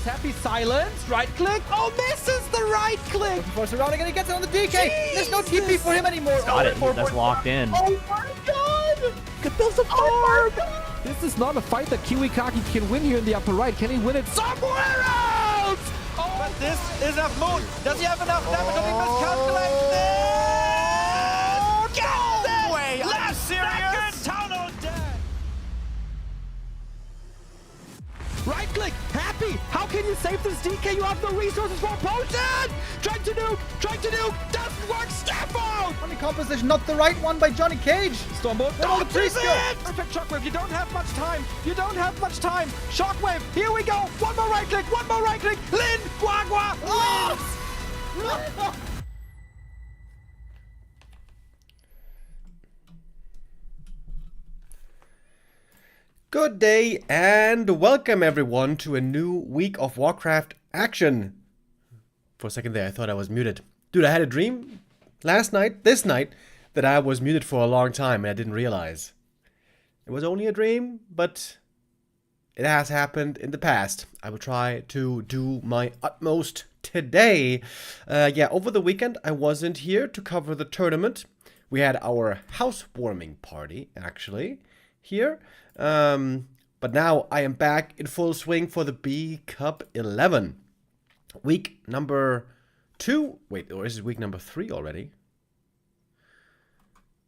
is happy. Silence. Right click. Oh, misses the right click. Force around again. He gets it on the DK. Jesus. There's no TP for him anymore. Got it. That's locked in. Oh my god. Get those apart. Oh my god. This is not a fight that Kiwikaki can win here in the upper right. Can he win it somewhere else? Oh, But this is a moon. Does he have enough damage? Does he miscalculate this? no way. Last serious. tunnel death. Right click, happy. How can you save this DK? You have no resources for a potion. Trying to nuke, doesn't work. Step out. Funny composition, not the right one by Johnny Cage. Stormbolt, all the trees go. Perfect shockwave. You don't have much time. Shockwave. Here we go. One more right click. Lin, Guagua. Oh! Good day and welcome everyone to a new week of Warcraft action. For a second there I thought I was muted. Dude, I had a dream this night, that I was muted for a long time and I didn't realize. It was only a dream, but it has happened in the past. I will try to do my utmost today. Over the weekend I wasn't here to cover the tournament. We had our housewarming party actually here. But now I am back in full swing for the B Cup 11. Week number 2. Wait, or is it week number 3 already?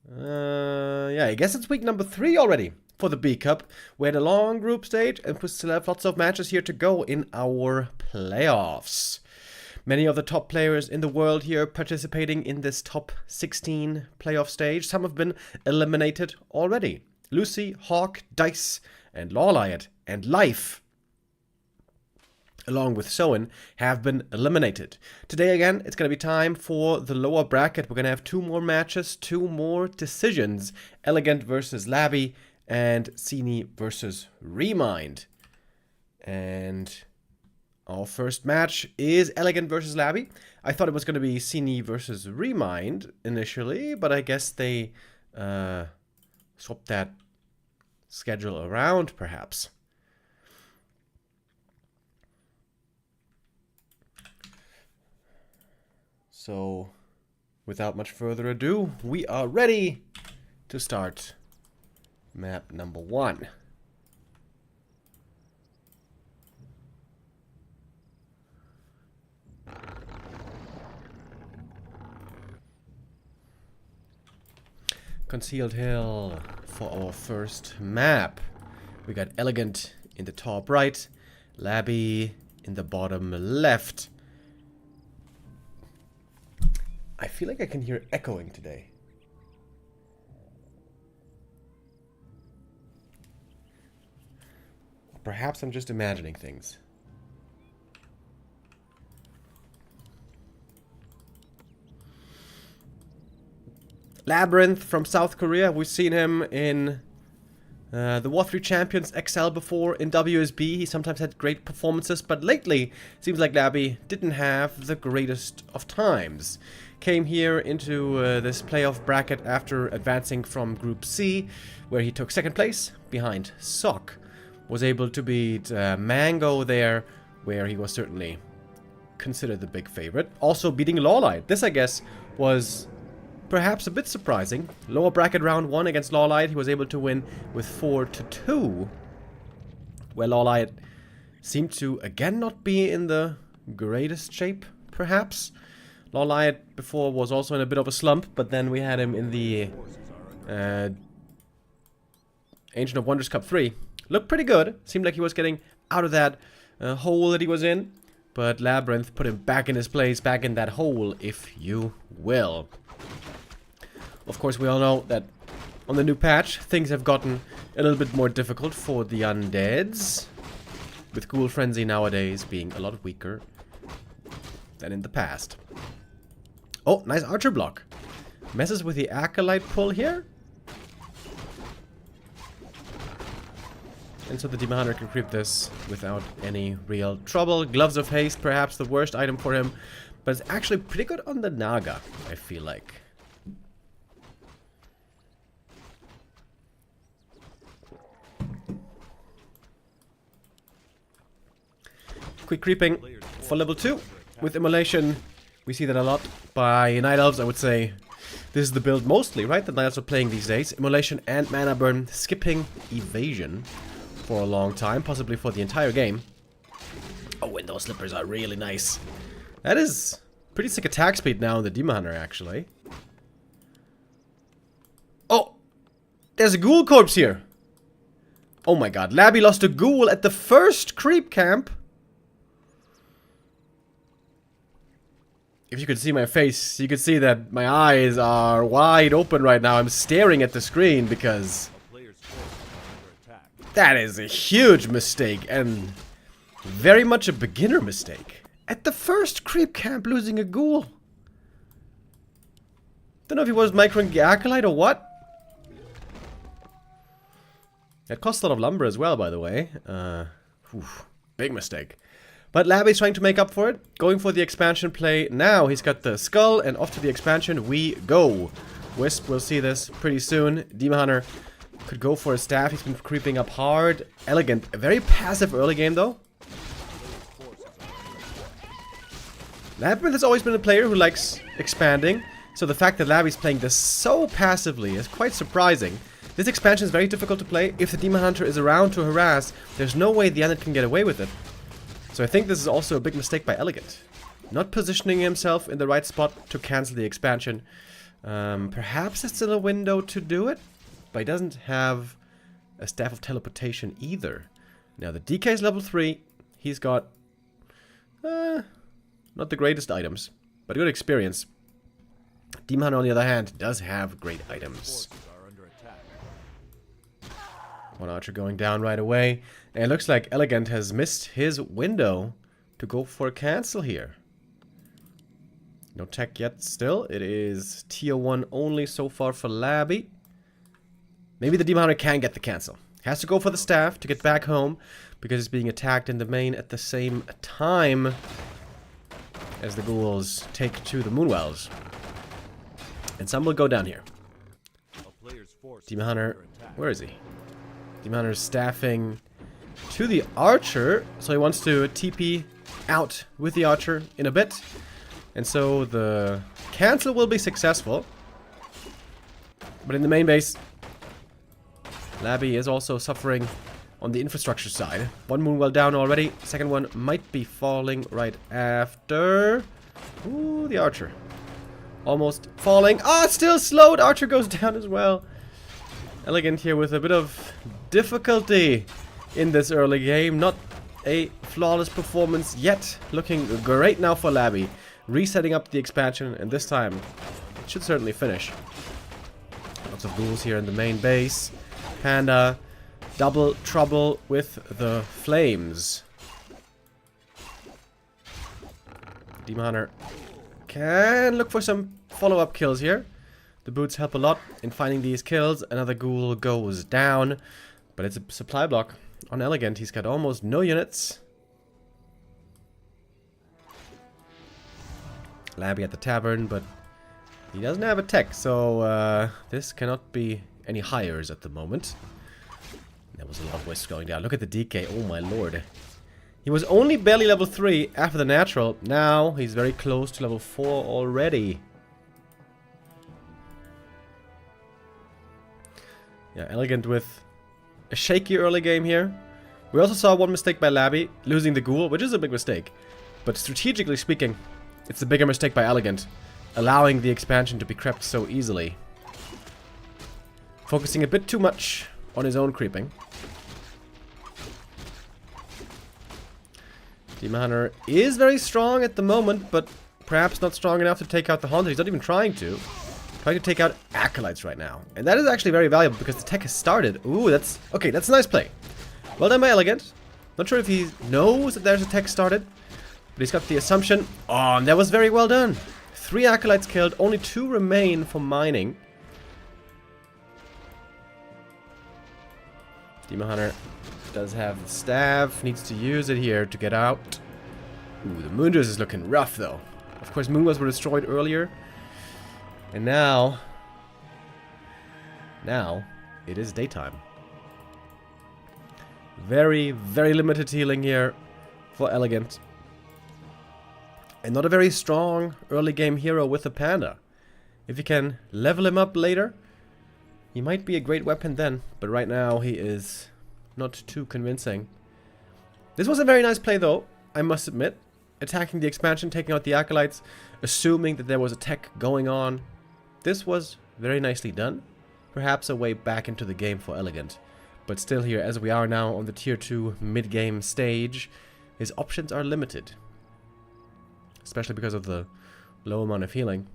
I guess it's week number 3 already for the B Cup. We had a long group stage and we still have lots of matches here to go in our playoffs. Many of the top players in the world here participating in this top 16 playoff stage. Some have been eliminated already. Lucy, Hawk, Dice, and LabyRinth and Life, along with Soen, have been eliminated. Today again, it's going to be time for the lower bracket. We're going to have 2 more matches, 2 more decisions. EleGaNt versus Laby and Sini versus ReMinD. And our first match is EleGaNt versus Laby. I thought it was going to be Sini versus ReMinD initially, but I guess they swap that schedule around, perhaps. So, without much further ado, we are ready to start map number 1. Concealed Hill for our first map. We got EleGaNt in the top right, Laby in the bottom left. I feel like I can hear echoing today. Perhaps I'm just imagining things. LabyRinth from South Korea. We've seen him in the War 3 Champions XL before. In WSB, he sometimes had great performances, but lately, seems like Laby didn't have the greatest of times. Came here into this playoff bracket after advancing from Group C, where he took 2nd place behind Sock. Was able to beat Mango there, where he was certainly considered the big favorite. Also beating LabyRinth. This, I guess, was perhaps a bit surprising. Lower bracket round 1 against LabyRinth, he was able to win with 4-2. Where LabyRinth seemed to again not be in the greatest shape, perhaps. LabyRinth before was also in a bit of a slump, but then we had him in the Ancient of Wonders Cup 3. Looked pretty good. Seemed like he was getting out of that hole that he was in. But LabyRinth put him back in his place, back in that hole, if you will. Of course, we all know that on the new patch, things have gotten a little bit more difficult for the undeads. With Ghoul Frenzy nowadays being a lot weaker than in the past. Oh, nice archer block. Messes with the Acolyte pull here. And so the Demon Hunter can creep this without any real trouble. Gloves of Haste, perhaps the worst item for him. But it's actually pretty good on the Naga, I feel like. Quick creeping for level 2. With Immolation, we see that a lot. By Night Elves, I would say this is the build mostly, right? That Night Elves are playing these days. Immolation and Mana Burn, skipping Evasion for a long time, possibly for the entire game. Oh, and those slippers are really nice. That is pretty sick attack speed now in the Demon Hunter, actually. Oh! There's a ghoul corpse here! Oh my god, Labby lost a ghoul at the first creep camp. If you could see my face, you could see that my eyes are wide open right now. I'm staring at the screen because that is a huge mistake and very much a beginner mistake. At the first creep camp, losing a ghoul. Don't know if he was microing the Acolyte or what. That costs a lot of lumber as well, by the way. Big mistake. But Labby's trying to make up for it. Going for the expansion play now. He's got the skull and off to the expansion we go. Wisp will see this pretty soon. Demon Hunter could go for a staff. He's been creeping up hard. EleGaNt. A very passive early game though. LabyRinth has always been a player who likes expanding. So the fact that Labby's playing this so passively is quite surprising. This expansion is very difficult to play. If the Demon Hunter is around to harass, there's no way the Unit can get away with it. So I think this is also a big mistake by EleGaNt. Not positioning himself in the right spot to cancel the expansion. Perhaps it's still a window to do it, but he doesn't have a Staff of Teleportation either. Now the DK is level 3. He's got not the greatest items, but good experience. Demon Hunter on the other hand does have great items. One archer going down right away. And it looks like EleGaNt has missed his window to go for a cancel here. No tech yet still. It is tier 1 only so far for Labby. Maybe the Demon Hunter can get the cancel. Has to go for the staff to get back home because it's being attacked in the main at the same time as the ghouls take to the Moonwells. And some will go down here. Demon Hunter, where is he? Demon Hunter's staffing to the archer, so he wants to TP out with the archer in a bit. And so the cancel will be successful. But in the main base, Labby is also suffering on the infrastructure side. One Moonwell down already. Second one might be falling right after. Ooh, the archer. Almost falling. Ah, it's still slowed. Archer goes down as well. EleGaNt here with a bit of difficulty in this early game. Not a flawless performance yet. Looking great now for Labby. Resetting up the expansion, and this time it should certainly finish. Lots of ghouls here in the main base. Panda, double trouble with the flames. Demon Hunter can look for some follow-up kills here. The boots help a lot in finding these kills. Another ghoul goes down. But it's a supply block on EleGaNt. He's got almost no units. Labby at the tavern, but he doesn't have a tech. So this cannot be any hires at the moment. There was a lot of wisps going down. Look at the DK. Oh my lord. He was only barely level 3 after the natural. Now he's very close to level 4 already. Yeah, EleGaNt with a shaky early game here. We also saw one mistake by Labby, losing the ghoul, which is a big mistake. But strategically speaking, it's a bigger mistake by EleGaNt, allowing the expansion to be crept so easily. Focusing a bit too much on his own creeping. Demon Hunter is very strong at the moment, but perhaps not strong enough to take out the Haunter. He's not even trying to. Trying to take out Acolytes right now. And that is actually very valuable because the tech has started. Ooh, that's... Okay, that's a nice play. Well done by EleGaNt. Not sure if he knows that there's a tech started. But he's got the assumption. Oh, and that was very well done. 3 Acolytes killed. Only 2 remain for mining. Demon Hunter does have the staff. Needs to use it here to get out. Ooh, the Moonwells is looking rough though. Of course, Moonwells were destroyed earlier. And now it is daytime. Very, very limited healing here for EleGaNt. And not a very strong early game hero with the Panda. If you can level him up later, he might be a great weapon then. But right now he is not too convincing. This was a very nice play though, I must admit. Attacking the expansion, taking out the Acolytes, assuming that there was a tech going on. This was very nicely done. Perhaps a way back into the game for EleGaNt. But still here, as we are now on the tier 2 mid-game stage, his options are limited. Especially because of the low amount of healing.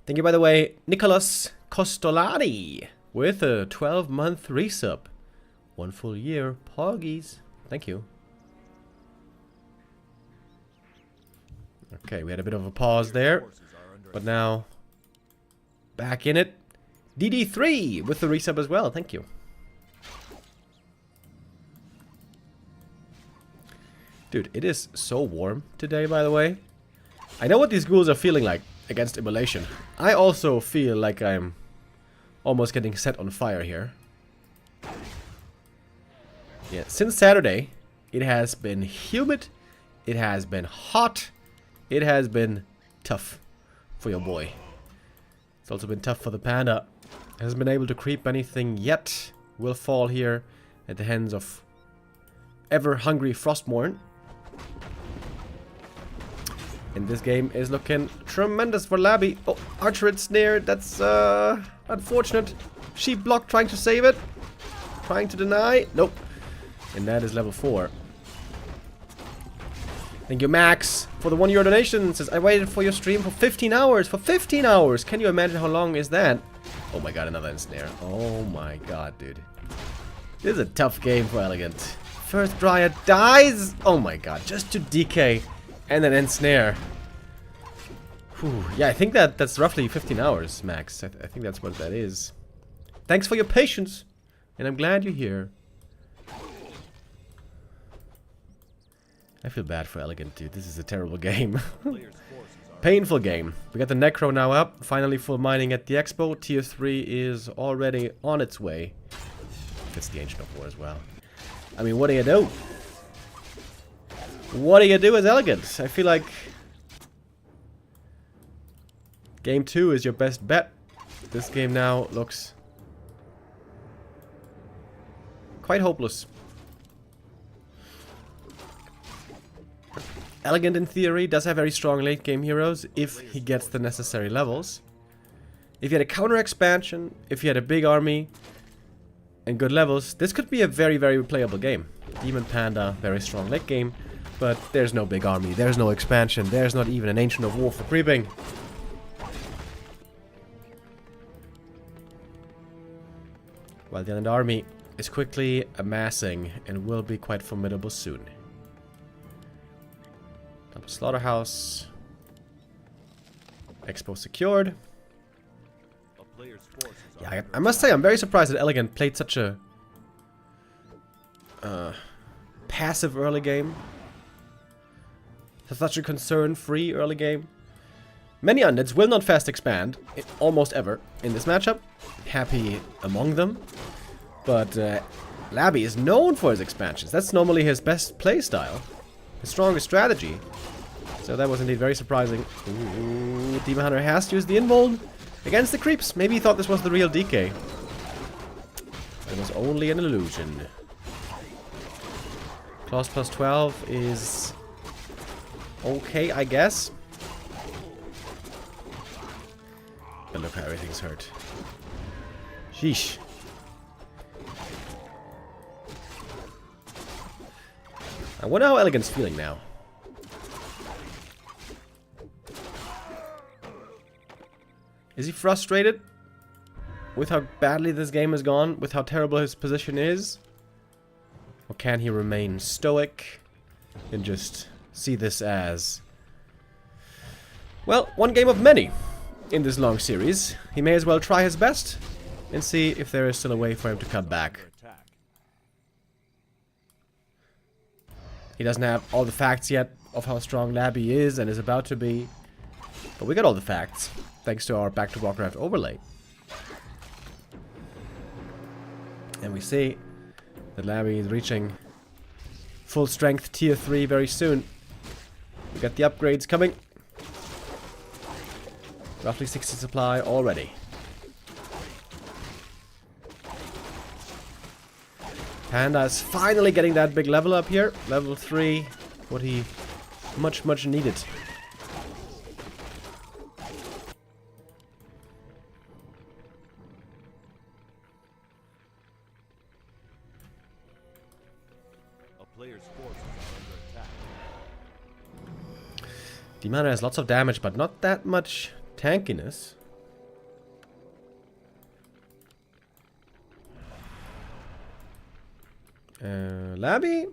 Thank you, by the way, Nicholas Costolani with a 12-month resub. 1 full year. Poggies. Thank you. Okay, we had a bit of a pause there. But now, back in it. DD3 with the resub as well. Thank you. Dude, it is so warm today, by the way. I know what these ghouls are feeling like against Immolation. I also feel like I'm almost getting set on fire here. Yeah, since Saturday, it has been humid, it has been hot, it has been tough for your boy. It's also been tough for the Panda. Hasn't been able to creep anything yet. Will fall here at the hands of ever-hungry Frostmourne. And this game is looking tremendous for Labby. Oh, Archer snare. That's unfortunate. Sheep block trying to save it. Trying to deny. Nope. And that is level 4. Thank you, Max, for the €1 donation. Says, I waited for your stream for 15 hours. For 15 hours. Can you imagine how long is that? Oh my god, another ensnare. Oh my god, dude. This is a tough game for EleGaNt. First Dryad dies. Oh my god, just to DK and then ensnare. Whew. Yeah, I think that's roughly 15 hours, Max. I think that's what that is. Thanks for your patience. And I'm glad you're here. I feel bad for EleGaNt, dude. This is a terrible game. Painful game. We got the Necro now up. Finally full mining at the Expo. Tier 3 is already on its way. It's the Ancient of War as well. I mean, what do you do? What do you do as EleGaNt? I feel like Game 2 is your best bet. This game now looks quite hopeless. EleGaNt in theory does have very strong late game heroes if he gets the necessary levels. If you had a counter expansion, if you had a big army and good levels, this could be a very, very playable game. Demon Panda, very strong late game, but there's no big army, there's no expansion, there's not even an Ancient of War for creeping. While the Island army is quickly amassing and will be quite formidable soon. Double Slaughterhouse. Expo secured. Yeah, I must say I'm very surprised that EleGaNt played such a passive early game. Such a concern-free early game. Many undeads will not fast expand, almost ever, in this matchup. Happy among them. But Labby is known for his expansions. That's normally his best playstyle. His strongest strategy. So that was indeed very surprising. Ooh, Demon Hunter has to use the invuln against the creeps. Maybe he thought this was the real DK. It was only an illusion. Claws plus 12 is okay, I guess. But look how everything's hurt. Sheesh. I wonder how EleGaNt's feeling now. Is he frustrated with how badly this game has gone? With how terrible his position is? Or can he remain stoic and just see this as, well, one game of many in this long series? He may as well try his best and see if there is still a way for him to come back. He doesn't have all the facts yet of how strong Labby is and is about to be. But we got all the facts, thanks to our Back to Warcraft overlay. And we see that Labby is reaching full strength tier 3 very soon. We got the upgrades coming. Roughly 60 supply already. Panda is finally getting that big level up here. Level 3. What he much needed. Dimana has lots of damage, but not that much tankiness. Labby,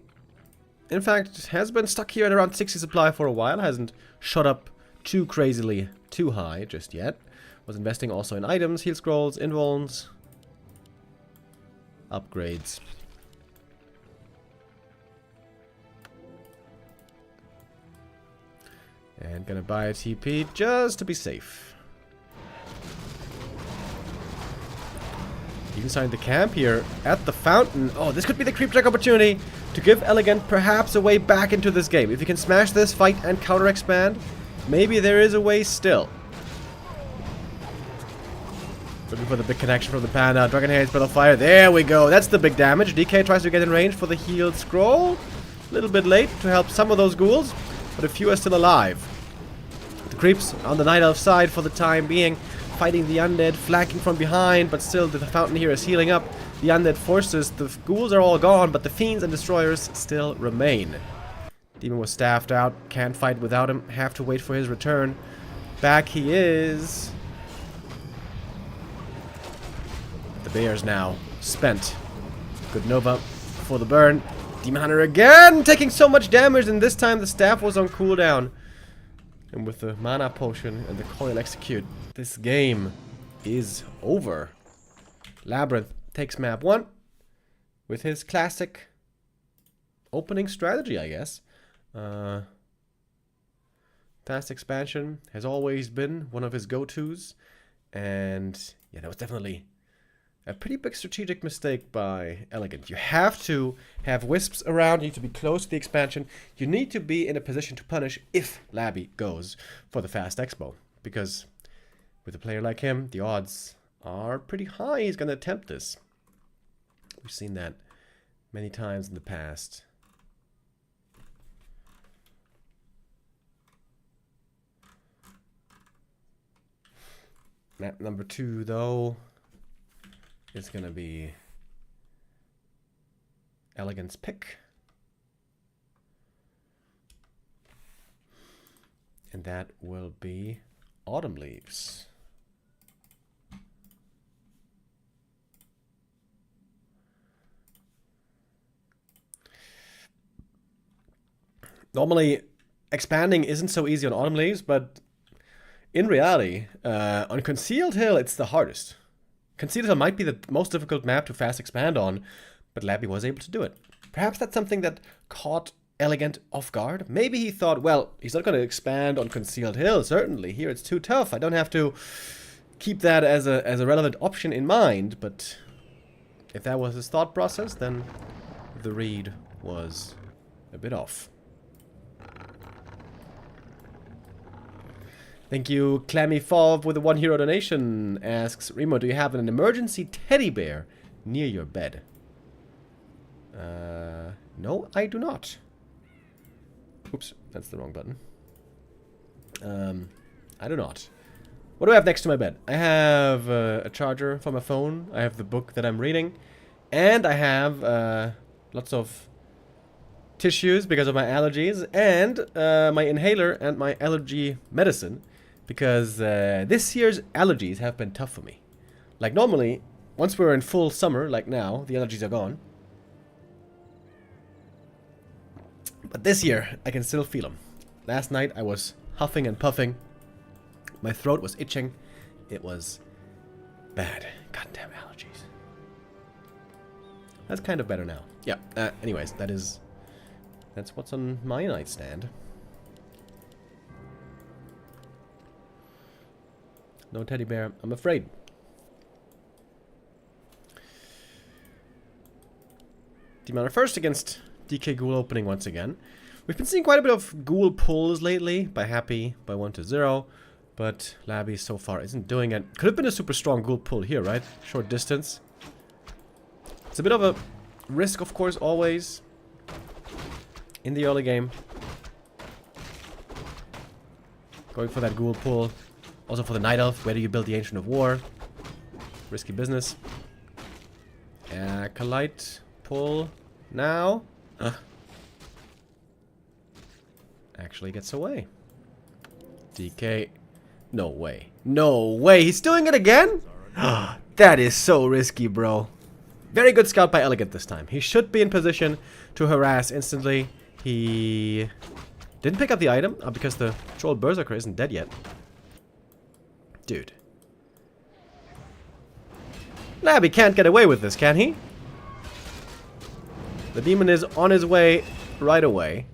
in fact, has been stuck here at around 60 supply for a while. Hasn't shot up too crazily too high just yet. Was investing also in items, heal scrolls, invulns, upgrades. And gonna buy a TP just to be safe. Even signed the camp here at the fountain. Oh, this could be the creep check opportunity to give EleGaNt perhaps a way back into this game. If you can smash this fight and counter expand, maybe there is a way still. Looking for the big connection from the Panda. Dragon Haze, Breath of Fire. There we go. That's the big damage. DK tries to get in range for the healed scroll. A little bit late to help some of those ghouls, but a few are still alive. The creeps on the Night Elf side for the time being, fighting the undead, flanking from behind, but still the fountain here is healing up the undead forces. The ghouls are all gone, but the fiends and destroyers still remain. Demon was staffed out, can't fight without him, have to wait for his return. Back he is. The bear's now spent. Good Nova for the burn. Demon Hunter again, taking so much damage, and this time the staff was on cooldown. And with the mana potion and the coil execute, this game is over. LabyRinth takes map 1 with his classic opening strategy, I guess. Fast expansion has always been one of his go-tos, and yeah, that was definitely a pretty big strategic mistake by EleGaNt. You have to have wisps around, you need to be close to the expansion, you need to be in a position to punish if Labby goes for the fast expo. Because with a player like him, the odds are pretty high he's going to attempt this. We've seen that many times in the past. Map number 2, though, is going to be EleGaNt's pick. And that will be Autumn Leaves. Normally, expanding isn't so easy on Autumn Leaves, but in reality, on Concealed Hill, it's the hardest. Concealed Hill might be the most difficult map to fast expand on, but Labby was able to do it. Perhaps that's something that caught EleGaNt off guard. Maybe he thought, well, he's not going to expand on Concealed Hill, certainly. Here it's too tough. I don't have to keep that as a relevant option in mind. But if that was his thought process, then the read was a bit off. Thank you, Clammy Fov, with a €1 donation. Asks, Remo, do you have an emergency teddy bear near your bed? No, I do not. Oops, that's the wrong button. I do not. What do I have next to my bed? I have a charger for my phone. I have the book that I'm reading. And I have lots of tissues because of my allergies. And my inhaler and my allergy medicine. Because this year's allergies have been tough for me. Like normally, once we're in full summer, like now, the allergies are gone. But this year, I can still feel them. Last night, I was huffing and puffing. My throat was itching. It was bad. Goddamn allergies. That's kind of better now. Yeah, anyways, that's what's on my nightstand. No teddy bear, I'm afraid. Demon first against DK Ghoul opening once again. We've been seeing quite a bit of Ghoul pulls lately by Happy, by 1-0. But Labby so far isn't doing it. Could have been a super strong Ghoul pull here, right? Short distance. It's a bit of a risk, of course, always. In the early game. Going for that Ghoul pull. Also for the Night Elf. Where do you build the Ancient of War? Risky business. Acolyte pull now. Actually gets away. DK. No way. No way. He's doing it again? That is so risky, bro. Very good scout by EleGaNt this time. He should be in position to harass instantly. He didn't pick up the item because the Troll Berserker isn't dead yet. Dude. Labby can't get away with this, can he? The demon is on his way right away.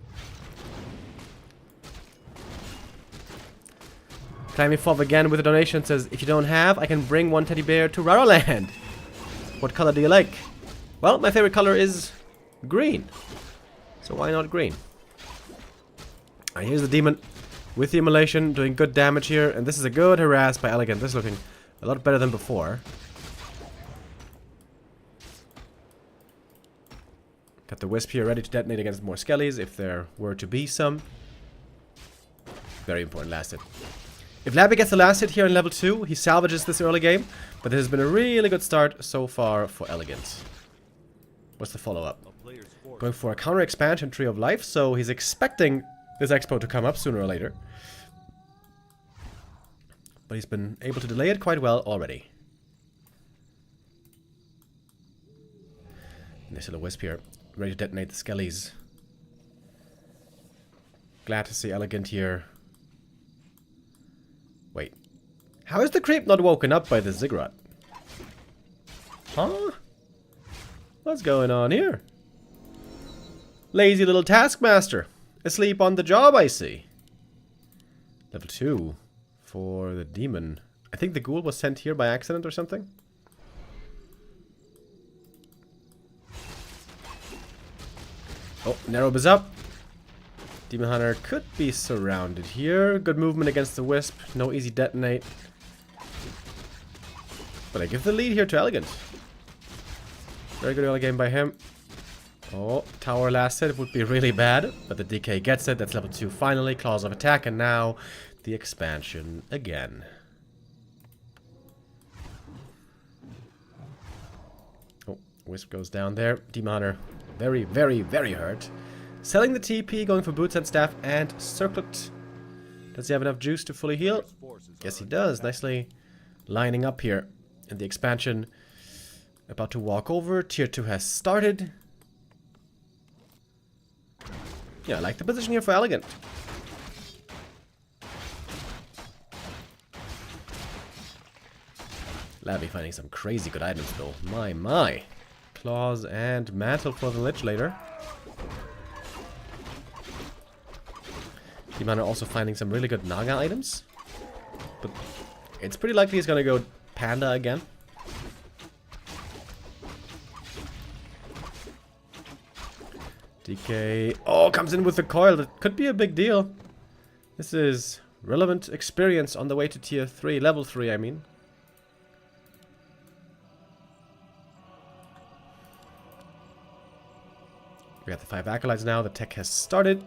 Climbing Fov again with a donation says, if you don't have, I can bring one teddy bear to RaRaLand. What color do you like? Well, my favorite color is green. So why not green? Alright, here's the demon with the immolation, doing good damage here. And this is a good harass by EleGaNt. This is looking a lot better than before. Got the Wisp here ready to detonate against more Skellies if there were to be some. Very important last hit. If Labby gets the last hit here in level 2, he salvages this early game. But this has been a really good start so far for EleGaNt. What's the follow-up? Going for a counter expansion Tree of Life, so he's expecting this expo to come up sooner or later. But he's been able to delay it quite well already. Nice little Wisp here, ready to detonate the Skellies. Glad to see EleGaNt here. Wait. How is the creep not woken up by the Ziggurat? Huh? What's going on here? Lazy little Taskmaster. Asleep on the job, I see. Level 2 for the demon. I think the ghoul was sent here by accident or something. Oh, Narrow is up. Demon Hunter could be surrounded here. Good movement against the Wisp. No easy detonate. But I give the lead here to EleGaNt. Very good early game by him. Oh, tower last hit would be really bad. But the DK gets it. That's level 2 finally. Claws of attack. And now the expansion again. Oh, Wisp goes down there. Demon Hunter very, very, very hurt. Selling the TP, going for Boots and Staff and Circlet. Does he have enough juice to fully heal? Yes, he does. Nicely lining up here. And the expansion about to walk over. Tier 2 has started. Yeah, I like the position here for EleGaNt. Labby finding some crazy good items though. My. Claws and Mantle for the Lich later. Demon also finding some really good Naga items. But it's pretty likely he's gonna go Panda again. DK. Oh, comes in with the coil. That could be a big deal. This is relevant experience on the way to tier 3. Level 3, I mean. We got the 5 acolytes now. The tech has started.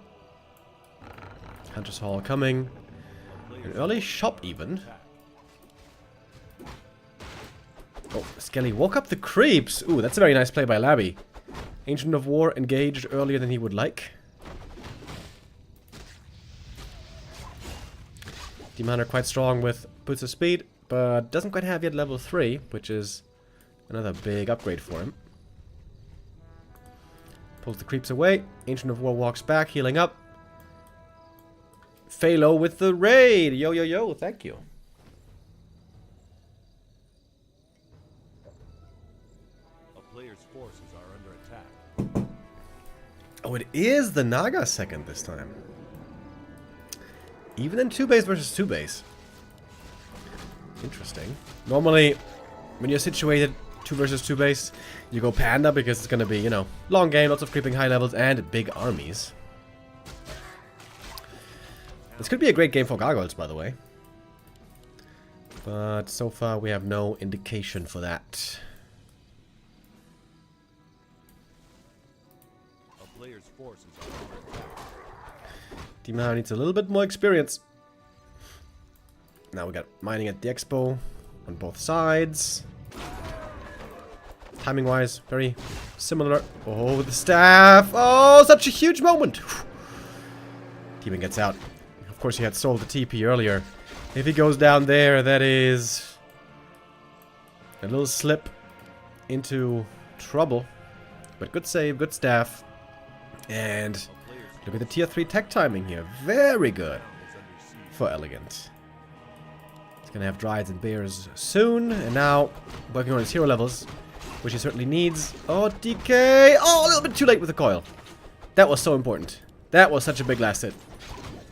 Hunter's Hall coming. An early shop even. Oh, Skelly woke up the creeps. Ooh, that's a very nice play by Labby. Ancient of War engaged earlier than he would like. Demon Hunter quite strong with Boots of Speed, but doesn't quite have yet level 3, which is another big upgrade for him. Pulls the creeps away. Ancient of War walks back, healing up. Phalo with the raid. Yo, thank you. A player's forces are under attack. Oh, it is the Naga second this time. Even in 2 base versus 2 base. Interesting. Normally, when you're situated 2 versus 2 base. You go Panda because it's going to be, you know, long game, lots of creeping high levels, and big armies. This could be a great game for Gargoyles, by the way. But so far we have no indication for that. A player's forces are under attack. Demon Hunter needs a little bit more experience. Now we got mining at the expo on both sides. Timing wise, very similar. Oh, the staff. Oh, such a huge moment. Demon gets out. Of course, he had sold the TP earlier. If he goes down there, that is a little slip into trouble. But good save, good staff. And look at the tier 3 tech timing here. Very good for EleGaNt. He's going to have Dryads and Bears soon. And now working on his hero levels, which he certainly needs. Oh, DK. Oh, a little bit too late with the coil. That was so important. That was such a big last hit.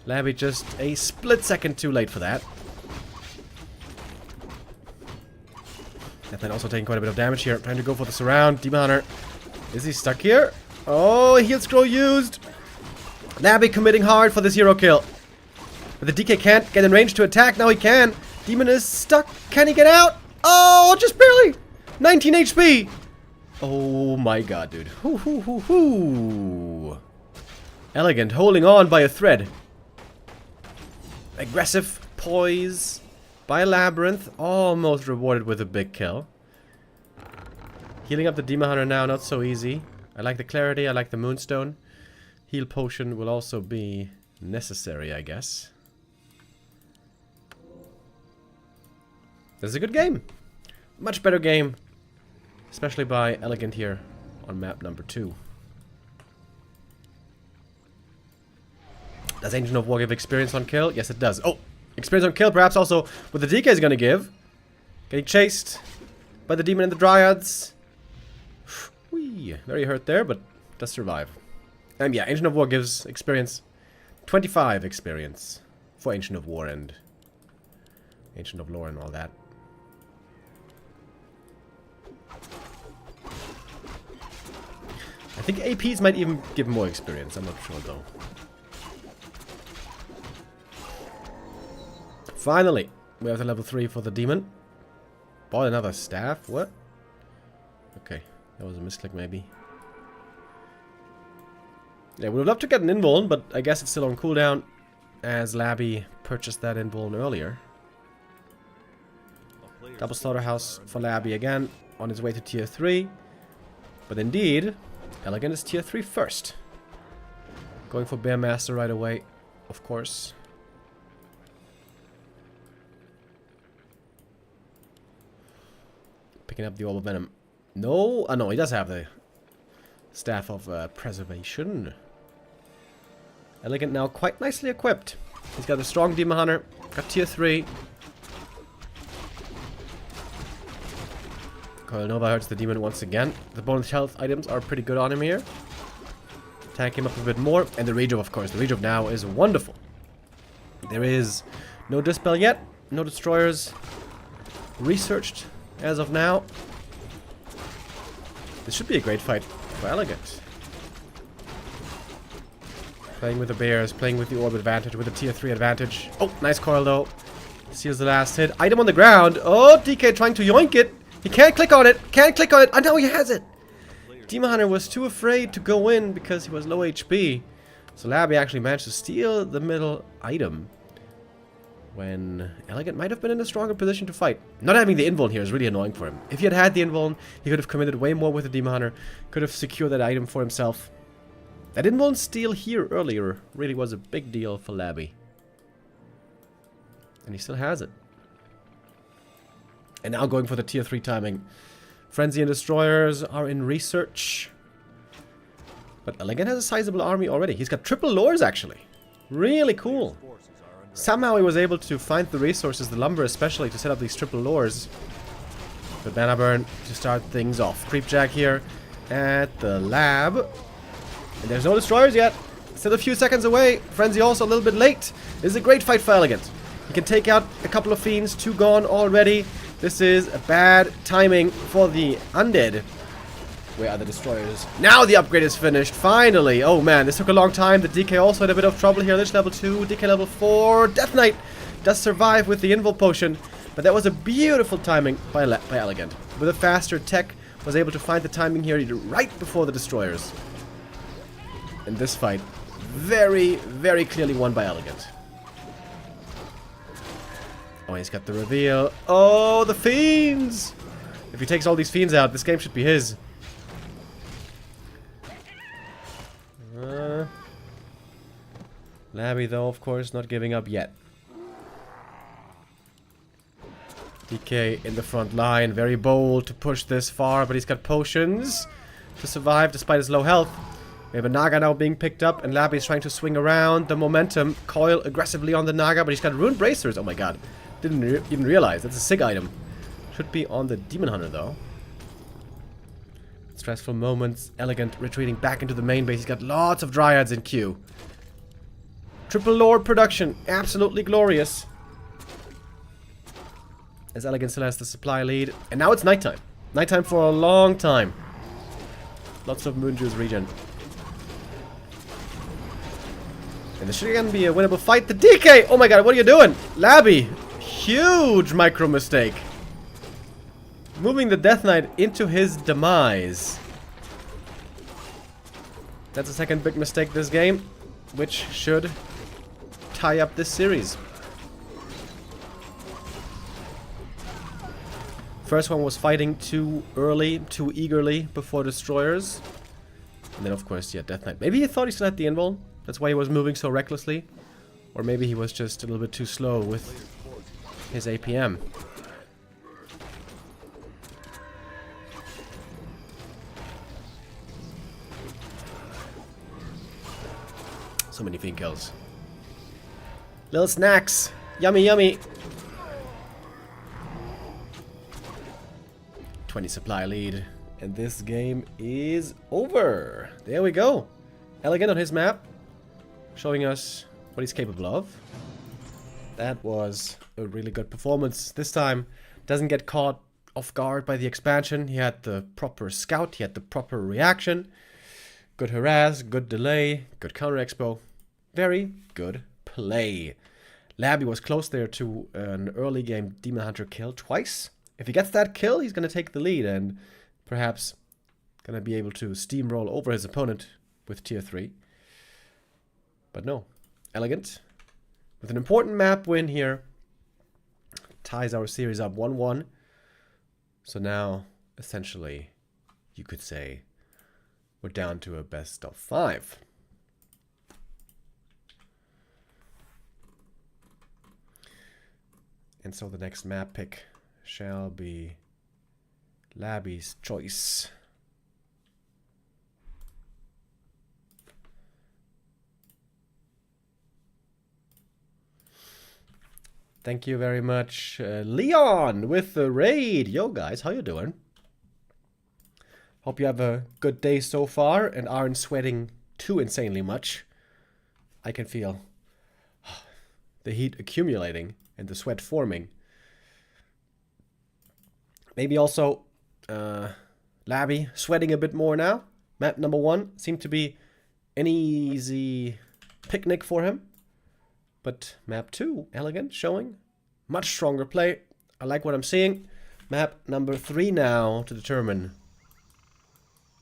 Labby just a split second too late for that. Deathman also taking quite a bit of damage here. Trying to go for the surround. Demon Hunter. Is he stuck here? Oh, heal scroll used. Labby committing hard for this hero kill. But the DK can't get in range to attack. Now he can. Demon is stuck. Can he get out? Oh, just barely. 19 HP. Oh my god, dude. Hoo, hoo, hoo, hoo. EleGaNt holding on by a thread. Aggressive poise by LabyRinth. Almost rewarded with a big kill. Healing up the Demon Hunter now, not so easy. I like the clarity, I like the Moonstone. Heal potion will also be necessary, I guess. This is a good game. Much better game. Especially by EleGaNt here on map number 2. Does Ancient of War give experience on kill? Yes, it does. Oh, experience on kill, perhaps also what the DK is going to give. Getting chased by the Demon and the Dryads. Whee, very hurt there, but does survive. And yeah, Ancient of War gives experience. 25 experience for Ancient of War and Ancient of Lore and all that. I think APs might even give more experience. I'm not sure though. Finally, we have the level 3 for the Demon. Bought another staff. What? Okay, that was a misclick maybe. Yeah, we would love to get an invuln, but I guess it's still on cooldown, as Labby purchased that invuln earlier. Double slaughterhouse for Labby again, on his way to tier 3. But indeed, EleGaNt is tier 3 first. Going for Bearmaster right away, of course. Picking up the Orb of Venom. No, no, he does have the Staff of Preservation. EleGaNt now quite nicely equipped. He's got a strong Demon Hunter, got tier 3. Coil Nova hurts the Demon once again. The bonus health items are pretty good on him here. Tank him up a bit more. And the Rage of, of course. The Rage of now is wonderful. There is no Dispel yet. No Destroyers researched as of now. This should be a great fight for EleGaNt. Playing with the Bears, playing with the Orb advantage, with the tier 3 advantage. Oh, nice coil though. Seals the last hit. Item on the ground. Oh, DK trying to yoink it. He can't click on it. Can't click on it. I know he has it. Demon Hunter was too afraid to go in because he was low HP. So Labby actually managed to steal the middle item. When EleGaNt might have been in a stronger position to fight. Not having the invuln here is really annoying for him. If he had had the invuln, he could have committed way more with the Demon Hunter. Could have secured that item for himself. That invuln steal here earlier really was a big deal for Labby. And he still has it. And now going for the tier 3 timing. Frenzy and Destroyers are in research. But EleGaNt has a sizable army already. He's got triple lores actually. Really cool. Somehow he was able to find the resources, the lumber especially, to set up these triple lores. Good mana burn to start things off. Creepjack here at the lab. And there's no Destroyers yet. Still a few seconds away. Frenzy also a little bit late. This is a great fight for EleGaNt. He can take out a couple of fiends. 2 gone already. This is a bad timing for the undead. Where are the destroyers? Now the upgrade is finished, finally. Oh man, this took a long time. The DK also had a bit of trouble here. Lich level 2, DK level 4. Death Knight does survive with the invul potion, but that was a beautiful timing by EleGaNt. With a faster tech, was able to find the timing here right before the destroyers. And this fight, very, very clearly won by EleGaNt. Oh, he's got the reveal. Oh, the fiends! If he takes all these fiends out, this game should be his. Labby, though, of course, not giving up yet. DK in the front line, very bold to push this far, but he's got potions to survive despite his low health. We have a Naga now being picked up, and Labby is trying to swing around the momentum, coil aggressively on the Naga, but he's got Rune Bracers. Oh my god, didn't even realize. That's a sick item. Should be on the Demon Hunter, though. Stressful moments. EleGaNt retreating back into the main base. He's got lots of Dryads in queue. Triple Lord production. Absolutely glorious. As EleGaNt still has the supply lead. And now it's nighttime. Nighttime for a long time. Lots of Moon Juice regen. And this should again be a winnable fight. The DK! Oh my god, what are you doing? Labby! Huge micro mistake. Moving the Death Knight into his demise. That's the second big mistake this game, which should tie up this series. First one was fighting too early, too eagerly before destroyers. And then of course, yeah, Death Knight. Maybe he thought he still had the invul. That's why he was moving so recklessly. Or maybe he was just a little bit too slow with his APM. So many fiend kills. Little snacks. Yummy, yummy. 20 supply lead. And this game is over. There we go. EleGaNt on his map. Showing us what he's capable of. That was a really good performance. This time, doesn't get caught off guard by the expansion. He had the proper scout. He had the proper reaction. Good harass, good delay, good counter expo. Very good play. Labby was close there to an early game Demon Hunter kill twice. If he gets that kill, he's going to take the lead and perhaps going to be able to steamroll over his opponent with tier 3. But no, EleGaNt with an important map win here ties our series up 1-1. So now, essentially, you could say we're down to a best of 5. And so the next map pick shall be Labby's choice. Thank you very much, Leon, with the raid. Yo, guys, how you doing? Hope you have a good day so far and aren't sweating too insanely much. I can feel the heat accumulating and the sweat forming. Maybe also Labby sweating a bit more now. Map number 1 seemed to be an easy picnic for him. But map 2, EleGaNt, showing much stronger play. I like what I'm seeing. Map number 3 now to determine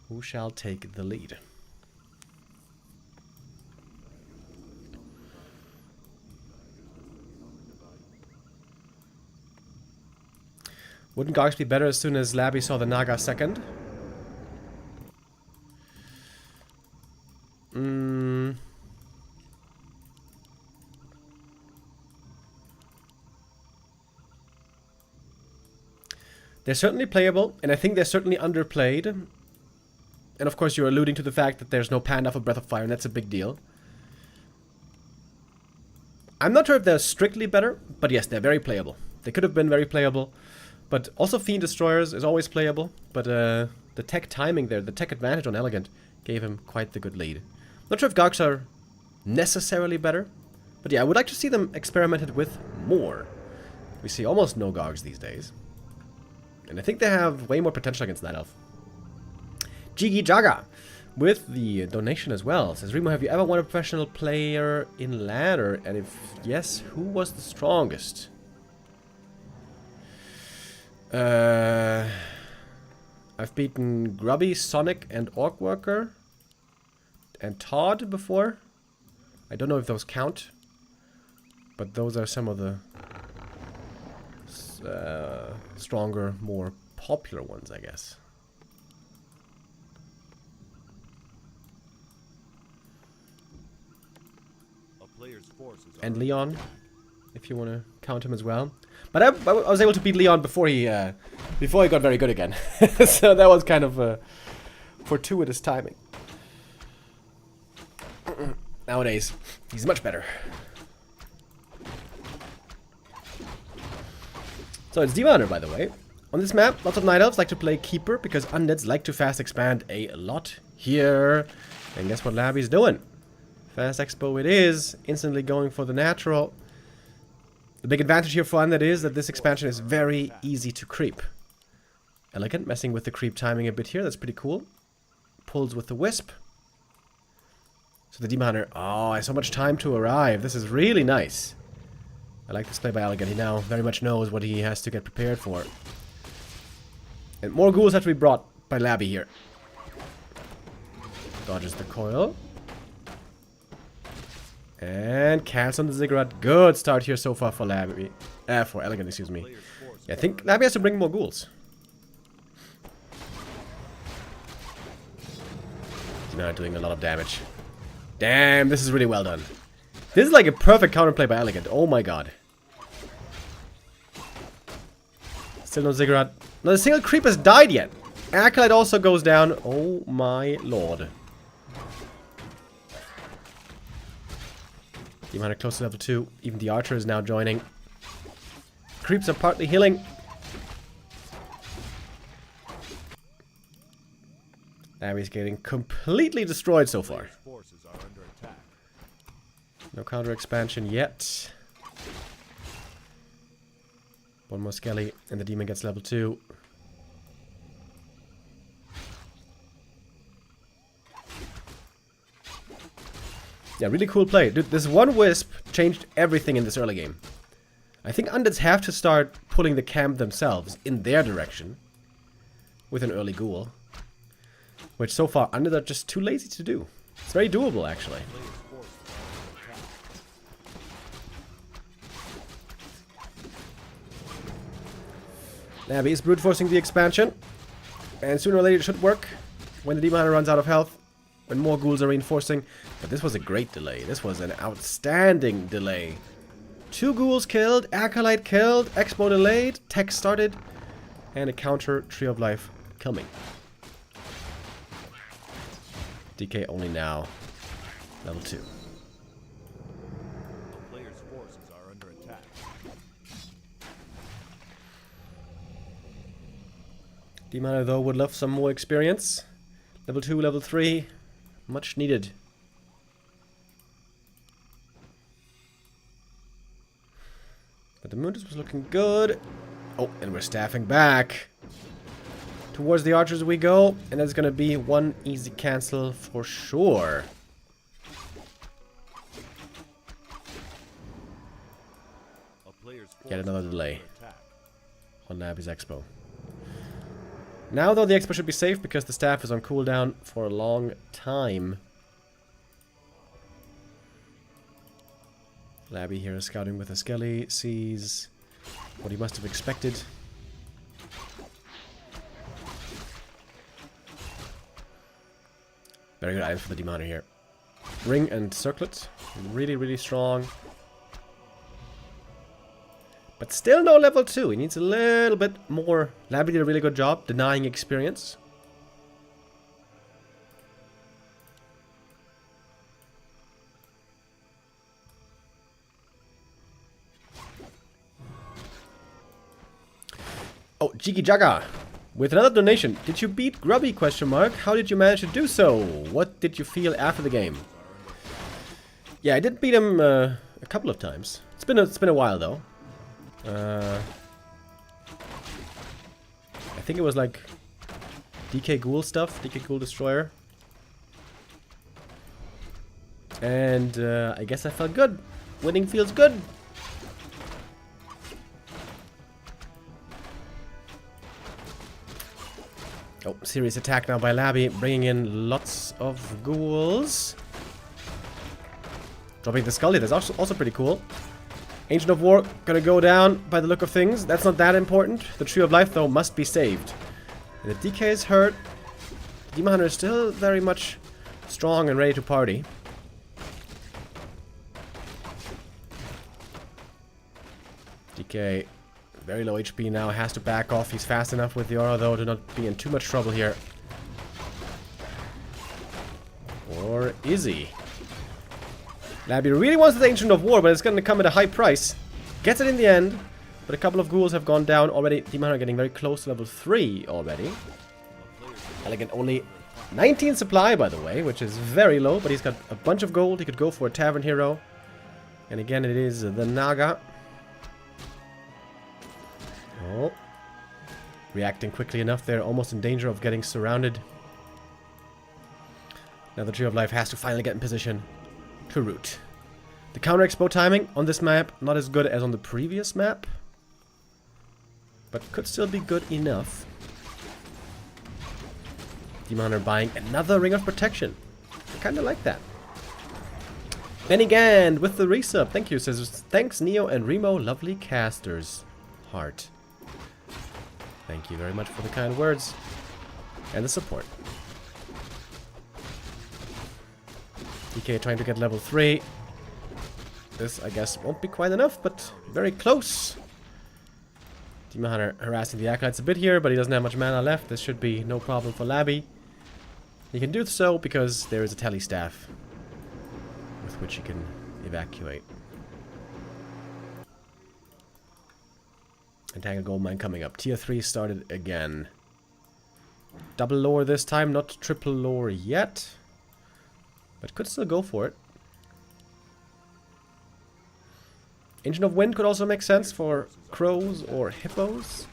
who shall take the lead. Wouldn't Gox be better as soon as Labby saw the Naga second? They're certainly playable, and I think they're certainly underplayed. And of course you're alluding to the fact that there's no Panda for Breath of Fire, and that's a big deal. I'm not sure if they're strictly better, but yes, they're very playable. They could have been very playable. But also Fiend Destroyers is always playable, but the tech timing there, the tech advantage on EleGaNt gave him quite the good lead. Not sure if Gogs are necessarily better, but yeah, I would like to see them experimented with more. We see almost no Gogs these days. And I think they have way more potential against Night Elf. Jiggy Jaga with the donation as well. Says, Remo, have you ever won a professional player in ladder? And if yes, who was the strongest? I've beaten Grubby, Sonic, and Orc Worker. And Todd before. I don't know if those count. But those are some of the stronger, more popular ones, I guess. And Leon, if you want to count him as well. But I was able to beat Leon before he got very good again. So that was kind of fortuitous timing. Nowadays, he's much better. So it's Demon Hunter, by the way. On this map, lots of Night Elves like to play Keeper because undeads like to fast expand a lot here. And guess what Labby's doing? Fast Expo it is, instantly going for the natural. The big advantage here for undead is that this expansion is very easy to creep. EleGaNt messing with the creep timing a bit here, that's pretty cool. Pulls with the Wisp. So the Demon Hunter, oh, has so much time to arrive. This is really nice. I like this play by EleGaNt. He now very much knows what he has to get prepared for. And more ghouls have to be brought by Labby here. Dodges the coil. And cancels on the ziggurat. Good start here so far for Labby. For EleGaNt, excuse me. Yeah, I think Labby has to bring more ghouls. He's now doing a lot of damage. Damn, this is really well done. This is like a perfect counterplay by EleGaNt. Oh my god. Still no ziggurat. Not a single creep has died yet. Acolyte also goes down. Oh my lord. The amount of close to level 2. Even the archer is now joining. Creeps are partly healing. Abby's getting completely destroyed so far. No counter expansion yet. One more Skelly and the demon gets level 2. Yeah, really cool play. Dude, this one Wisp changed everything in this early game. I think undeads have to start pulling the camp themselves in their direction with an early ghoul. Which so far undeads are just too lazy to do. It's very doable actually. Labby is brute forcing the expansion. And sooner or later it should work. When the Demon Hunter runs out of health. When more ghouls are reinforcing. But this was a great delay. This was an outstanding delay. 2 ghouls killed. Acolyte killed. Expo delayed. Tech started. And a counter Tree of Life coming. DK only now. Level 2. Demon Hunter though would love some more experience. Level 2, level 3. Much needed. But the Moontis was looking good. Oh, and we're staffing back. Towards the archers we go. And there's gonna be one easy cancel for sure. Get another delay on Labby's Expo. Now though the Expo should be safe because the staff is on cooldown for a long time. Labby here is scouting with a Skelly, sees what he must have expected. Very good items for the Demon Hunter here. Ring and Circlet, really, really strong. But still no level 2. He needs a little bit more. Labby did a really good job denying experience. Oh, Jiggy Jaga with another donation. Did you beat Grubby? Question mark. How did you manage to do so? What did you feel after the game? Yeah, I did beat him a couple of times. It's been a while though. think it was like DK Ghoul stuff, DK Ghoul Destroyer. And I guess I felt good. Winning feels good. Oh, serious attack now by Labby, bringing in lots of ghouls. Dropping the Scully, that's also pretty cool. Ancient of War gonna go down by the look of things. That's not that important. The Tree of Life, though, must be saved. And the DK is hurt. Demon Hunter is still very much strong and ready to party. DK, very low HP now, has to back off. He's fast enough with the aura, though, to not be in too much trouble here. Or is he? Labby really wants the Ancient of War, but it's going to come at a high price. Gets it in the end, but a couple of ghouls have gone down already. Demon Hunter getting very close to level 3 already. EleGaNt only 19 supply, by the way, which is very low, but he's got a bunch of gold. He could go for a Tavern Hero. And again, it is the Naga. Oh. Reacting quickly enough there, almost in danger of getting surrounded. Now the Tree of Life has to finally get in position to root. The counter expo timing on this map, not as good as on the previous map, but could still be good enough. Demon Hunter buying another Ring of Protection. I kinda like that. EleGaNt with the resub. Thank you, says thanks Neo and Remo, lovely casters. Heart. Thank you very much for the kind words and the support. DK trying to get level 3. This, I guess, won't be quite enough, but very close. Demon Hunter harassing the Acolytes a bit here, but he doesn't have much mana left. This should be no problem for Labby. He can do so because there is a Tele Staff with which he can evacuate. Entangled Goldmine coming up. Tier 3 started again. Double lore this time, not triple lore yet. But could still go for it. Ancient of Wind could also make sense for crows or hippos.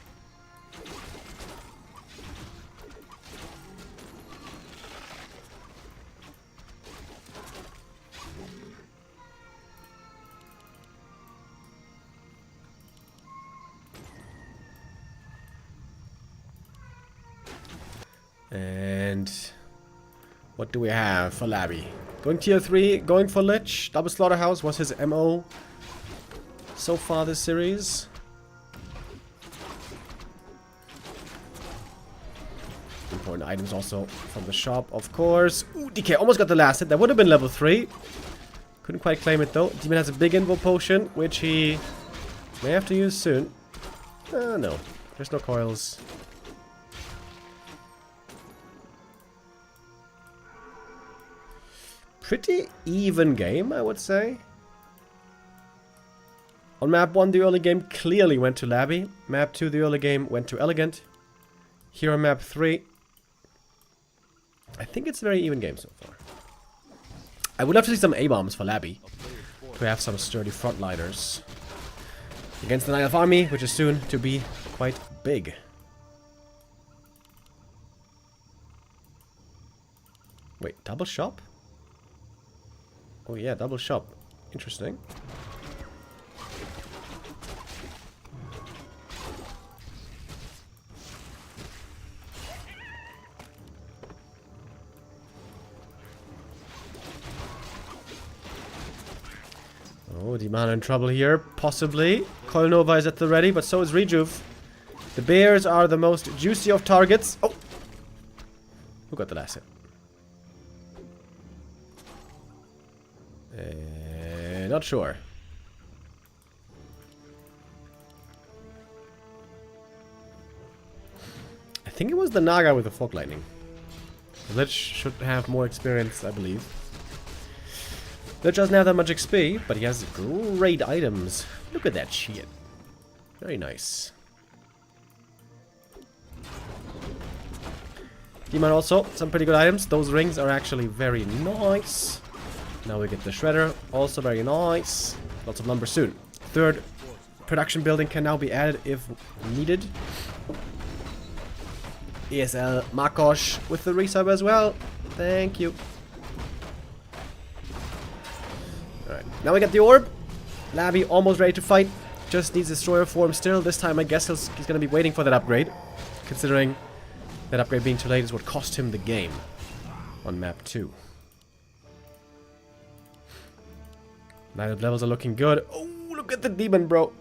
And what do we have for Labby? Going tier 3, going for Lich. Double Slaughterhouse was his MO so far this series. Important items also from the shop, of course. Ooh, DK almost got the last hit. That would have been level 3. Couldn't quite claim it though. Demon has a big invo potion, which he may have to use soon. No. There's no coils. Pretty even game, I would say. On map 1, the early game clearly went to Labby. Map 2, the early game went to EleGaNt. Here on map 3, I think it's a very even game so far. I would love to see some A-bombs for Labby, to have some sturdy frontliners against the Night Elf army, which is soon to be quite big. Wait, double shop? Oh yeah, double shop. Interesting. Oh, Demon in trouble here, possibly. Coil Nova is at the ready, but so is Rejuve. The bears are the most juicy of targets. Oh! Who got the last hit? Not sure. I think it was the Naga with the Fog Lightning. The Lich should have more experience, I believe. Lich doesn't have that much XP, but he has great items. Look at that shit. Very nice. Demon also, some pretty good items. Those rings are actually very nice. Now we get the Shredder, also very nice. Lots of lumber soon. Third production building can now be added if needed. ESL Makosh with the resub as well. Thank you. Alright, now we get the orb. Labby almost ready to fight. Just needs destroyer form still. This time I guess he's going to be waiting for that upgrade. Considering that upgrade being too late is what cost him the game on map 2. Night levels are looking good. Oh, look at the demon, bro.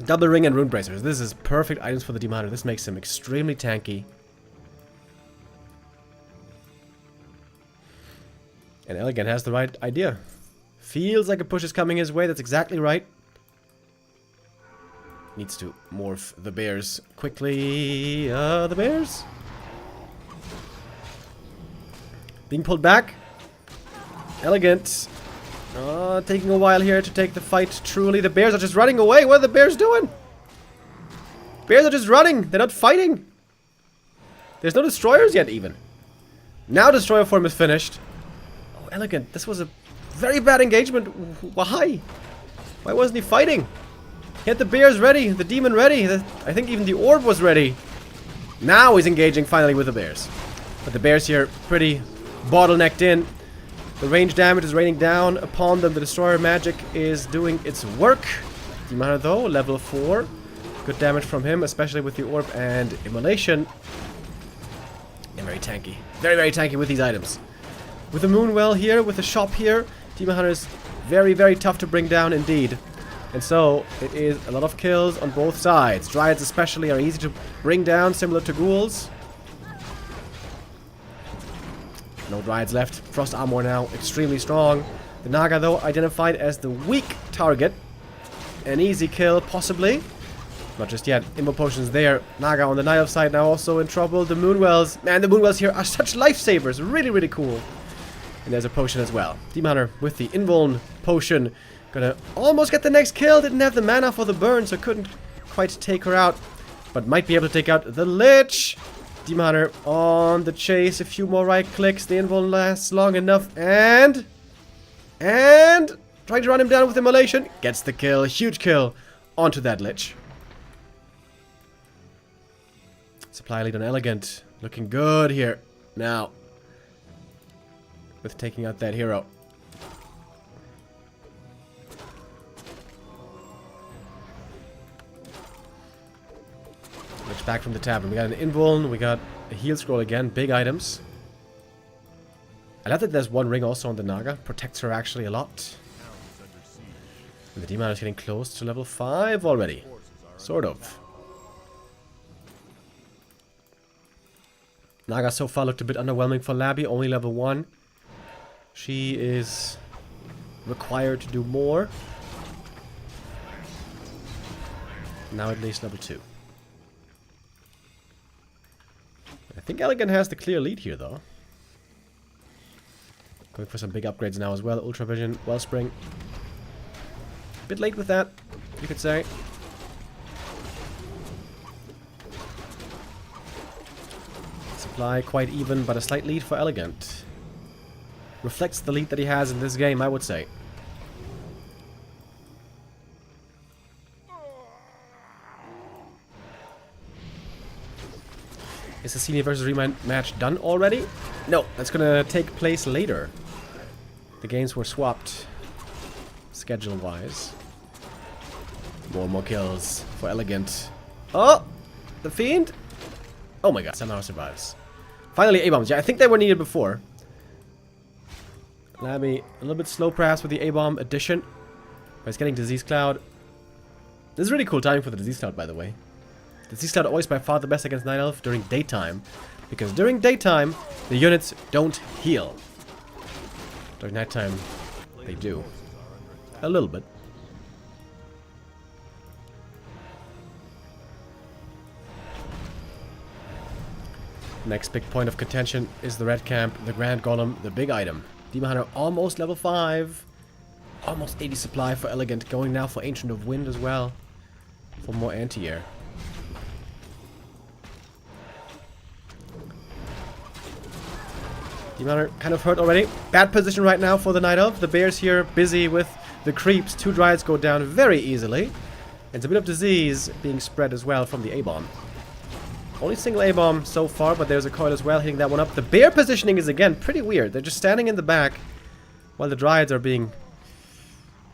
Double ring and rune bracers. This is perfect items for the demon hunter. This makes him extremely tanky. And EleGaNt has the right idea. Feels like a push is coming his way. That's exactly right. Needs to morph the bears quickly. The bears? Being pulled back. EleGaNt. Taking a while here to take the fight truly. The bears are just running away. What are the bears doing? Bears are just running. They're not fighting. There's no destroyers yet even. Now destroyer form is finished. Oh, EleGaNt. This was a very bad engagement. Why? Why wasn't he fighting? He had the bears ready, the demon ready. I think even the orb was ready. Now he's engaging finally with the bears. But the bears here pretty bottlenecked in. The range damage is raining down upon them. The destroyer magic is doing its work. Demon Hunter though, level 4. Good damage from him, especially with the orb and immolation. And very tanky. Very, very tanky with these items. With the moon well here, with the shop here, Demon Hunter is very, very tough to bring down indeed. And so, it is a lot of kills on both sides. Dryads especially are easy to bring down, similar to ghouls. No Dryads left. Frost Armor now, extremely strong. The Naga, though, identified as the weak target. An easy kill, possibly. Not just yet. Immo Potions there. Naga on the Night Elf side now also in trouble. The Moonwells. Man, the Moonwells here are such lifesavers. Really, really cool. And there's a potion as well. Demon Hunter with the Invuln Potion. Gonna almost get the next kill. Didn't have the mana for the burn, so couldn't quite take her out. But might be able to take out the Lich. Demon Hunter on the chase. A few more right clicks. The Invuln lasts long enough. And trying to run him down with Immolation. Gets the kill. Huge kill onto that Lich. Supply lead on EleGaNt. Looking good here. Now. With taking out that hero. Lich back from the tavern. We got an Invuln. We got a heal scroll again. Big items. I love that there's one ring also on the Naga. Protects her actually a lot. And the Demon is getting close to level 5 already. Sort of. Naga so far looked a bit underwhelming for Labby. Only level 1. She is required to do more. Now at least level 2. I think EleGaNt has the clear lead here though. Going for some big upgrades now as well. Ultra Vision, Wellspring. Bit late with that, you could say. Supply quite even, but a slight lead for EleGaNt. Reflects the lead that he has in this game, I would say. Is the Sini versus ReMinD match done already? No, that's gonna take place later. The games were swapped schedule-wise. More kills for EleGaNt. Oh! The Fiend? Oh my god, somehow survives. Finally, A-bombs. Yeah, I think they were needed before. Labby, a little bit slow perhaps with the A-bomb addition. But he's getting Disease Cloud. This is really cool timing for the Disease Cloud, by the way. The Disease Cloud always by far the best against Night Elf during daytime. Because during daytime, the units don't heal. During nighttime, they do. A little bit. Next big point of contention is the red camp, the Grand Golem, the big item. Demon Hunter almost level 5. Almost 80 supply for EleGaNt. Going now for Ancient of Wind as well. For more anti-air. Demon Hunter kind of hurt already. Bad position right now for the Night Elf. The bears here busy with the creeps. 2 Dryads go down very easily. And it's a bit of disease being spread as well from the A-bomb. Only single A-bomb so far, but there's a coil as well, hitting that one up. The bear positioning is, again, pretty weird. They're just standing in the back while the Dryads are being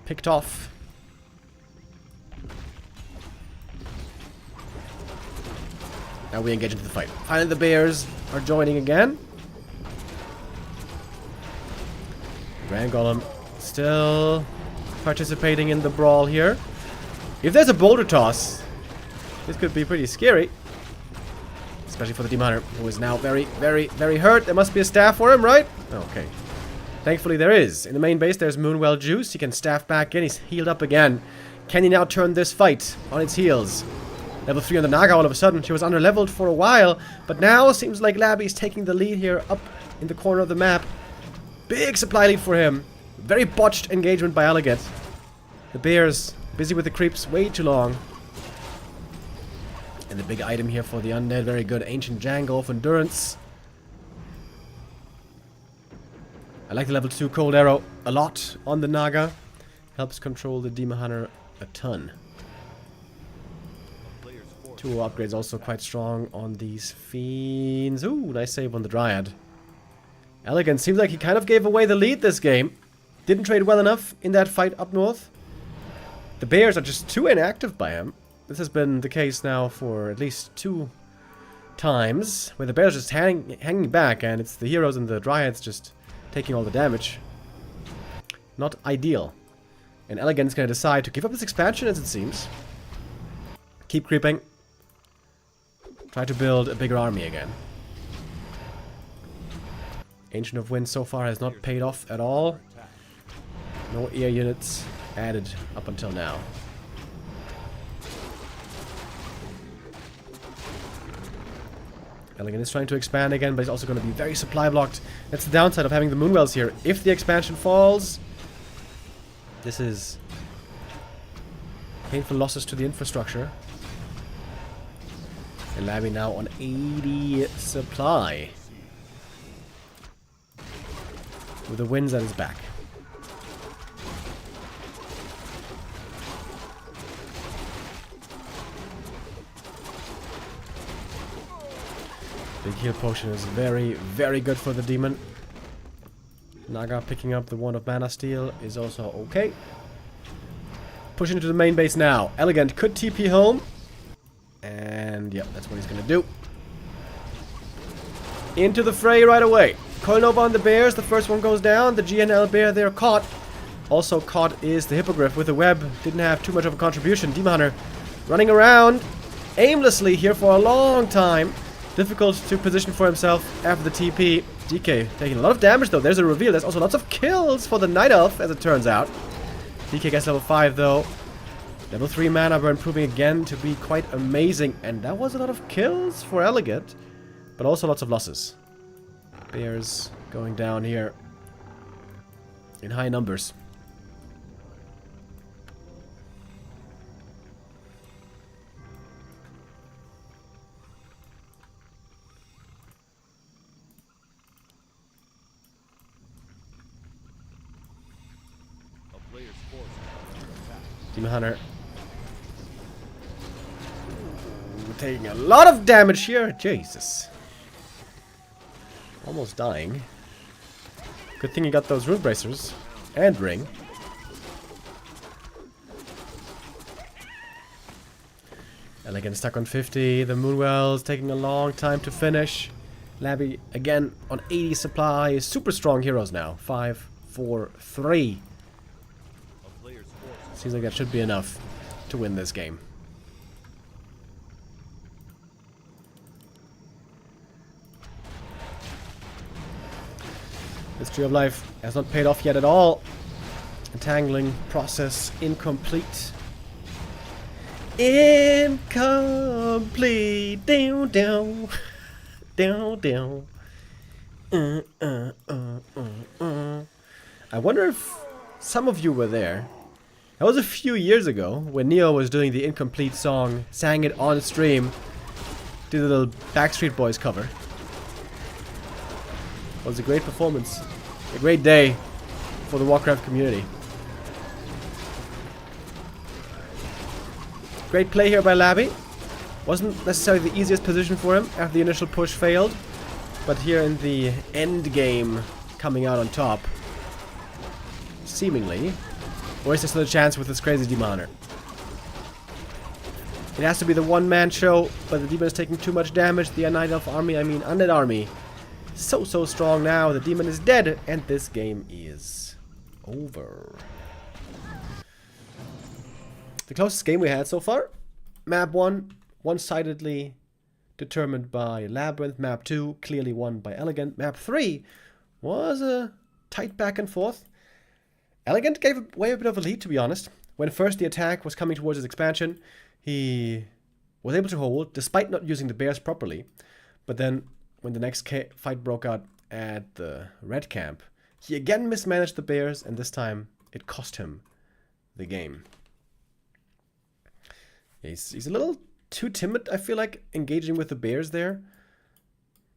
picked off. Now we engage into the fight. Finally, the bears are joining again. Grand Golem still participating in the brawl here. If there's a boulder toss, this could be pretty scary. Especially for the Demon Hunter, who is now very, very, very hurt. There must be a staff for him, right? Okay. Thankfully there is. In the main base, there's Moonwell Juice. He can staff back in. He's healed up again. Can he now turn this fight on its heels? Level 3 on the Naga all of a sudden. She was under-leveled for a while, but now seems like Labby's taking the lead here up in the corner of the map. Big supply lead for him. Very botched engagement by EleGaNt. The bears busy with the creeps way too long. And the big item here for the undead. Very good Ancient Jangle of Endurance. I like the level 2 Cold Arrow a lot on the Naga. Helps control the Demon Hunter a ton. 2 upgrades also quite strong on these Fiends. Ooh, nice save on the Dryad. EleGaNt seems like he kind of gave away the lead this game. Didn't trade well enough in that fight up north. The bears are just too inactive by him. This has been the case now for at least 2 times, where the bears are just hanging back, and it's the heroes and the Dryads just taking all the damage. Not ideal. And EleGaNt's gonna decide to give up this expansion, as it seems. Keep creeping. Try to build a bigger army again. Ancient of Wind so far has not paid off at all. No air units added up until now. EleGaNt is trying to expand again, but he's also going to be very supply blocked. That's the downside of having the Moonwells here. If the expansion falls, this is painful losses to the infrastructure. And Labby now on 80 supply. With the winds at his back. Big heal potion is very, very good for the demon. Naga picking up the Wand of Mana Steel is also okay. Pushing into the main base now. EleGaNt could TP home. And yeah, that's what he's gonna do. Into the fray right away. Coil Nova on the bears. The first one goes down. The GNL bear, they're caught. Also caught is the Hippogriff with the web. Didn't have too much of a contribution. Demon Hunter running around aimlessly here for a long time. Difficult to position for himself after the TP. DK taking a lot of damage though. There's a reveal. There's also lots of kills for the Night Elf, as it turns out. DK gets level 5 though. Level 3 mana burn proving again to be quite amazing. And that was a lot of kills for EleGaNt. But also lots of losses. Bears going down here in high numbers. Demon Hunter taking a lot of damage here. Jesus. Almost dying. Good thing he got those rune bracers and ring. EleGaNt stuck on 50. The Moonwell's taking a long time to finish. Labby again on 80 supply. Super strong heroes now. 5, 4, 3. Seems like that should be enough to win this game. This Tree of Life has not paid off yet at all. Entangling process incomplete. Incomplete. Down, down. Down, down. I wonder if some of you were there. That was a few years ago when Neo was doing the Incomplete song, sang it on stream, did a little Backstreet Boys cover. It was a great performance. A great day for the Warcraft community. Great play here by Labby. Wasn't necessarily the easiest position for him after the initial push failed. But here in the end game, coming out on top, seemingly, or is there still a chance with this crazy demoner? It has to be the one-man show, but the demon is taking too much damage. The Undead Undead Army, so strong now. The demon is dead, and this game is over. The closest game we had so far, map 1, one-sidedly determined by LabyRinth. Map 2, clearly won by EleGaNt. Map 3 was a tight back and forth. EleGaNt gave away a bit of a lead, to be honest. When first the attack was coming towards his expansion, he was able to hold, despite not using the bears properly. But then, when the next fight broke out at the red camp, he again mismanaged the bears, and this time it cost him the game. He's a little too timid, I feel like, engaging with the bears there.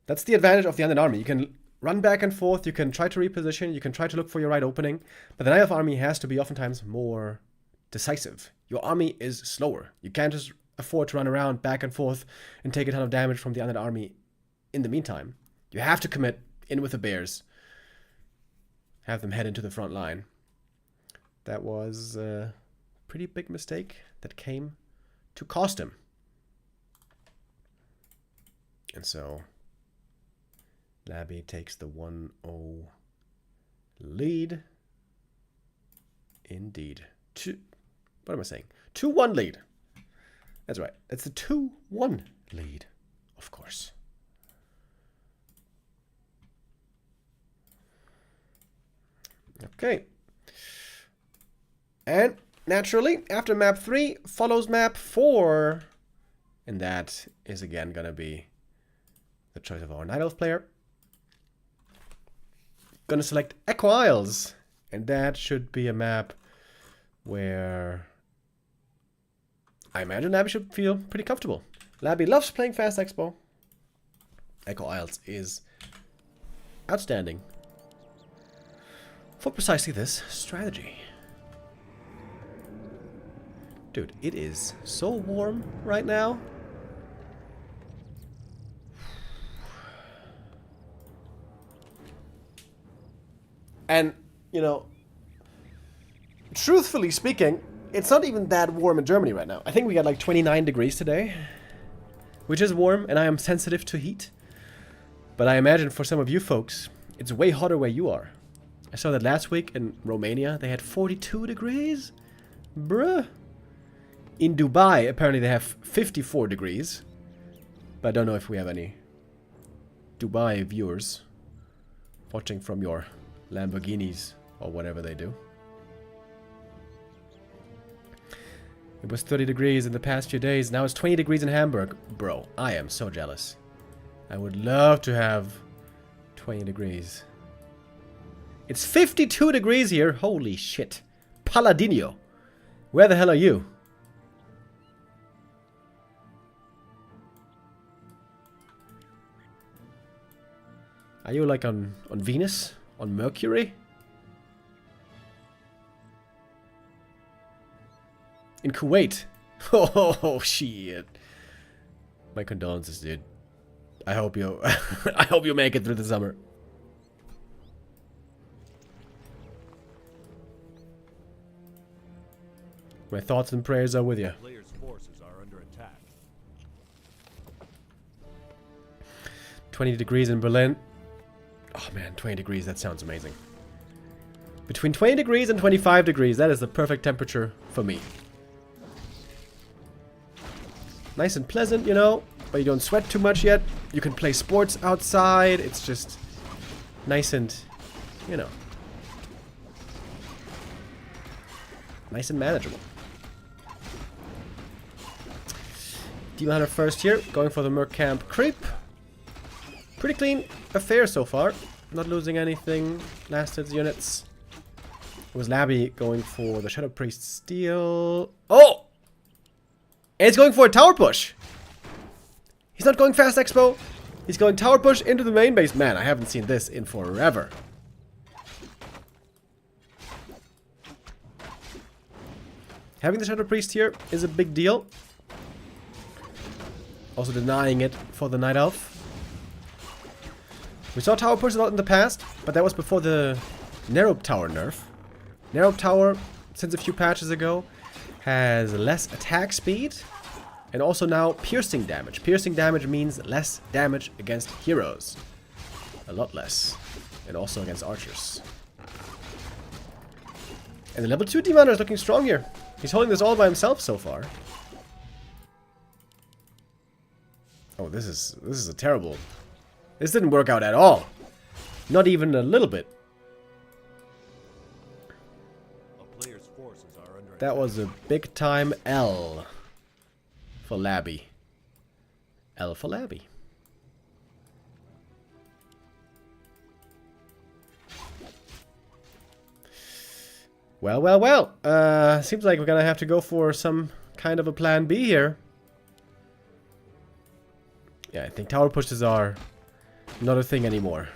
That's the advantage of the Undead Army. You can run back and forth, you can try to reposition, you can try to look for your right opening, but the Undead Army has to be oftentimes more decisive. Your army is slower. You can't just afford to run around back and forth and take a ton of damage from the Undead Army in the meantime. You have to commit in with the bears. Have them head into the front line. That was a pretty big mistake that came to cost him. And so Labby takes the 1-0 lead. Indeed. What am I saying? 2-1 lead. That's right. It's a 2-1 lead, of course. Okay. And naturally, after map 3 follows map 4. And that is again going to be the choice of our Night Elf player. Gonna select Echo Isles. And that should be a map where I imagine Labby should feel pretty comfortable. Labby loves playing Fast Expo. Echo Isles is outstanding for precisely this strategy. Dude, it is so warm right now. And, you know, truthfully speaking, it's not even that warm in Germany right now. I think we got like 29 degrees today, which is warm, and I am sensitive to heat. But I imagine for some of you folks, it's way hotter where you are. I saw that last week in Romania, they had 42 degrees. Bruh. In Dubai, apparently they have 54 degrees. But I don't know if we have any Dubai viewers watching from your Lamborghinis or whatever they do. It was 30 degrees in the past few days. Now it's 20 degrees in Hamburg. Bro, I am so jealous. I would love to have 20 degrees. It's 52 degrees here. Holy shit. Paladino. Where the hell are you? Are you like on Venus? On Mercury? In Kuwait. Oh shit. My condolences, dude. I hope you I hope you make it through the summer. My thoughts and prayers are with you. Players' forces are under attack. 20 degrees in Berlin. Oh man, 20 degrees, that sounds amazing. Between 20 degrees and 25 degrees, that is the perfect temperature for me. Nice and pleasant, you know, but you don't sweat too much yet. You can play sports outside. It's just nice and, you know, nice and manageable. Demon Hunter first here, going for the Merc Camp creep. Pretty clean affair so far. Not losing anything. Last hits units. It was Labby going for the Shadow Priest steal. Oh! And it's going for a tower push. He's not going Fast Expo. He's going tower push into the main base. Man, I haven't seen this in forever. Having the Shadow Priest here is a big deal. Also denying it for the Night Elf. We saw tower push a lot in the past, but that was before the narrow tower nerf. Narrow tower, since a few patches ago, has less attack speed and also now piercing damage. Piercing damage means less damage against heroes. A lot less. And also against archers. And the level 2 Demon Hunter is looking strong here. He's holding this all by himself so far. Oh, this is a terrible... This didn't work out at all. Not even a little bit. A player's forces are under That was a big time L for Labby. L for Labby. Well, well, well. Seems like we're gonna have to go for some kind of a plan B here. Yeah, I think tower pushes are not a thing anymore.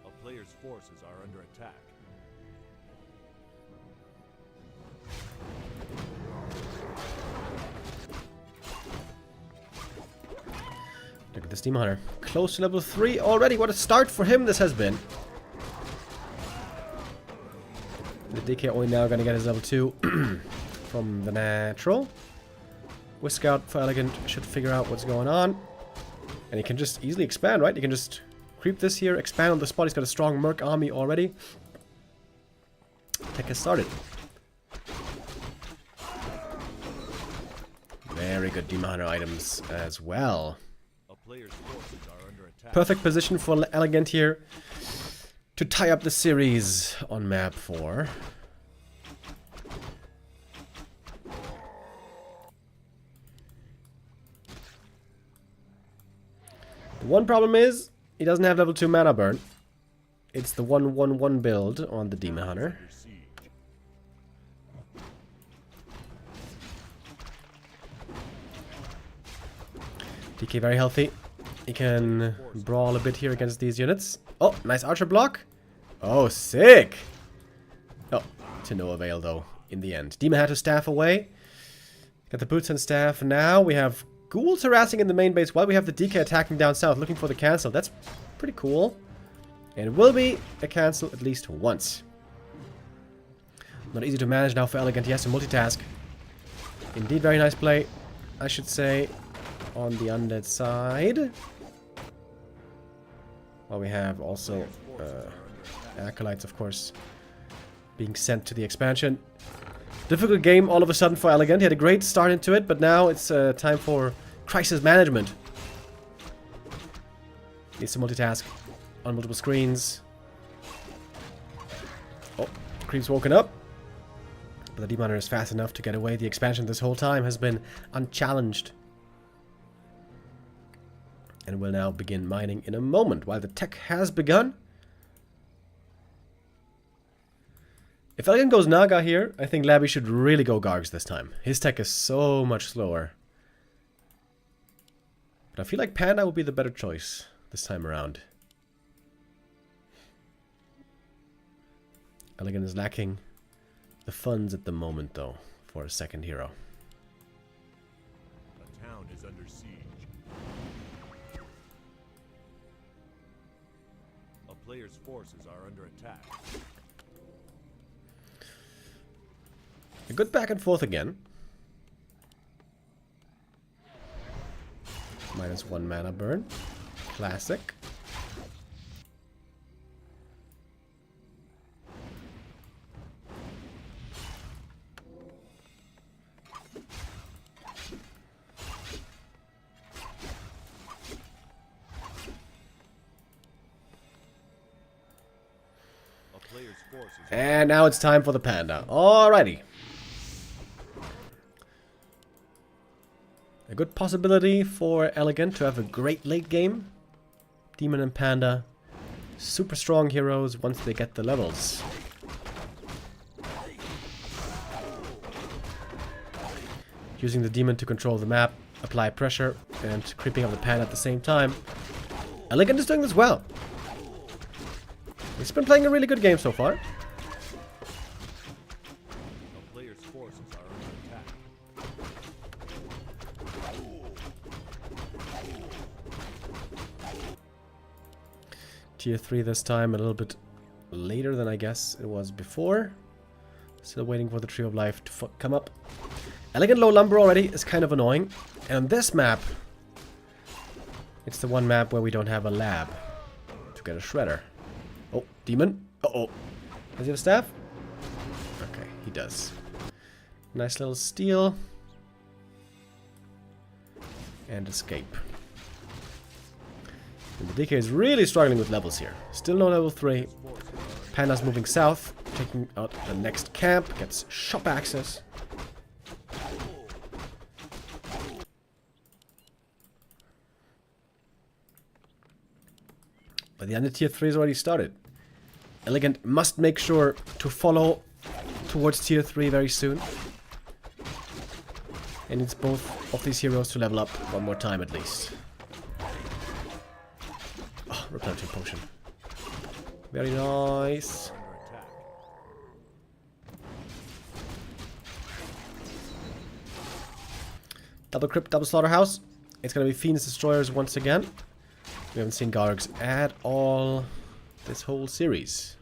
A player's forces are under attack. Look at this Demon Hunter. Close to level 3 already. What a start for him this has been. The DK only now gonna get his level 2 from the natural. Whisk out for EleGaNt should figure out what's going on. And he can just easily expand, right? He can just creep this here, expand on the spot. He's got a strong Merc army already. Tech has started. Very good Demon Hunter items as well. A player's forces are under attack. Perfect position for EleGaNt here to tie up the series on map 4. The one problem is he doesn't have level 2 mana burn. It's the 1/1/1 build on the Demon Hunter. Under siege. DK very healthy. He can brawl a bit here against these units. Oh, nice archer block. Oh, sick. Oh, to no avail though in the end. Demon had to staff away. Got the boots and staff. Now we have ghouls harassing in the main base while we have the DK attacking down south looking for the cancel. That's pretty cool. And it will be a cancel at least once. Not easy to manage now for EleGaNt. He has to multitask. Indeed, very nice play, I should say, on the undead side. While we have also acolytes, of course, being sent to the expansion. Difficult game all of a sudden for EleGaNt. He had a great start into it, but now it's time for crisis management. Needs to multitask on multiple screens. Oh, Creep's woken up. But the Demon Hunter is fast enough to get away. The expansion this whole time has been unchallenged. And will now begin mining in a moment, while the tech has begun. If EleGaNt goes Naga here, I think Labby should really go Gargs this time. His tech is so much slower. But I feel like Panda would be the better choice this time around. EleGaNt is lacking the funds at the moment, though, for a second hero. A town is under siege. A player's forces are under attack. A good back and forth again. -1 mana burn. Classic. A player's forces And now it's time for the Panda. Alrighty. A good possibility for EleGaNt to have a great late game. Demon and Panda, super strong heroes once they get the levels. Using the Demon to control the map, apply pressure, and creeping up the Panda at the same time. EleGaNt is doing this well. He's been playing a really good game so far. A player's forces are under attack. Tier 3 this time, a little bit later than I guess it was before. Still waiting for the Tree of Life to come up. EleGaNt low lumber already is kind of annoying. And on this map, it's the one map where we don't have a lab to get a shredder. Oh, demon. Uh-oh. Does he have a staff? Okay, he does. Nice little steal. And escape. And the DK is really struggling with levels here. Still no level 3. Panda's moving south, taking out the next camp, gets shop access. But the end of tier 3 is already started. EleGaNt must make sure to follow towards tier 3 very soon. And it's both of these heroes to level up one more time at least. Oh, replenishing potion. Very nice. Double crypt, double slaughterhouse. It's gonna be Fiend's Destroyers once again. We haven't seen Gargs at all this whole series.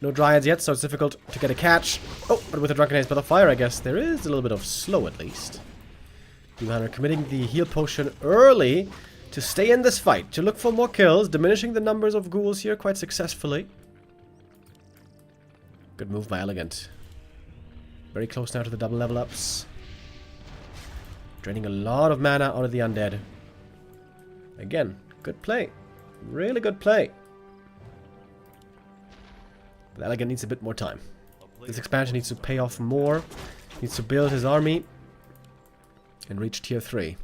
No Dryads yet, so it's difficult to get a catch. Oh, but with the Drunken Haze Breath of Fire, I guess there is a little bit of slow at least. Demon Hunter committing the heal potion early to stay in this fight, to look for more kills, diminishing the numbers of ghouls here quite successfully. Good move by EleGaNt. Very close now to the double level ups. Draining a lot of mana out of the undead. Again, good play. Really good play. But EleGaNt needs a bit more time. This expansion needs to pay off more. Needs to build his army. And reach tier 3.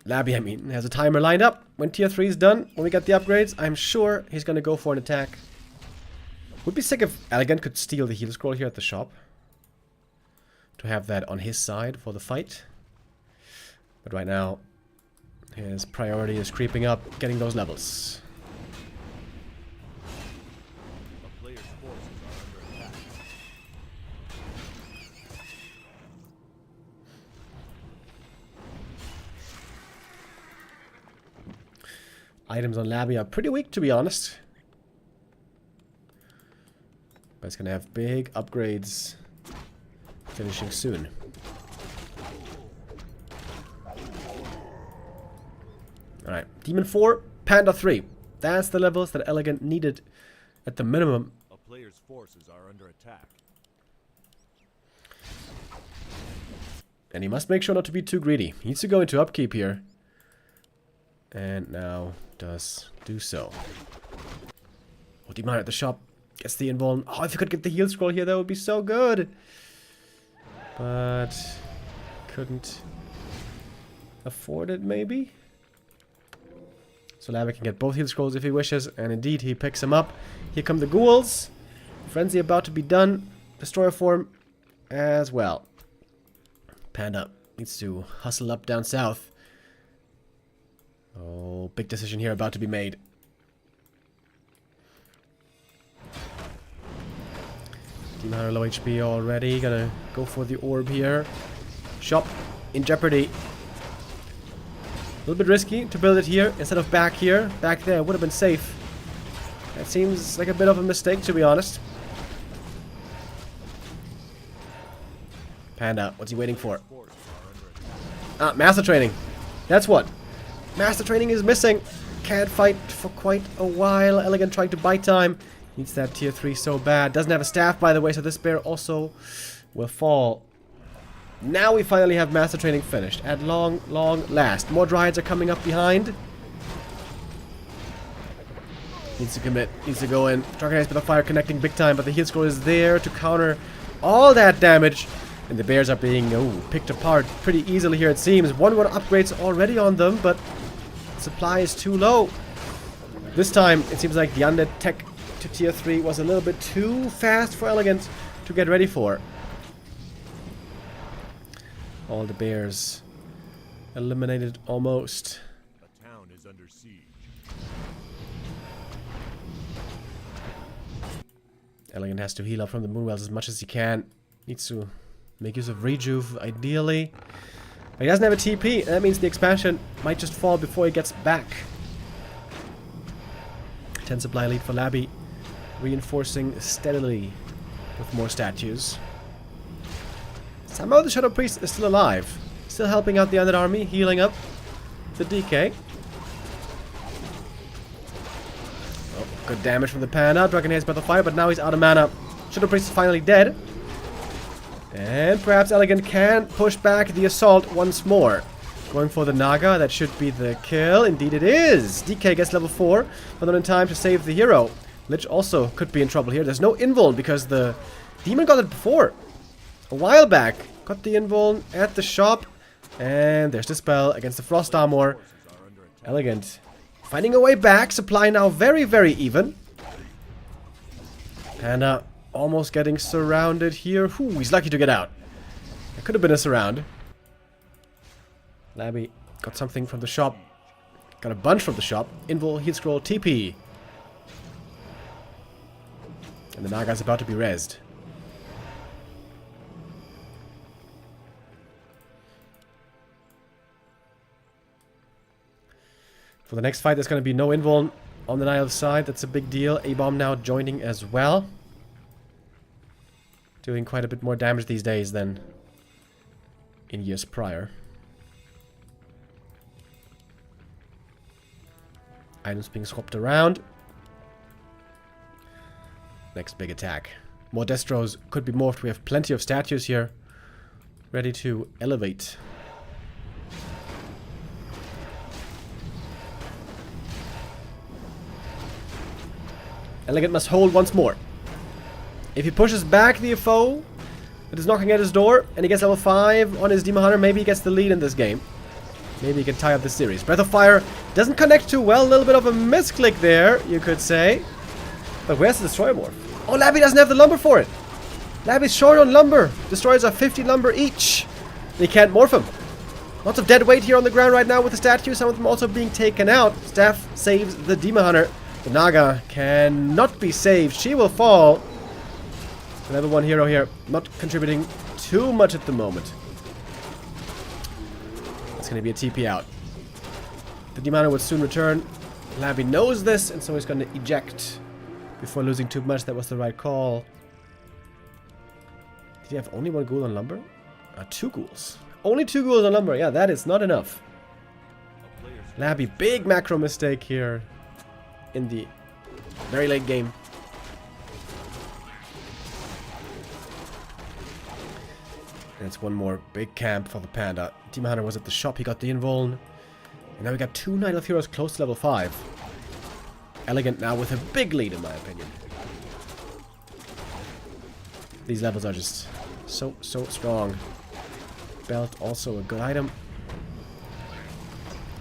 Labby, I mean, has a timer lined up. When tier 3 is done, when we get the upgrades, I'm sure he's going to go for an attack. Would be sick if EleGaNt could steal the heal scroll here at the shop. To have that on his side for the fight. But right now, his priority is creeping up, getting those levels. A player's forces are under attack. Items on Labby are pretty weak, to be honest. But it's going to have big upgrades finishing soon. Alright, Demon 4, Panda 3. That's the levels that EleGaNt needed at the minimum. A player's forces are under attack. And he must make sure not to be too greedy. He needs to go into upkeep here. And now does do so. Oh, Demon Hunter at the shop gets the invuln. Oh, if you could get the heal scroll here, that would be so good. But couldn't afford it, maybe? So Labby can get both heal scrolls if he wishes, and indeed he picks them up. Here come the ghouls. Frenzy about to be done. Destroyer form as well. Panda needs to hustle up down south. Oh, big decision here about to be made. Demon Hunter low HP already. Gonna go for the orb here. Shop in jeopardy. A little bit risky to build it here instead of back here. Back there would have been safe. That seems like a bit of a mistake, to be honest. Panda, what's he waiting for? Ah, Master Training. That's what. Master Training is missing. Can't fight for quite a while. EleGaNt trying to buy time. Needs that tier 3 so bad. Doesn't have a staff, by the way, so this bear also will fall. Now we finally have Master Training finished. At long, long last. More Dryads are coming up behind. Needs to commit. Needs to go in. Drunken Haze Breath of Fire connecting big time, but the heal scroll is there to counter all that damage. And the bears are being picked apart pretty easily here, it seems. One more upgrades already on them, but supply is too low. This time, it seems like the undead tech to tier 3 was a little bit too fast for EleGaNt to get ready for. All the bears eliminated almost. A town is under siege. EleGaNt has to heal up from the Moonwells as much as he can. Needs to make use of Rejuve, ideally. But he doesn't have a TP, and that means the expansion might just fall before he gets back. 10 supply lead for Labby. Reinforcing steadily with more statues. Somehow the Shadow Priest is still alive. Still helping out the Undead army, healing up the DK. Oh, good damage from the Panda. Dragon Haze by the fire, but now he's out of mana. Shadow Priest is finally dead. And perhaps EleGaNt can push back the assault once more. Going for the Naga, that should be the kill. Indeed it is! DK gets level 4, but not in time to save the hero. Lich also could be in trouble here. There's no invuln because the demon got it before. A while back. Got the invuln at the shop. And there's the spell against the Frost Armor. EleGaNt finding a way back. Supply now very, very even. Panda almost getting surrounded here. Ooh, he's lucky to get out. That could have been a surround. Labby got something from the shop. Got a bunch from the shop. Invul, heal scroll, TP. And the Naga's about to be rezzed. For the next fight, there's going to be no invuln on the Nile side. That's a big deal. A-bomb now joining as well. Doing quite a bit more damage these days than in years prior. Items being swapped around. Next big attack. More Destros could be morphed. We have plenty of statues here. Ready to elevate. EleGaNt must hold once more. If he pushes back the foe that is knocking at his door, and he gets level 5 on his Demon Hunter, maybe he gets the lead in this game. Maybe he can tie up the series. Breath of Fire doesn't connect too well. A little bit of a misclick there, you could say. But where's the Destroyer morph? Oh, Labby doesn't have the lumber for it. Labby's short on lumber. Destroyers are 50 lumber each. They can't morph them. Lots of dead weight here on the ground right now with the statues. Some of them also being taken out. Staff saves the Demon Hunter. The Naga cannot be saved. She will fall. Another one hero here. Not contributing too much at the moment. It's going to be a TP out. The Demon Hunter would soon return. Labby knows this, and so he's going to eject before losing too much. That was the right call. Did he have only one ghoul on lumber? 2 ghouls. Only 2 ghouls on lumber. Yeah, that is not enough. Labby, big macro mistake here in the very late game. And it's one more big camp for the Panda. Demon Hunter was at the shop. He got the invuln. And now we got 2 Night Elf heroes close to level 5. EleGaNt now with a big lead, in my opinion. These levels are just so strong. Belt also a good item.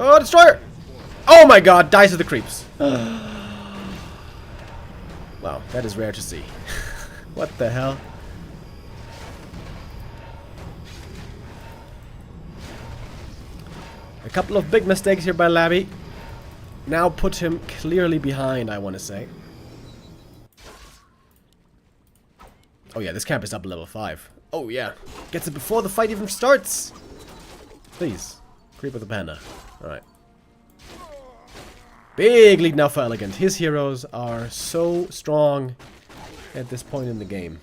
Oh, Destroyer! Oh my god, dies to the creeps. Wow, that is rare to see. What the hell? A couple of big mistakes here by Labby. Now put him clearly behind, I want to say. Oh yeah, this camp is up level 5. Oh yeah, gets it before the fight even starts. Please, creep with the Panda. Alright. Big lead now for EleGaNt. His heroes are so strong at this point in the game.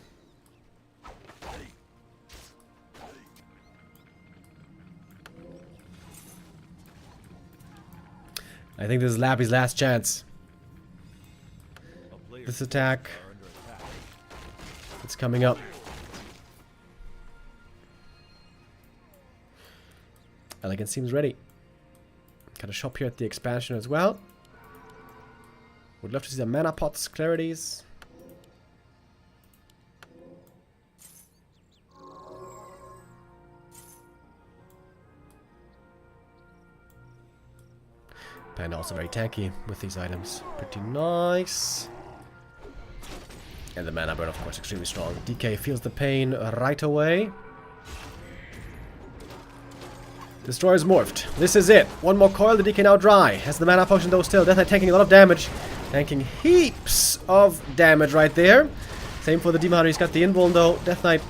I think this is Labby's last chance. This attack. It's coming up. EleGaNt seems ready. Got a shop here at the expansion as well. Would love to see some mana pots, clarities. Panda also very tanky with these items. Pretty nice. And the mana burn, of course, extremely strong. DK feels the pain right away. Destroyer's morphed. This is it. One more coil, the DK now dry. Has the mana potion though still. Death Knight tanking a lot of damage. Tanking heaps of damage right there. Same for the Demon Hunter. He's got the invuln though. Death Knight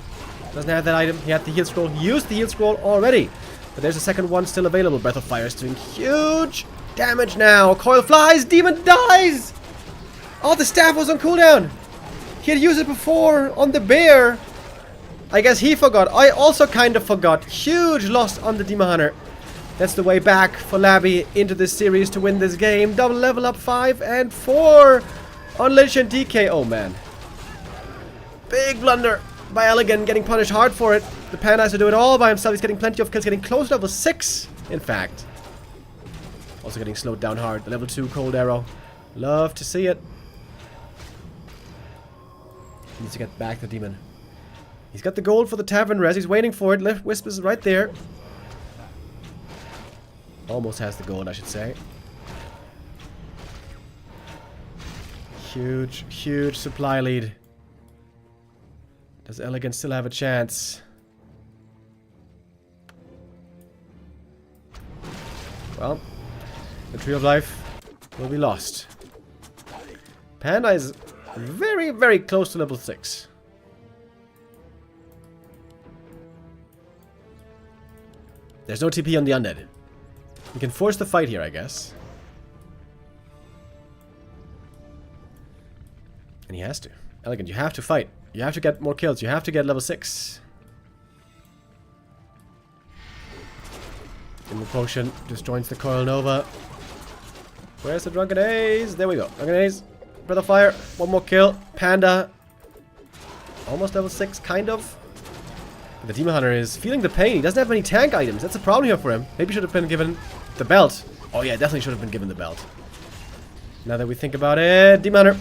doesn't have that item. He had the heal scroll. He used the heal scroll already. But there's a second one still available. Breath of Fire is doing huge damage now. Coil flies. Demon dies. Oh, the staff was on cooldown. He had used it before on the bear. I guess he forgot. I also kind of forgot. Huge loss on the Demon Hunter. That's the way back for Labby into this series to win this game. Double level up 5 and 4 on Lich and DK. Oh man. Big blunder by EleGaNt, getting punished hard for it. The Panda has to do it all by himself. He's getting plenty of kills, getting close to level 6, in fact. Also getting slowed down hard. The level 2 cold arrow. Love to see it. He needs to get back the demon. He's got the gold for the tavern res. He's waiting for it. Left Wisp is right there. Almost has the gold, I should say. Huge, huge supply lead. Does EleGaNt still have a chance? Well, the Tree of Life will be lost. Panda is very, very close to level 6. There's no TP on the undead. You can force the fight here, I guess. And he has to. EleGaNt, you have to fight. You have to get more kills. You have to get level 6. Inward Potion disjoins the Coil Nova. Where's the Drunken Haze? There we go. Drunken Haze. Breath of Fire. One more kill. Panda. Almost level 6, kind of. The Demon Hunter is feeling the pain. He doesn't have any tank items. That's a problem here for him. Maybe should have been given the belt. Oh yeah, definitely should have been given the belt. Now that we think about it, Demon Hunter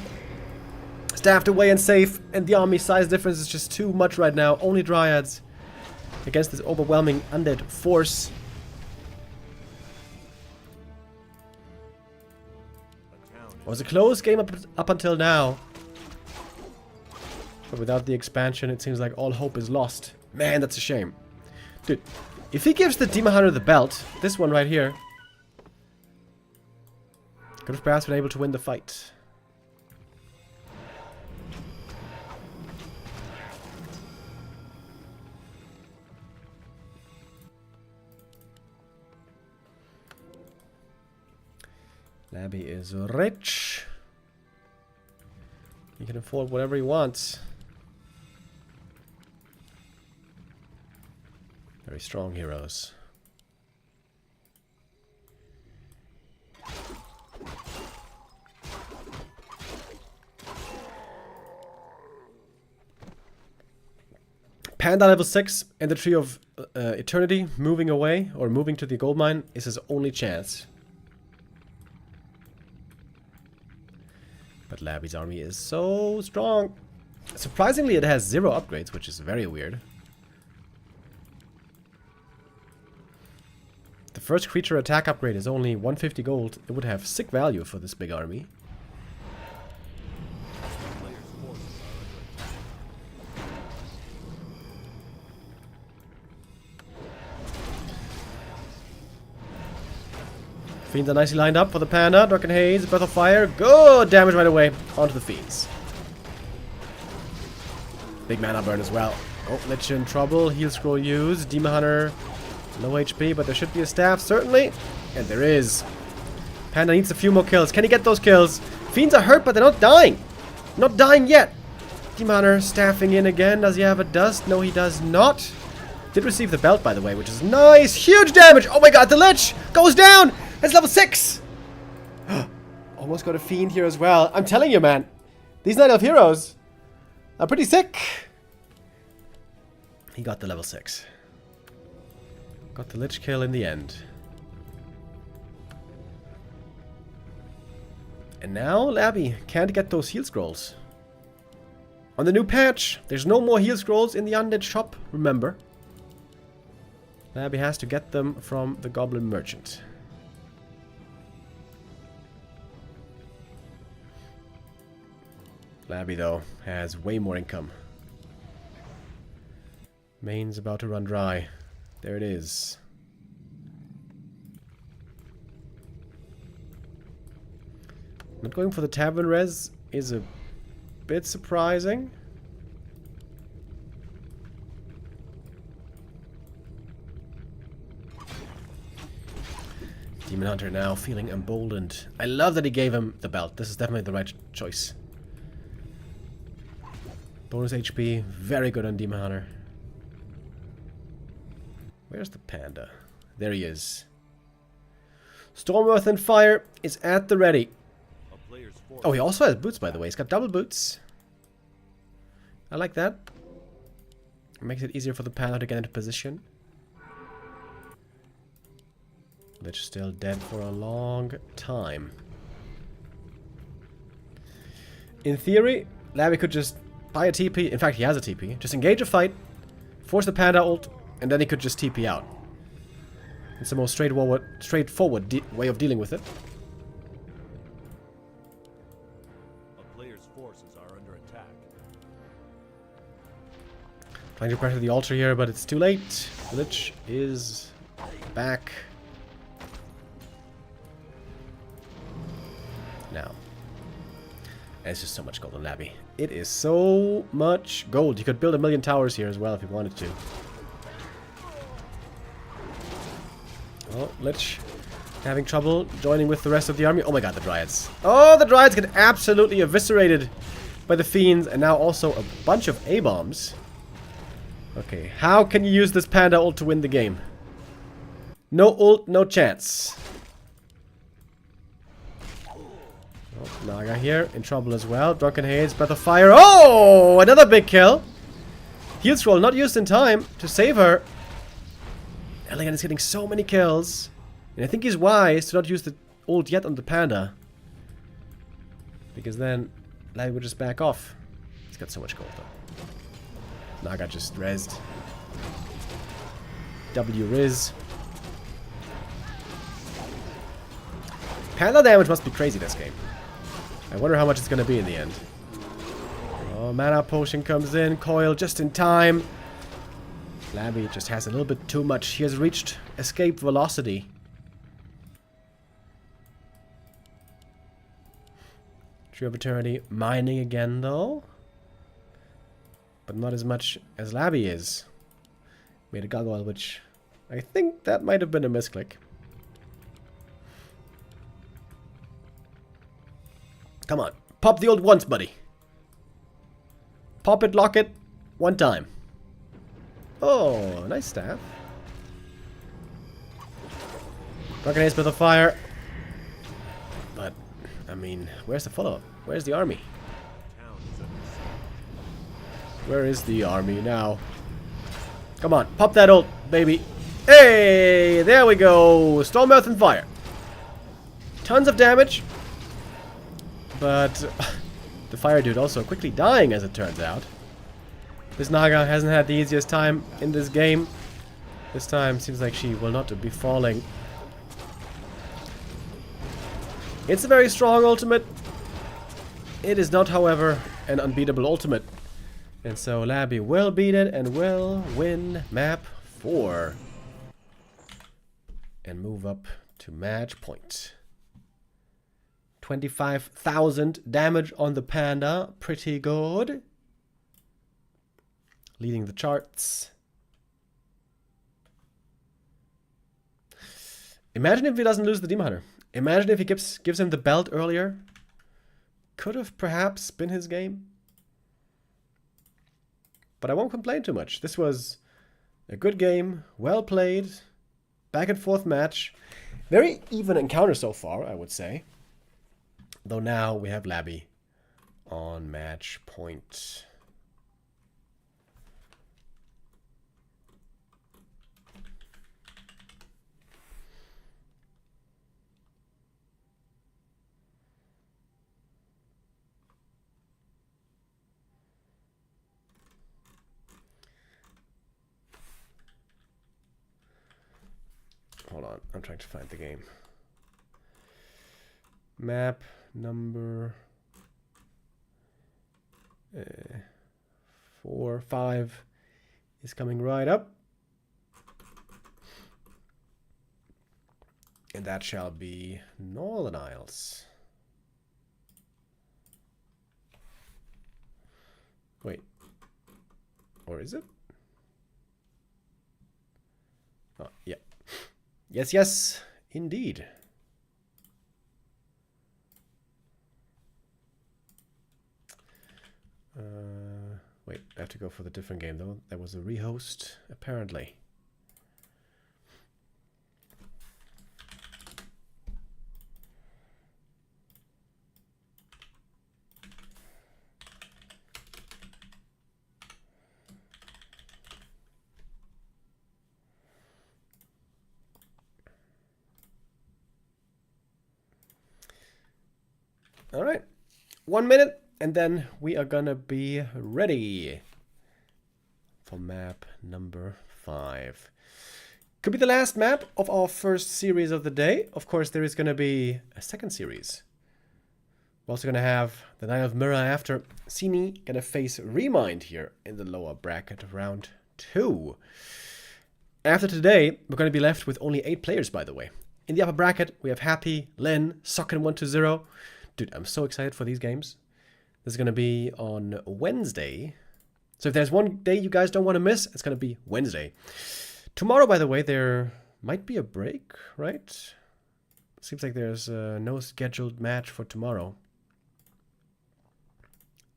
staffed away and safe, and the army size difference is just too much right now. Only Dryads against this overwhelming undead force. It was a close game up until now. But without the expansion, it seems like all hope is lost. Man, that's a shame. Dude, if he gives the Demon Hunter the belt, this one right here, could have perhaps been able to win the fight. Labby is rich. He can afford whatever he wants. Very strong heroes. Panda level 6 and the Tree of Eternity moving away or moving to the gold mine is his only chance. But Labby's army is so strong. Surprisingly, it has 0 upgrades, which is very weird. The first creature attack upgrade is only 150 gold. It would have sick value for this big army. Fiends are nicely lined up for the Panda. Drunken Haze, Breath of Fire. Good damage right away onto the Fiends. Big mana burn as well. Oh, Lich in trouble. Heal scroll used. Demon Hunter, low HP, but there should be a staff, certainly. And there is. Panda needs a few more kills. Can he get those kills? Fiends are hurt, but they're not dying. Not dying yet. Demon Hunter staffing in again. Does he have a dust? No, he does not. Did receive the belt, by the way, which is nice. Huge damage. Oh my god, the Lich goes down. It's level 6! Almost got a Fiend here as well. I'm telling you, man. These Night Elf heroes are pretty sick. He got the level 6. Got the Lich kill in the end. And now Labby can't get those heal scrolls. On the new patch, there's no more heal scrolls in the undead shop, remember. Labby has to get them from the Goblin Merchant. Labby, though, has way more income. Main's about to run dry. There it is. Not going for the tavern res is a bit surprising. Demon Hunter now, feeling emboldened. I love that he gave him the belt. This is definitely the right choice. Bonus HP, very good on Demon Hunter. Where's the panda? There he is. Stormworth and Fire is at the ready. Oh, he also has boots, by the way. He's got double boots. I like that. It makes it easier for the panda to get into position. Lich still dead for a long time. In theory, Labby could just buy a TP. In fact, he has a TP. Just engage a fight, force the panda ult, and then he could just TP out. It's the most straightforward way of dealing with it. A player's forces are under attack. Trying to pressure the altar here, but it's too late. The Lich is back. Now. And it's just so much gold on Labby. It is so much gold. You could build 1,000,000 towers here as well if you wanted to. Oh, Lich having trouble joining with the rest of the army. Oh my god, the Dryads. Oh, the Dryads get absolutely eviscerated by the Fiends, and now also a bunch of A-bombs. Okay, how can you use this panda ult to win the game? No ult, no chance. Oh, Naga here, in trouble as well. Drunken Haze, Breath of Fire. Oh, another big kill. Heal Scroll not used in time to save her. EleGaNt is getting so many kills. And I think he's wise to not use the ult yet on the panda. Because then Labby would just back off. He's got so much gold though. Naga just rezzed. W-Riz. Panda damage must be crazy this game. I wonder how much it's going to be in the end. Oh, mana potion comes in. Coil just in time. Labby just has a little bit too much. He has reached escape velocity. Tree of Eternity mining again though. But not as much as Labby is. Made a gargoyle, which I think that might have been a misclick. Come on. Pop the ult once, buddy. Pop it, lock it. One time. Oh, nice staff. Drunken Haze with a fire. But, I mean, where's the follow-up? Where's the army? Where is the army now? Come on, pop that ult, baby. Hey, there we go. Stormworth and Fire. Tons of damage. But the fire dude also quickly dying, as it turns out. This Naga hasn't had the easiest time in this game. This time seems like she will not be falling. It's a very strong ultimate. It is not, however, an unbeatable ultimate. And so Labby will beat it and will win map 4. And move up to match point. 25,000 damage on the panda. Pretty good. Leading the charts. Imagine if he doesn't lose the Demon Hunter. Imagine if he gives him the belt earlier. Could have perhaps been his game. But I won't complain too much. This was a good game. Well played. Back and forth match. Very even encounter so far, I would say. Though now we have Labby on match point. Hold on, I'm trying to find the game. Map number 4, 5 is coming right up. And that shall be Northern Isles. Wait. Or is it? Oh, yeah. Yes, yes, indeed. I have to go for the different game though. That was a rehost, apparently. All right, 1 minute, and then we are gonna be ready for map number 5. Could be the last map of our first series of the day. Of course, there is gonna be a second series. We're also gonna have the Night of Mirror after. Sini gonna face ReMinD here in the lower bracket of round 2. After today, we're gonna be left with only 8 players, by the way. In the upper bracket, we have Happy, Lin, Socken120. Dude, I'm so excited for these games. This is going to be on Wednesday. So if there's one day you guys don't want to miss, it's going to be Wednesday. Tomorrow, by the way, there might be a break, right? Seems like there's no scheduled match for tomorrow.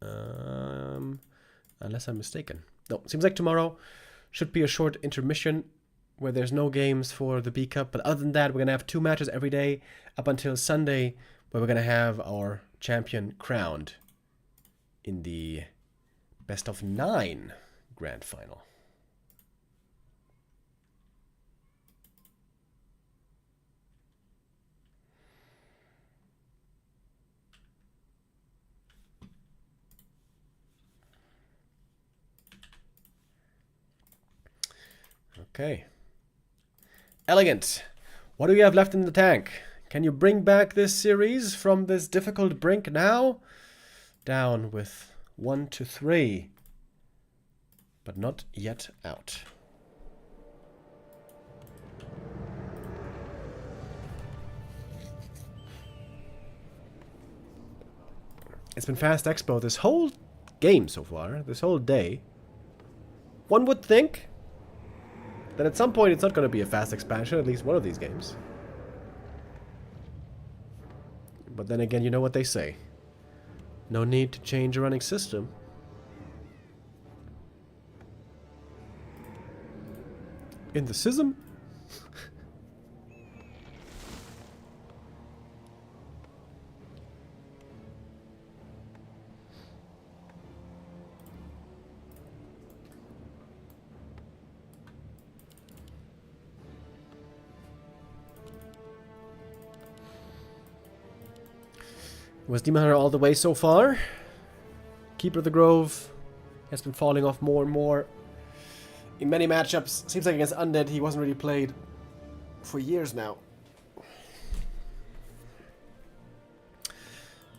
Unless I'm mistaken. No, seems like tomorrow should be a short intermission where there's no games for the B Cup. But other than that, we're going to have 2 matches every day up until Sunday, where we're going to have our champion crowned in the best of 9 grand final. Okay. EleGaNt, what do you have left in the tank? Can you bring back this series from this difficult brink now? Down with 1-3, but not yet out. It's been fast expo this whole game so far, this whole day. One would think that at some point it's not going to be a fast expansion, at least one of these games. But then again, you know what they say. No need to change a running system. In the SISM? Was Demon Hunter all the way so far? Keeper of the Grove has been falling off more and more in many matchups. Seems like against Undead he wasn't really played for years now.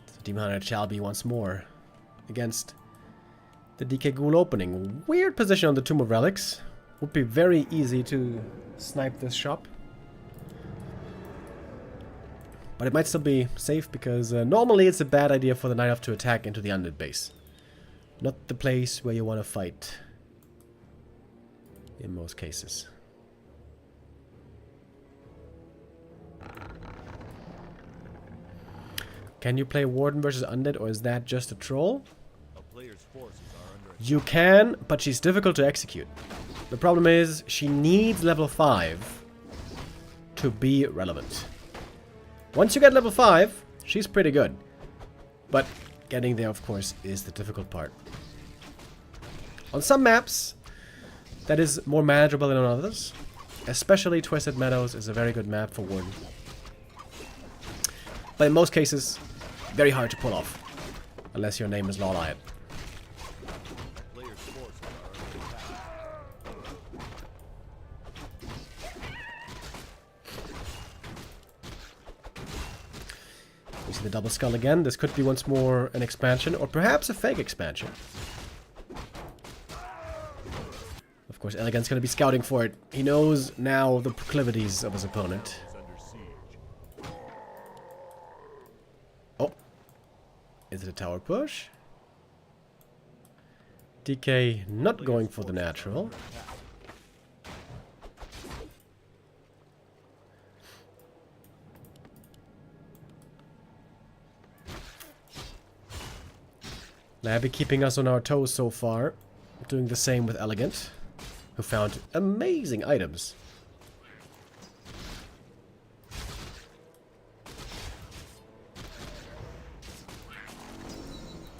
So Demon Hunter shall be once more against the DK Ghoul opening. Weird position on the Tomb of Relics. Would be very easy to snipe this shop. But it might still be safe because normally it's a bad idea for the Night Elf to attack into the Undead base. Not the place where you want to fight. In most cases. Can you play Warden versus Undead, or is that just a troll? A player's forces are under attack. You can, but she's difficult to execute. The problem is she needs level 5 to be relevant. Once you get level 5, she's pretty good. But getting there, of course, is the difficult part. On some maps, that is more manageable than on others. Especially Twisted Meadows is a very good map for Warden. But in most cases, very hard to pull off. Unless your name is LaRaLand. Player's forces are under attack. We see the double skull again. This could be once more an expansion, or perhaps a fake expansion. Of course, EleGaNt's going to be scouting for it. He knows now the proclivities of his opponent. Is under siege. Oh. Is it a tower push? DK not going for the natural. Labby keeping us on our toes so far. doing the same with EleGaNt, who found amazing items.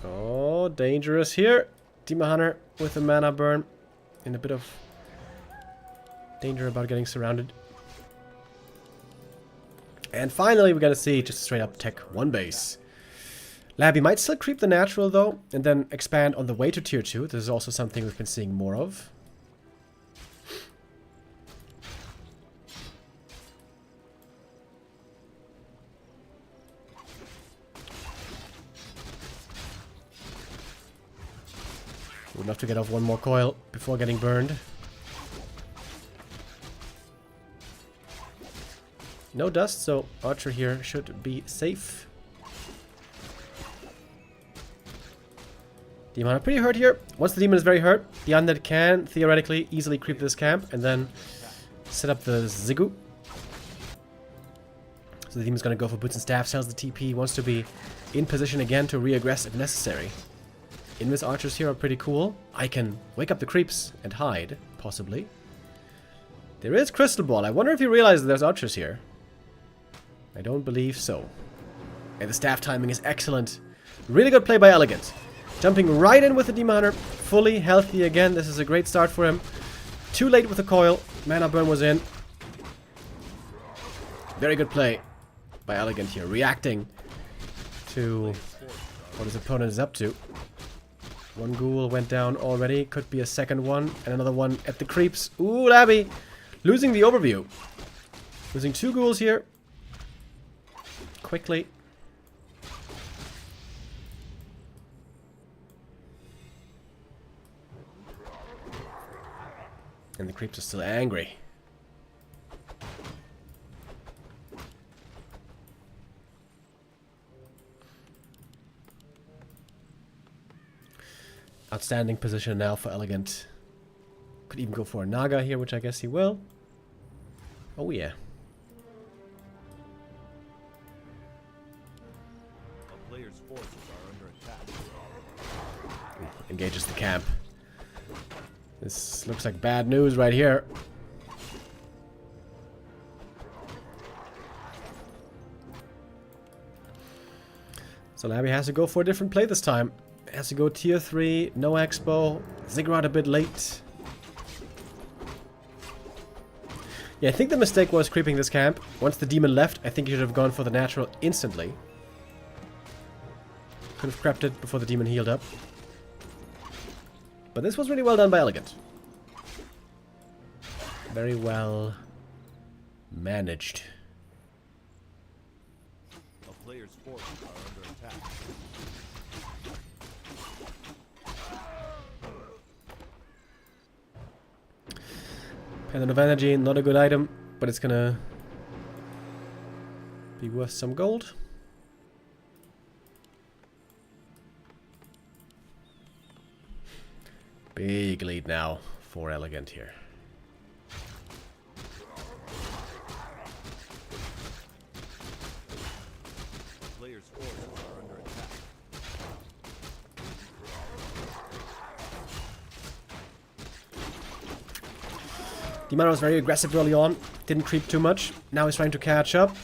Oh, dangerous here. Demon Hunter with a mana burn. In a bit of danger about getting surrounded. And finally, we're gonna see just straight up tech 1 base. Labby might still creep the natural though, and then expand on the way to tier 2. This is also something we've been seeing more of. Would love to get off one more coil before getting burned. No dust, so Archer here should be safe. Demon pretty hurt here. Once the demon is very hurt, the undead can theoretically easily creep this camp and then set up the Zigu. So the demon's gonna go for boots and staff, sells the TP, wants to be in position again to re-aggress if necessary. Invis archers here are pretty cool. I can wake up the creeps and hide, possibly. There is Crystal Ball. I wonder if you realize that there's archers here. I don't believe so. And the staff timing is excellent. Really good play by EleGaNt. Jumping right in with the Demon Hunter. Fully healthy again. This is a great start for him. Too late with the coil. Mana burn was in. Very good play by EleGaNt here. Reacting to what his opponent is up to. One ghoul went down already. Could be a second one. And another one at the creeps. Ooh, Labby. Losing the overview. Losing 2 ghouls here. Quickly. And the creeps are still angry. Outstanding position now for EleGaNt. Could even go for a Naga here, which I guess he will. Oh yeah. A player's forces are under attack. Engages the camp. This looks like bad news right here. So Labby has to go for a different play this time. Has to go tier 3, no expo. Ziggurat a bit late. Yeah, I think the mistake was creeping this camp. Once the demon left, I think you should have gone for the natural instantly. Could have crept it before the demon healed up. But this was really well done by EleGaNt. Very well managed. A player's forces are under attack. Pendant of Energy, not a good item, but it's gonna be worth some gold. Big lead now for EleGaNt here. Player's forces are under attack. Demon was very aggressive early on, didn't creep too much. Now he's trying to catch up.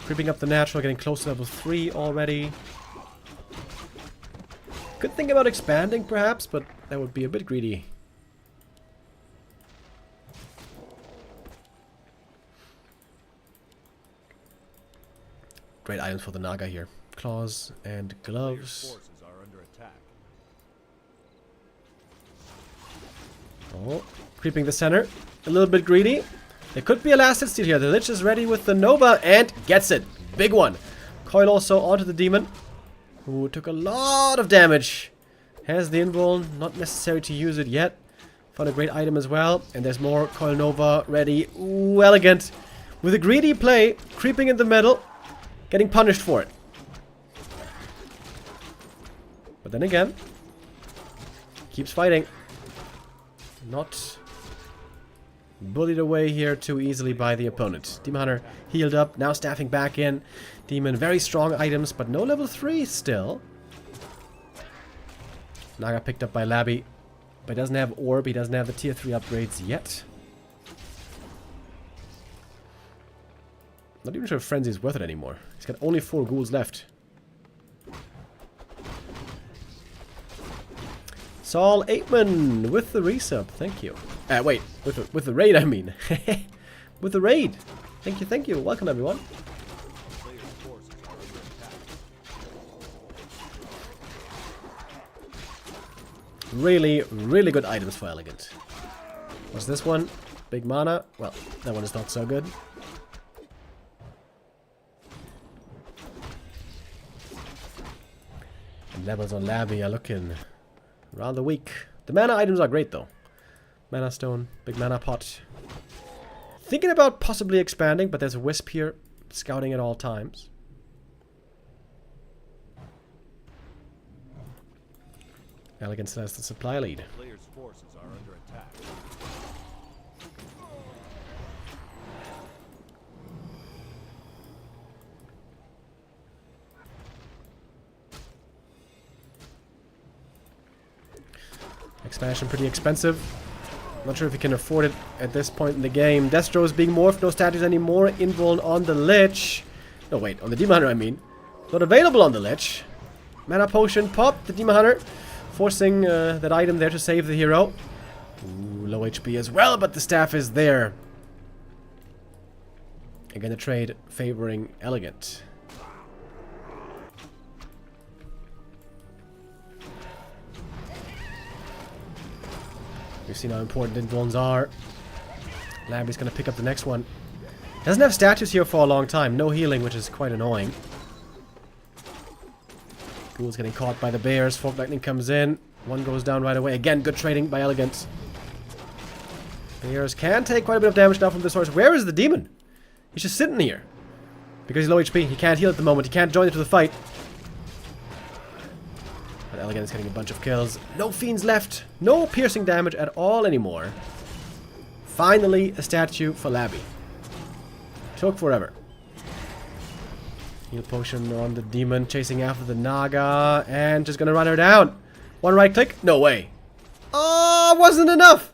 Creeping up the natural, getting close to level 3 already. Could think about expanding perhaps, but that would be a bit greedy. Great items for the Naga here. Claws and gloves. Forces are under attack. Oh, creeping the center. A little bit greedy. There could be a last hit steal here. The Lich is ready with the Nova and gets it. Big one. Coil also onto the demon, who took a lot of damage. Has the invuln. Not necessary to use it yet. Found a great item as well. And there's more Coil Nova ready. Ooh, EleGaNt. With a greedy play, creeping in the middle, getting punished for it. But then again, keeps fighting. Not bullied away here too easily by the opponent. Demon Hunter healed up, now staffing back in. Demon, very strong items, but no level 3 still. Naga picked up by Labby. But he doesn't have Orb, he doesn't have the tier 3 upgrades yet. Not even sure if Frenzy is worth it anymore. He's got only 4 ghouls left. Saul Aitman with the resub, thank you. Wait, with the raid I mean. With the raid. Thank you. Welcome everyone. Players' forces are under attack. Really good items for EleGaNt. What's this one? Big mana. Well, that one is not so good. And levels on Labby are looking rather weak. The mana items are great though. Mana Stone, big mana pot. Thinking about possibly expanding, but there's a Wisp here, scouting at all times. EleGaNt still has the supply lead. Players' forces are under attack. Expansion pretty expensive. Not sure if you can afford it at this point in the game. Destro is being morphed, no statues anymore. Invuln on the Lich. No, wait, on the Demon Hunter, I mean. Not available on the Lich. Mana Potion pop, the Demon Hunter. Forcing that item there to save the hero. Ooh, low HP as well, but the staff is there. Again, the trade favoring EleGaNt. We've seen how important Invulns are. Labby's gonna pick up the next one. Doesn't have statues here for a long time. No healing, which is quite annoying. Ghoul's getting caught by the bears. Fork Lightning comes in. One goes down right away. Again, good trading by EleGaNt. Bears can take quite a bit of damage now from this horse. Where is the demon? He's just sitting here. Because he's low HP. He can't heal at the moment. He can't join into the fight. But EleGaNt is getting a bunch of kills. No fiends left. No piercing damage at all anymore. Finally, a statue for Labby. Took forever. Heal potion on the demon, chasing after the Naga, and just gonna run her down. One right click? No way. Oh, wasn't enough.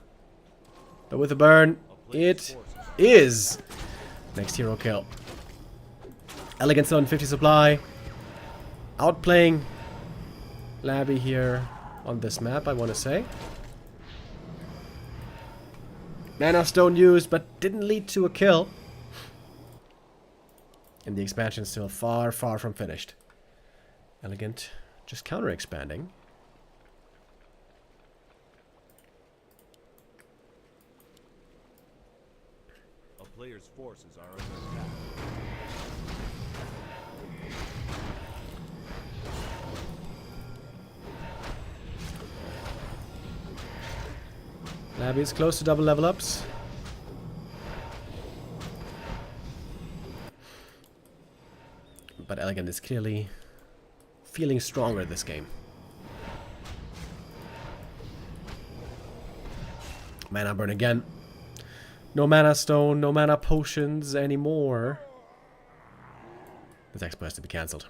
But with a burn, it is. Next hero kill. EleGaNt still on 50 supply. Outplaying Labby here on this map, I want to say. Mana Stone used, but didn't lead to a kill. And the expansion is still far from finished. EleGaNt just counter-expanding. A player's forces are under attack. Labby is close to double level ups. But EleGaNt is clearly feeling stronger this game. Mana burn again. No mana stone, no mana potions anymore. This expo has to be cancelled.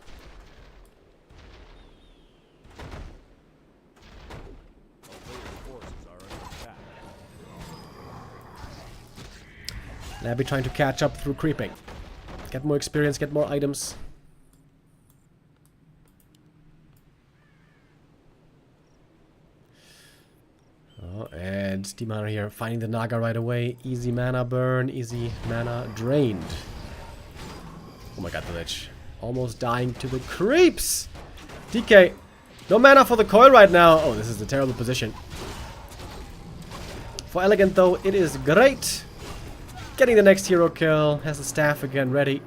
Labby trying to catch up through creeping. Get more experience, get more items. Oh, and Demon Hunter here finding the Naga right away. Easy mana burn, easy mana drained. Oh my god, the Lich. Almost dying to the creeps! DK! No mana for the coil right now! Oh, this is a terrible position. For EleGaNt though, it is great! Getting the next hero kill, has the staff again ready.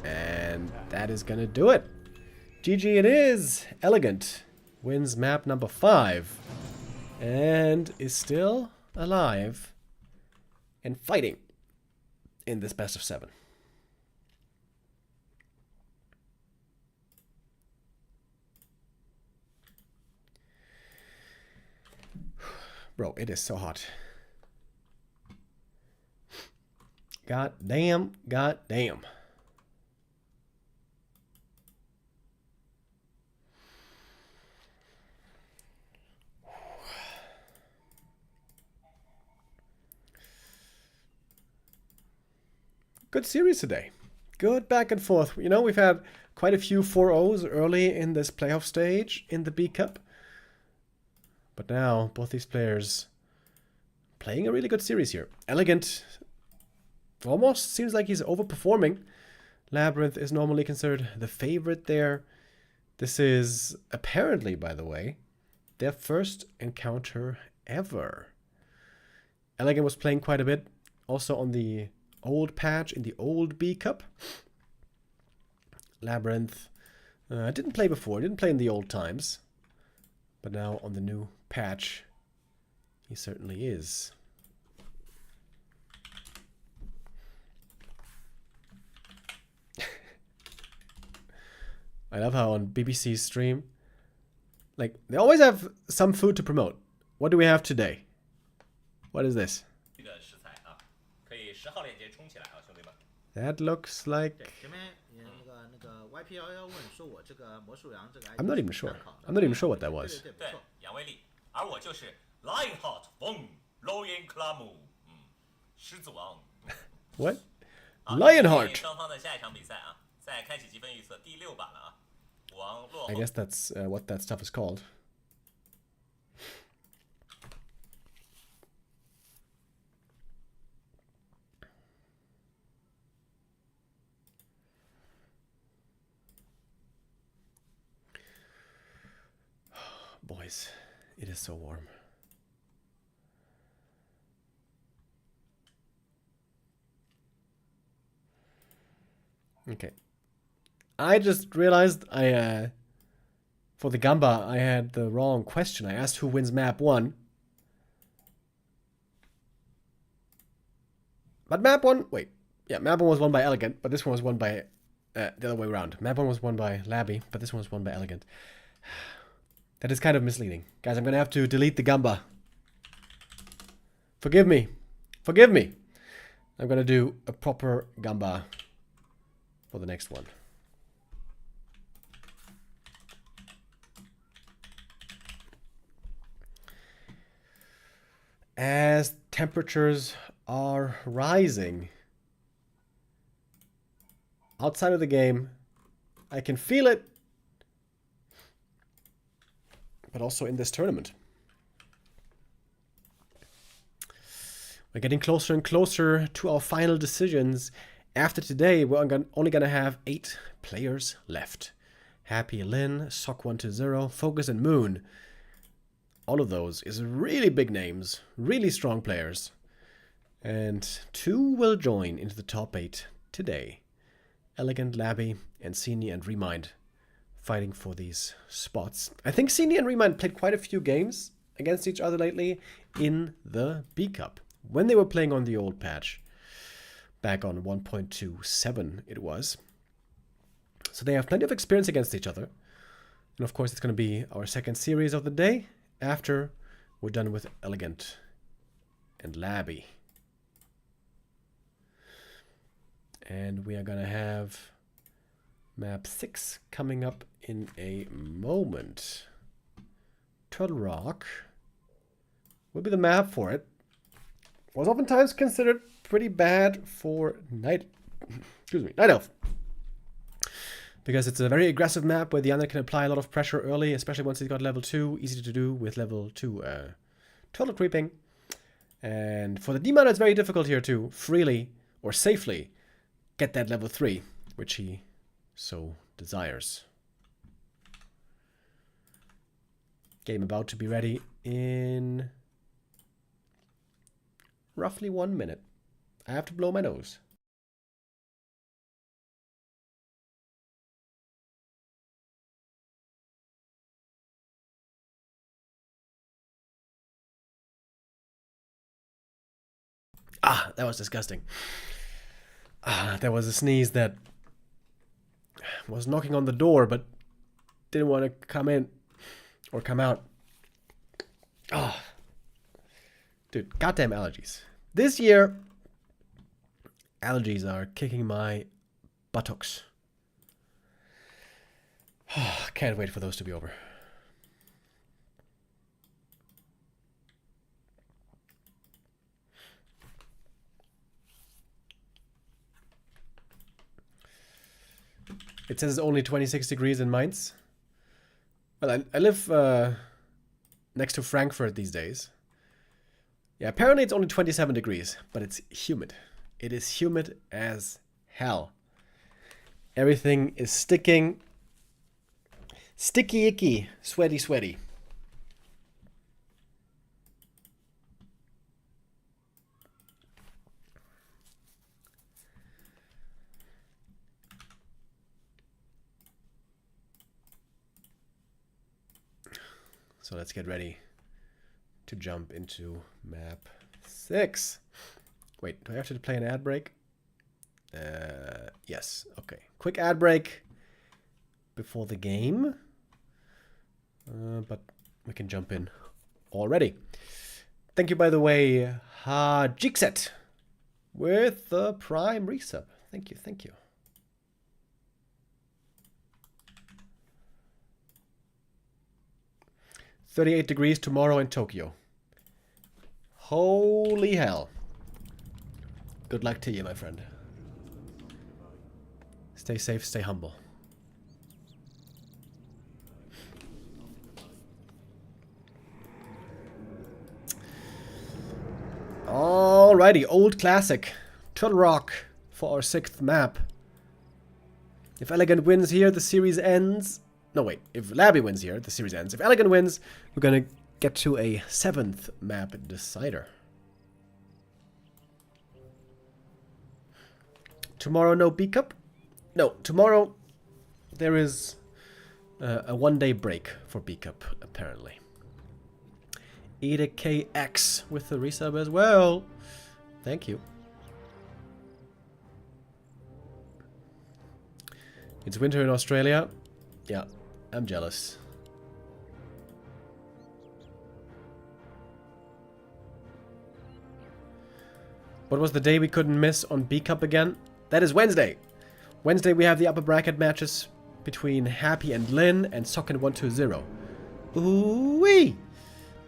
And that is gonna do it. GG it is! EleGaNt wins map number 5. And is still alive and fighting in this best of 7. Bro, it is so hot. God damn, god damn. Good series today. Good back and forth. You know, we've had quite a few 4-0s early in this playoff stage in the B Cup. But now, both these players playing a really good series here. EleGaNt almost seems like he's overperforming. LabyRinth is normally considered the favorite there. This is apparently, by the way, their first encounter ever. EleGaNt was playing quite a bit, also on the old patch in the old B Cup. LabyRinth didn't play before, didn't play in the old times. But now on the new patch, he certainly is. I love how on BBC's stream, like, they always have some food to promote. What do we have today? What is this? That looks like... I'm not even sure. I'm not even sure what that was. What? Lionheart! I guess that's what that stuff is called. Boys, it is so warm. Okay. I just realized for the Gamba, I had the wrong question. I asked who wins map 1. But map 1, wait. Yeah, map 1 was won by EleGaNt, but this one was won by the other way around. Map 1 was won by Labby, but this one was won by EleGaNt. That is kind of misleading. Guys, I'm going to have to delete the Gamba. Forgive me. Forgive me. I'm going to do a proper Gamba for the next one. As temperatures are rising outside of the game, I can feel it, but also in this tournament. We're getting closer and closer to our final decisions. After today, we're only going to have 8 players left. Happy Lin, Sock120, Focus and Moon. All of those is really big names, really strong players. And 2 will join into the top 8 today. EleGaNt, Labby, and Sini and ReMinD fighting for these spots. I think Sini and ReMinD played quite a few games against each other lately in the B Cup. When they were playing on the old patch. Back on 1.27 it was. So they have plenty of experience against each other. And of course it's going to be our second series of the day after we're done with EleGaNt and Labby. And we are going to have map 6 coming up in a moment. Turtle Rock will be the map for it. Was oftentimes considered pretty bad for Night Elf. Because it's a very aggressive map where the Under can apply a lot of pressure early, especially once he's got level 2. Easy to do with level 2 turtle creeping. And for the D-Miner, it's very difficult here to freely or safely get that level 3, which he so desires. Game about to be ready in roughly 1 minute. I have to blow my nose. Ah, that was disgusting. Ah, there was a sneeze that was knocking on the door, but didn't want to come in or come out. Ah, dude, goddamn allergies. This year, allergies are kicking my buttocks. Can't wait for those to be over. It says it's only 26 degrees in Mainz. Well, I live next to Frankfurt these days. Yeah, apparently it's only 27 degrees, but it's humid. It is humid as hell. Everything is sticking. Sticky icky. Sweaty sweaty. So let's get ready to jump into map 6. Wait, do I have to play an ad break? Yes. Okay. Quick ad break before the game. But we can jump in already. Thank you, by the way, Jigset, with the Prime resub. Thank you, thank you. "38 degrees tomorrow in Tokyo." Holy hell. Good luck to you, my friend. Stay safe, stay humble. Alrighty, old classic. Turtle Rock for our 6th map. If EleGaNt wins here, the series ends. No, wait. If Labby wins here, the series ends. If EleGaNt wins, we're gonna get to a 7th map decider. Tomorrow, no B Cup? No, tomorrow there is a 1-day break for B Cup, apparently. EleKX with the resub as well. Thank you. It's winter in Australia. Yeah, I'm jealous. What was the day we couldn't miss on B Cup again? That is Wednesday. Wednesday we have the upper bracket matches between Happy and Lynn and Socken 120. Ooh-wee!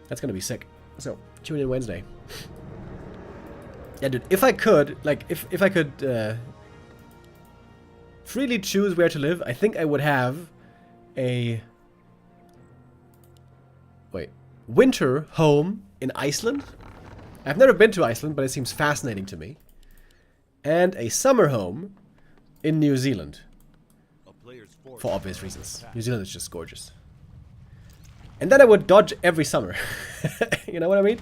That's gonna be sick. So, tune in Wednesday. Yeah, dude, if I could, like, if I could freely choose where to live, I think I would have a winter home in Iceland. I've never been to Iceland, but it seems fascinating to me. And a summer home in New Zealand. For obvious reasons. New Zealand is just gorgeous. And then I would dodge every summer. You know what I mean?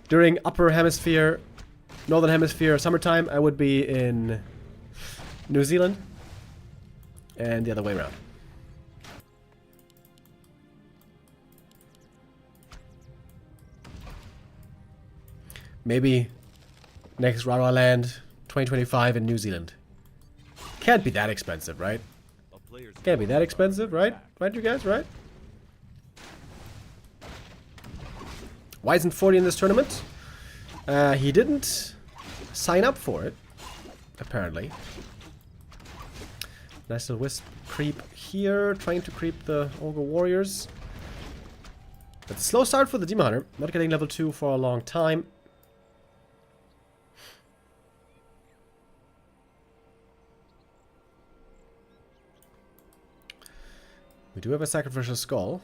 During upper hemisphere, northern hemisphere, summertime, I would be in New Zealand. And the other way around. Maybe next RaRaLand 2025 in New Zealand. Can't be that expensive, right? Can't be that expensive, right? Right, you guys, right? Why isn't 40 in this tournament? He didn't sign up for it, apparently. Nice little wisp creep here, trying to creep the Ogre Warriors. But slow start for the Demon Hunter, not getting level 2 for a long time. We do have a Sacrificial Skull.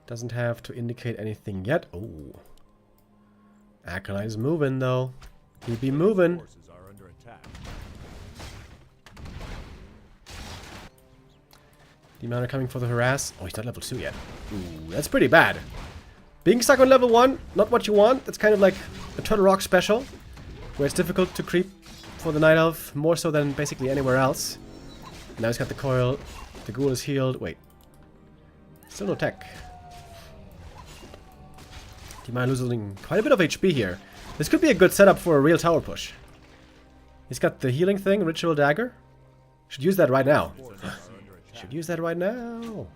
Doesn't have to indicate anything yet. Oh. Acolyte is moving, though. He be moving. Demon Hunter coming for the harass. Oh, he's not level 2 yet. Ooh, that's pretty bad. Being stuck on level 1, not what you want. That's kind of like a Turtle Rock special, where it's difficult to creep for the Night Elf, more so than basically anywhere else. Now he's got the coil. The ghoul is healed. Wait. Still no tech. Demon losing quite a bit of HP here. This could be a good setup for a real tower push. He's got the healing thing, Ritual Dagger. Should use that right now. Should use that right now.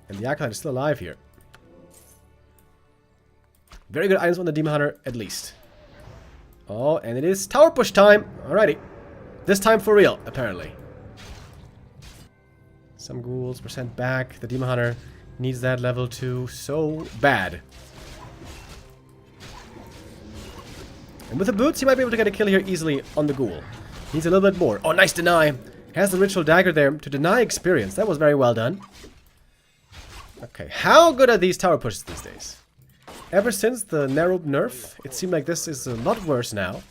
And the Acolyte is still alive here. Very good items on the Demon Hunter, at least. Oh, and it is tower push time. Alrighty. This time for real, apparently. Some ghouls were sent back. The Demon Hunter needs that level 2 so bad. And with the boots, he might be able to get a kill here easily on the ghoul. Needs a little bit more. Oh, nice deny. Has the ritual dagger there to deny experience. That was very well done. Okay, how good are these tower pushes these days? Ever since the narrow nerf, it seemed like this is a lot worse now.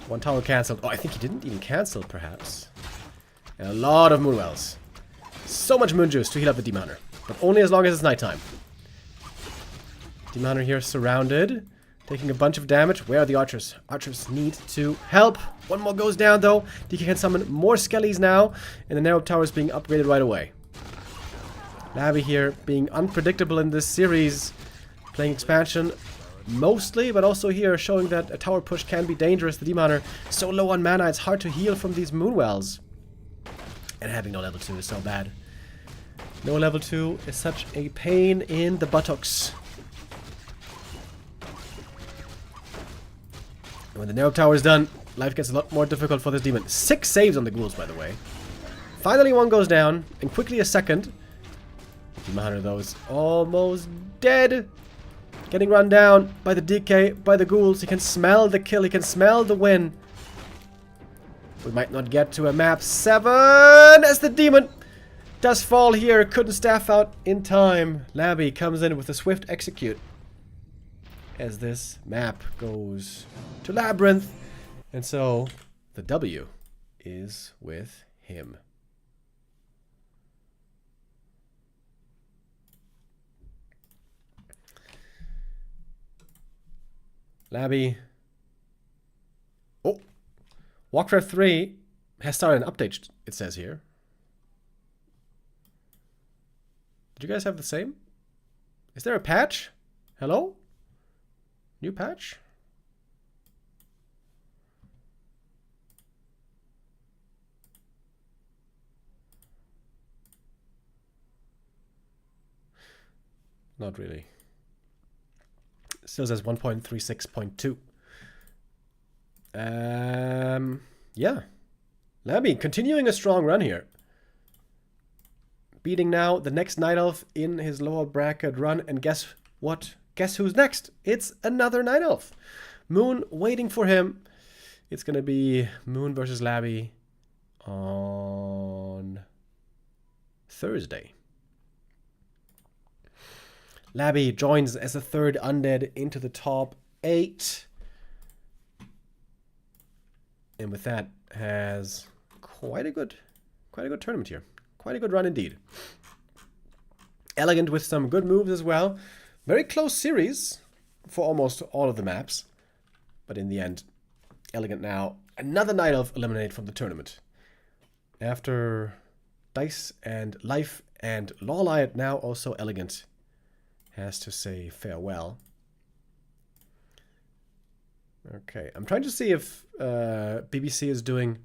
One tower cancelled. Oh, I think he didn't even cancel, perhaps. And a lot of Moonwells. So much Moon Juice to heal up the Demon Hunter. But only as long as it's nighttime. Demon Hunter here surrounded. Taking a bunch of damage. Where are the archers? Archers need to help. One more goes down, though. DK can summon more skellies now. And the narrow tower is being upgraded right away. Labby here being unpredictable in this series. Playing expansion mostly, but also here showing that a tower push can be dangerous. The Demon Hunter so low on mana, it's hard to heal from these Moonwells. And having no level 2 is so bad. No level 2 is such a pain in the buttocks. And when the narrow tower is done, life gets a lot more difficult for this demon. 6 saves on the ghouls, by the way. Finally one goes down, and quickly a second. Demon Hunter, though, is almost dead. Getting run down by the DK, by the ghouls. He can smell the kill, he can smell the win. We might not get to a map 7 as the demon does fall here. Couldn't staff out in time. Labby comes in with a swift execute. As this map goes to LabyRinth. And so the W is with him. Labby. Oh. Warcraft 3 has started an update, it says here. Did you guys have the same? Is there a patch? Hello? New patch? Not really. Still says 1.36.2. Yeah. Labby continuing a strong run here. Beating now the next Night Elf in his lower bracket run. And guess what? Guess who's next? It's another Night Elf. Moon waiting for him. It's going to be Moon versus Labby on Thursday. Labby joins as a third undead into the top 8. And with that has quite a good tournament here. Quite a good run indeed. EleGaNt with some good moves as well. Very close series for almost all of the maps. But in the end, EleGaNt now another Night Elf eliminated from the tournament. After Dice and Life and Lawlight, now also EleGaNt has to say farewell. Okay, I'm trying to see if BBC is doing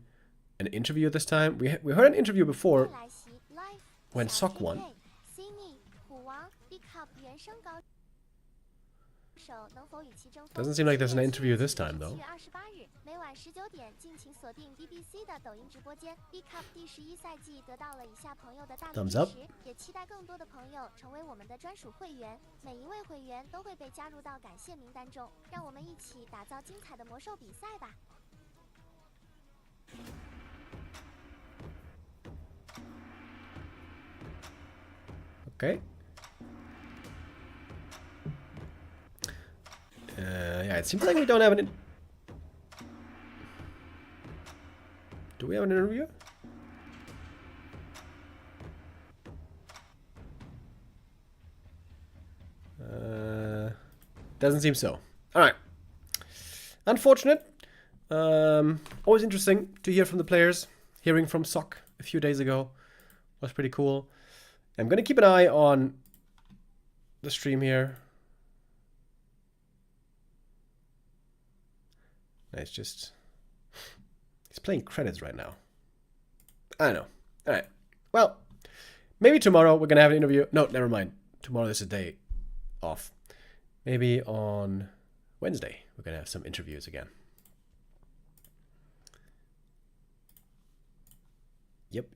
an interview this time. We heard an interview before when Sok won. Doesn't seem like there's an interview this time, though. Thumbs up. Okay. Yeah, it seems like we don't have an... Do we have an interview? Doesn't seem so. Alright. Unfortunate. Always interesting to hear from the players. Hearing from Sok a few days ago was pretty cool. I'm going to keep an eye on the stream here. It's just... He's playing credits right now. I don't know. Alright. Well, maybe tomorrow we're going to have an interview. No, never mind. Tomorrow is a day off. Maybe on Wednesday we're going to have some interviews again. Yep.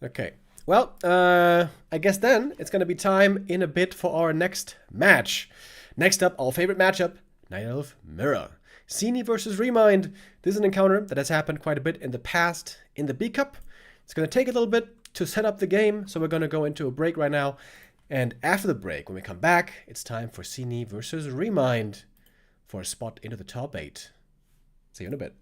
Okay. Well, I guess then it's gonna be time in a bit for our next match. Next up, our favorite matchup, Night Elf Mirror. Sini versus ReMinD. This is an encounter that has happened quite a bit in the past in the B Cup. It's gonna take a little bit to set up the game, so we're gonna go into a break right now. And after the break, when we come back, it's time for Sini versus ReMinD for a spot into the top 8. See you in a bit.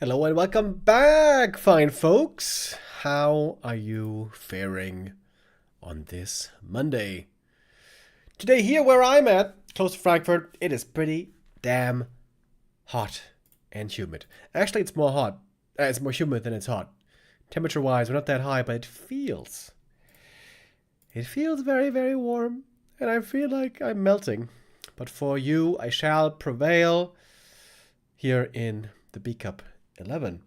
Hello and welcome back, fine folks. How are you faring on this Monday? Today here where I'm at, close to Frankfurt, it is pretty damn hot and humid. Actually, it's more hot. It's more humid than it's hot. Temperature-wise, we're not that high, but it feels very, very warm, and I feel like I'm melting. But for you, I shall prevail here in the B Cup 11.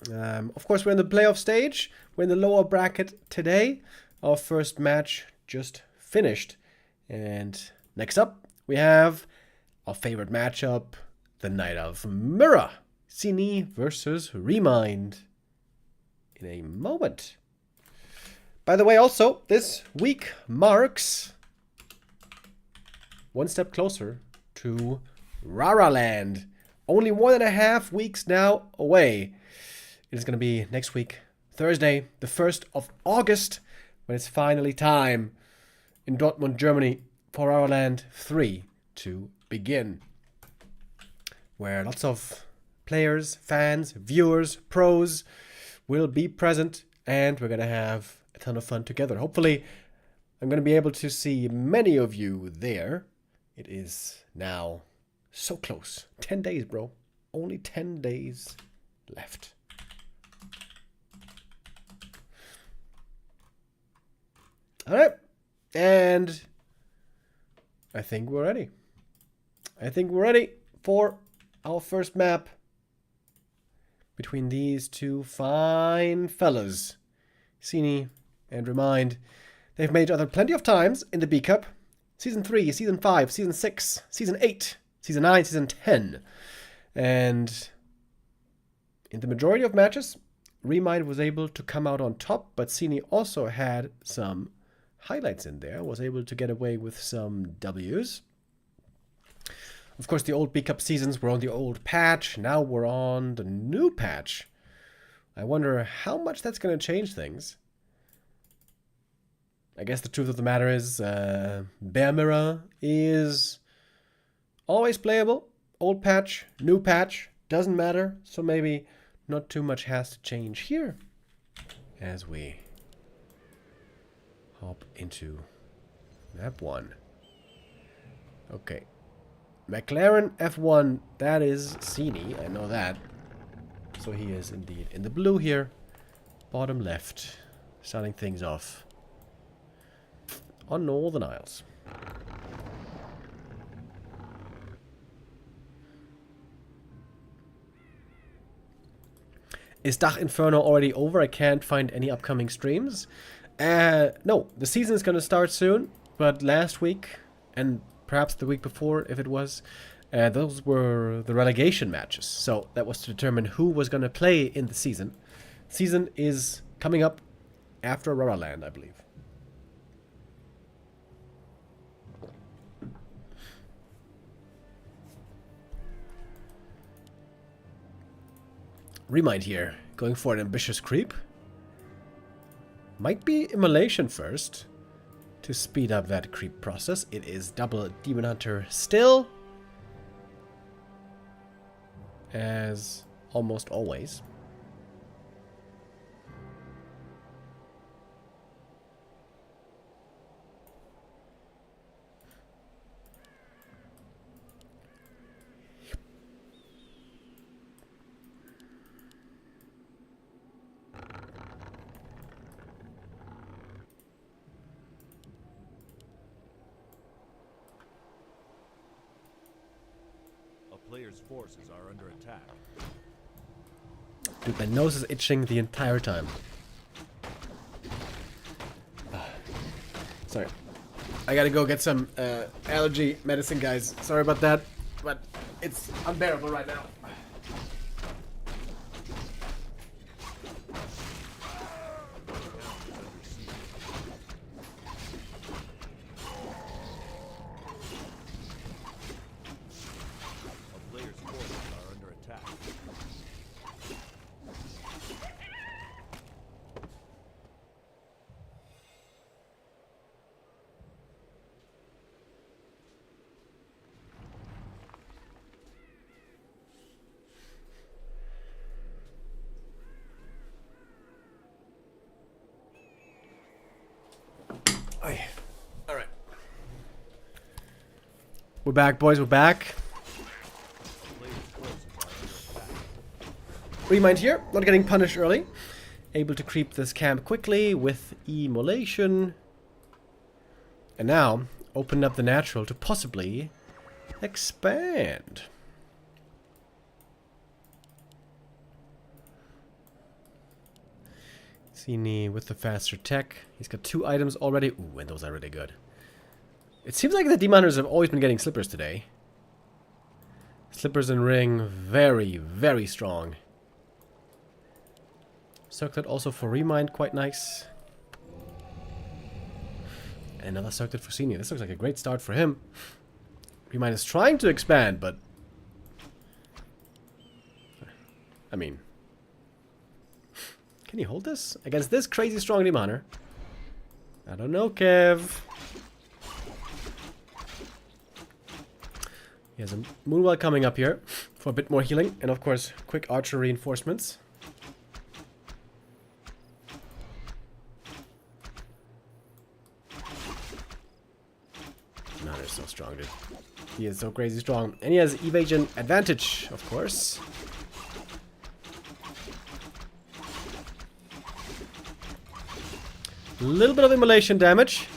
Of course, we're in the playoff stage. We're in the lower bracket today. Our first match just finished. And next up, we have our favorite matchup, the Night of Mirror. Sini versus ReMinD in a moment. By the way, also, this week marks one step closer to RaRaLand. Only 1.5 weeks now away. It is going to be next week, Thursday, the 1st of August, when it's finally time in Dortmund, Germany, for RaRaLand 3 to begin. Where lots of players, fans, viewers, pros will be present, and we're going to have a ton of fun together. Hopefully, I'm going to be able to see many of you there. It is now so close. 10 days, bro. Only 10 days left. All right. And I think we're ready. I think we're ready for our first map between these two fine fellas, Sini and ReMinD. They've made each other plenty of times in the B Cup. Season 3, Season 5, Season 6, Season 8, Season 9, Season 10. And in the majority of matches, ReMinD was able to come out on top, but Sini also had some highlights in there, was able to get away with some W's. Of course, the old B Cup seasons were on the old patch. Now we're on the new patch. I wonder how much that's going to change things. I guess the truth of the matter is Bear Mirror is always playable. Old patch, new patch, doesn't matter. So maybe not too much has to change here as we hop into map 1. Okay. McLaren F1, that is Sini, I know that. So he is indeed in the blue here. Bottom left, starting things off on Northern Isles. Is Dach Inferno already over? I can't find any upcoming streams. No, the season is going to start soon, but last week, and perhaps the week before, if it was, those were the relegation matches. So that was to determine who was going to play in the season. Season is coming up after RaRaLand, I believe. ReMinD here, going for an ambitious creep. Might be immolation first to speed up that creep process. It is double Demon Hunter still, as almost always. Players' forces are under attack. Dude, my nose is itching the entire time. Sorry. I gotta go get some allergy medicine, guys. Sorry about that, but it's unbearable right now. Alright. We're back, boys, we're back. ReMinD here, not getting punished early. Able to creep this camp quickly with immolation. And now, open up the natural to possibly expand. Sini with the faster tech. He's got 2 items already. Ooh, and those are really good. It seems like the Demon Hunters have always been getting slippers today. Slippers and ring, very, very strong. Circlet also for ReMinD, quite nice. Another circlet for Sini. This looks like a great start for him. ReMinD is trying to expand, but... I mean... Can he hold this? Against this crazy strong Demon Hunter? I don't know, Kev. He has a Moonwell coming up here for a bit more healing. And of course, quick archer reinforcements. No, they're so strong, dude. He is so crazy strong. And he has evasion advantage, of course. A little bit of immolation damage.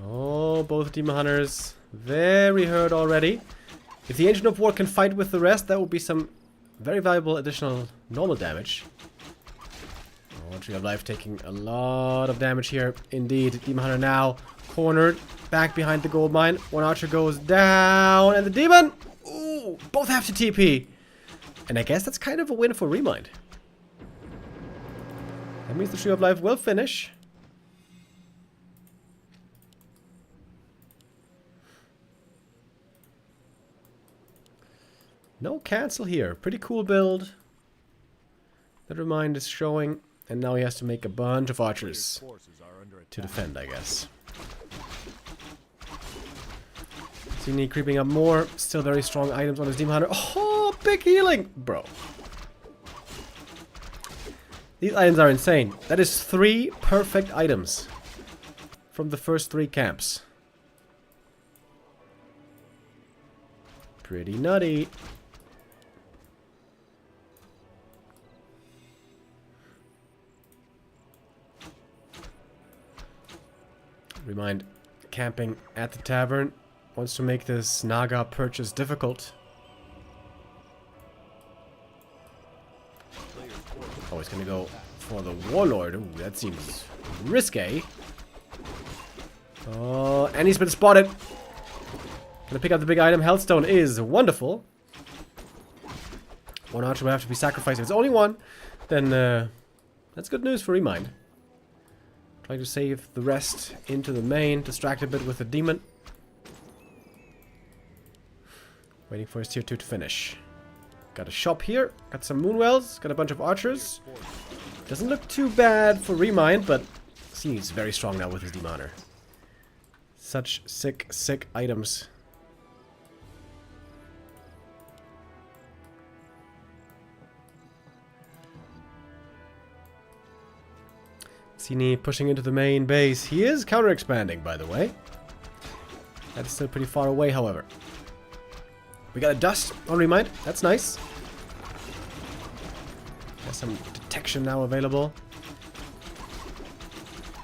Oh, both Demon Hunters very hurt already. If the Ancient of War can fight with the rest, that would be some very valuable additional normal damage. Oh, Tree of Life taking a lot of damage here. Indeed, Demon Hunter now cornered back behind the gold mine. One archer goes down, and the Demon... Ooh, both have to TP. And I guess that's kind of a win for ReMinD. That means the Tree of Life will finish. No cancel here. Pretty cool build. That ReMinD is showing. And now he has to make a bunch of archers to defend, I guess. Sini creeping up more. Still very strong items on his Demon Hunter. Oh, big healing! Bro. These items are insane. That is 3 perfect items from the first 3 camps. Pretty nutty. ReMinD camping at the tavern. Wants to make this Naga purchase difficult. Oh, he's gonna go for the Warlord. Ooh, that seems risque. Oh, and he's been spotted. Gonna pick up the big item. Hellstone is wonderful. One archer will have to be sacrificed. If it's only one, then that's good news for ReMinD. Trying to save the rest into the main. Distract a bit with the demon. Waiting for his tier 2 to finish. Got a shop here. Got some Moonwells. Got a bunch of archers. Doesn't look too bad for ReMinD, but seems very strong now with his Demon Hunter. Such sick, sick items. Sini pushing into the main base. He is counter-expanding, by the way. That is still pretty far away, however. We got a dust on ReMinD. That's nice. There's some detection now available.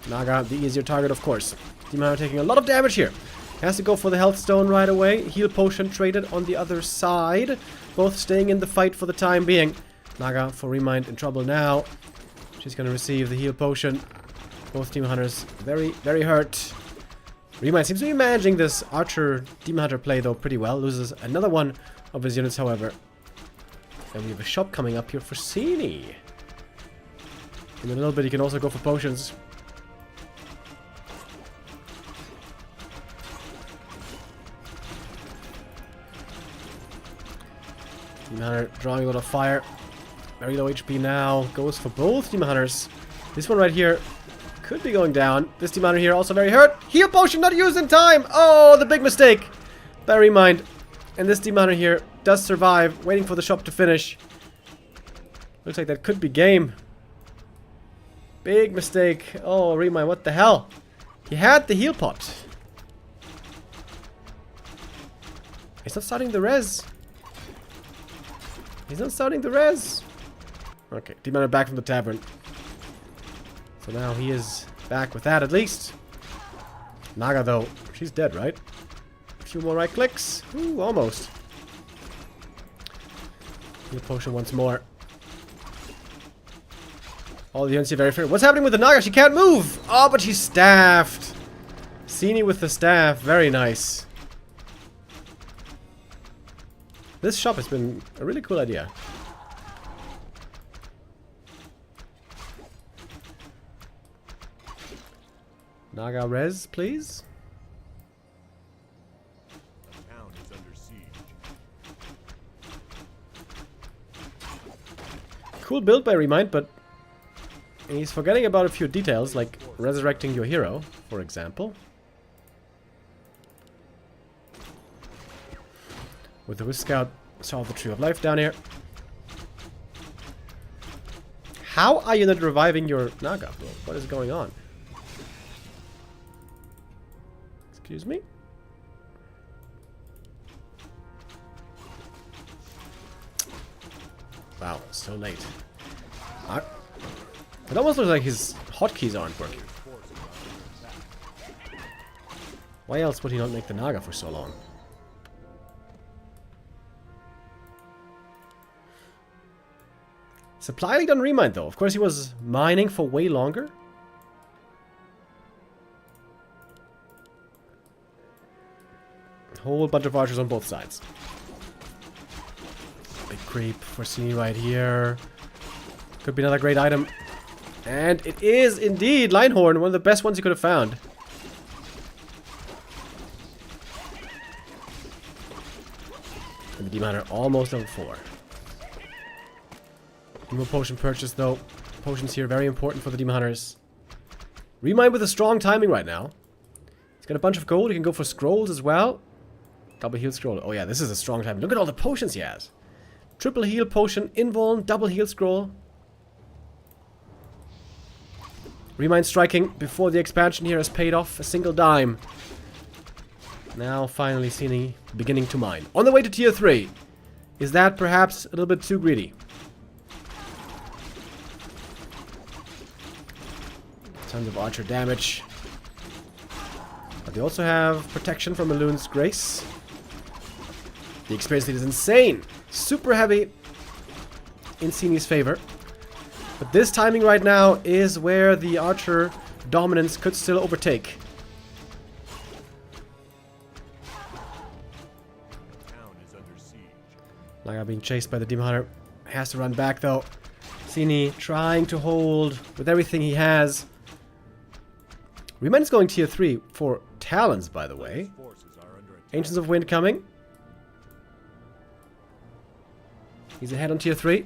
Naga, the easier target, of course. Demon Hunter taking a lot of damage here. Has to go for the health stone right away. Heal potion traded on the other side. Both staying in the fight for the time being. Naga for ReMinD in trouble now. She's going to receive the heal potion. Both Demon Hunters very, very hurt. ReMinD seems to be managing this Archer Demon Hunter play, though, pretty well. Loses another one of his units, however. And we have a shop coming up here for Sini. In a little bit, he can also go for potions. Demon Hunter drawing a lot of fire. Very low HP now. Goes for both Demon Hunters. This one right here could be going down. This Demon Hunter here also very hurt. Heal potion not used in time. Oh, the big mistake by ReMinD. And this Demon Hunter here does survive. Waiting for the shop to finish. Looks like that could be game. Big mistake. Oh, ReMinD, what the hell? He had the heal pot. He's not starting the res. He's not starting the res. Okay, Demon back from the tavern. So now he is back with that at least. Naga though, she's dead, right? A few more right clicks. Ooh, almost. Heal potion once more. All the UNC very fair. What's happening with the Naga? She can't move! Oh, but she's staffed. Sini with the staff. Very nice. This shop has been a really cool idea. Naga res, please. The town is under siege. Cool build by ReMinD, but he's forgetting about a few details, like resurrecting your hero, for example. With the Wisp Scout, solve the Tree of Life down here. How are you not reviving your Naga, bro? What is going on? Excuse me? Wow, so late. It almost looks like his hotkeys aren't working. Why else would he not make the Naga for so long? Supply lead on ReMinD though. Of course he was mining for way longer. Whole bunch of archers on both sides. Big creep for Sini right here. Could be another great item. And it is indeed Linehorn, one of the best ones you could have found. And the Demon Hunter almost level 4. More potion purchase though. Potions here very important for the Demon Hunters. ReMinD with a strong timing right now. He's got a bunch of gold. He can go for scrolls as well. Double heal scroll. Oh yeah, this is a strong time. Look at all the potions he has. Triple heal potion, invuln, double heal scroll. ReMinD striking before the expansion here has paid off a single dime. Now finally Sini beginning to mine. On the way to tier 3. Is that perhaps a little bit too greedy? Tons of archer damage. But they also have protection from Elun's Grace. The experience lead is insane. Super heavy in Sini's favor. But this timing right now is where the archer dominance could still overtake. The town is under siege. Naga being chased by the Demon Hunter. Has to run back though. Sini trying to hold with everything he has. ReMinD is going tier 3 for talents, by the way. Forces are under attack. Ancients of Wind coming. He's ahead on tier 3.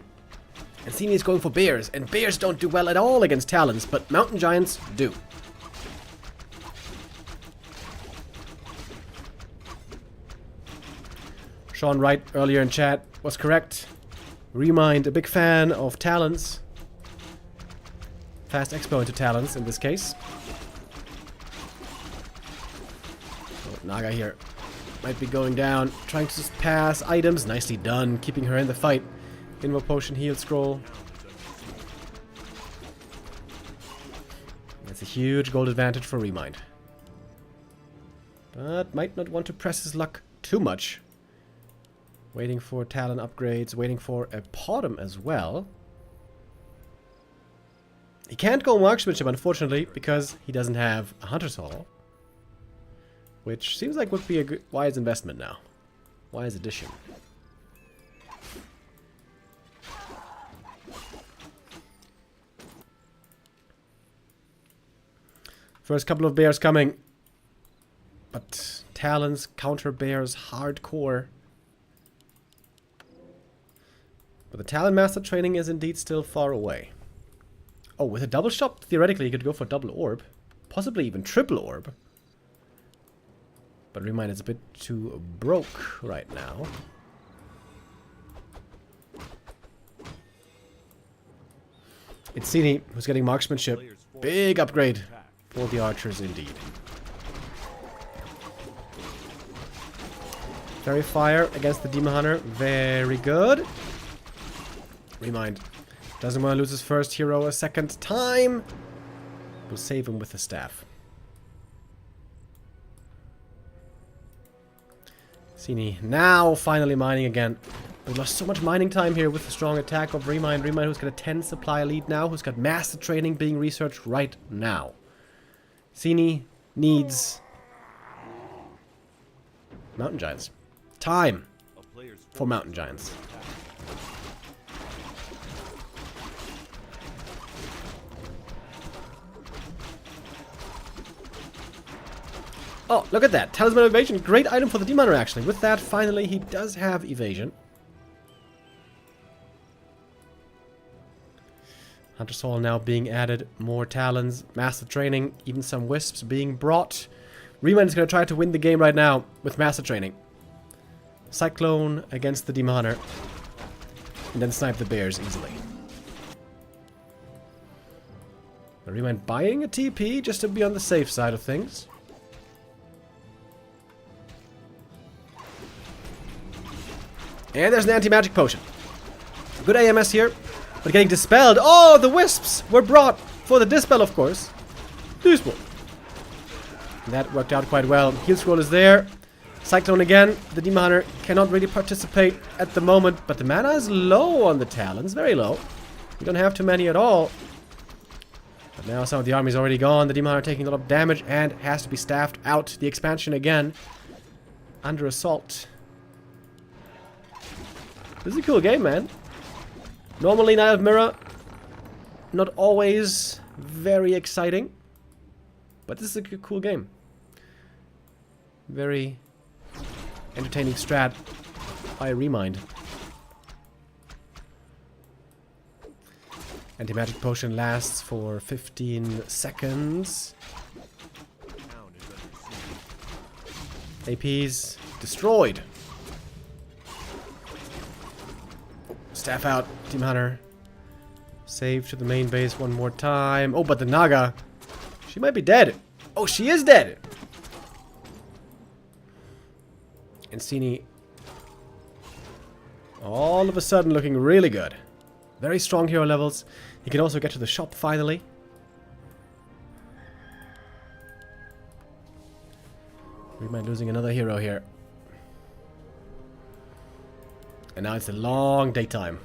And Sini is going for bears. And bears don't do well at all against talents, but mountain giants do. Sean Wright earlier in chat was correct. ReMinD, a big fan of talents. Fast expo into talents in this case. Naga here might be going down, trying to just pass items. Nicely done, keeping her in the fight. Invo potion, heal scroll. That's a huge gold advantage for ReMinD. But might not want to press his luck too much. Waiting for talent upgrades, waiting for a Potom as well. He can't go marksmanship, unfortunately, because he doesn't have a Hunter's Hall. Which seems like would be a good, wise investment now. Wise addition. First couple of bears coming. But talents, counter bears, hardcore. But the talent master training is indeed still far away. Oh, with a double shop, theoretically you could go for double orb. Possibly even triple orb. But ReMinD is a bit too broke right now. It's Sini who's getting marksmanship. Big upgrade for the archers indeed. Fairy Fire against the Demon Hunter. Very good. ReMinD doesn't want to lose his first hero a second time. We'll save him with the staff. Sini now finally mining again. We lost so much mining time here with the strong attack of ReMinD. ReMinD who's got a 10 supply lead now, who's got master training being researched right now. Sini needs mountain giants. Time for mountain giants. Oh, look at that. Talisman of Evasion. Great item for the Demon Hunter, actually. With that, finally, he does have Evasion. Hunter Soul now being added. More Talons. Master Training. Even some Wisps being brought. ReMinD is going to try to win the game right now with Master Training. Cyclone against the Demon Hunter. And then snipe the bears easily. ReMinD buying a TP just to be on the safe side of things. And there's an anti-magic potion. Good AMS here, but getting dispelled. Oh, the wisps were brought for the dispel, of course. Useful. That worked out quite well. Heal scroll is there. Cyclone again. The Demon Hunter cannot really participate at the moment, but the mana is low on the Talons. Very low. You don't have too many at all. But now some of the army's already gone. The Demon Hunter taking a lot of damage and has to be staffed out. The expansion again. Under assault. This is a cool game, man. Normally, Knight of Mirror, not always very exciting. But this is a cool game. Very entertaining strat by ReMinD. Anti-magic potion lasts for 15 seconds. APs destroyed. Staff out, Demon Hunter. Save to the main base one more time. Oh, but the Naga, she might be dead. Oh, she is dead. And Sini, all of a sudden looking really good. Very strong hero levels. He can also get to the shop finally. We might losing another hero here. And now it's a long daytime,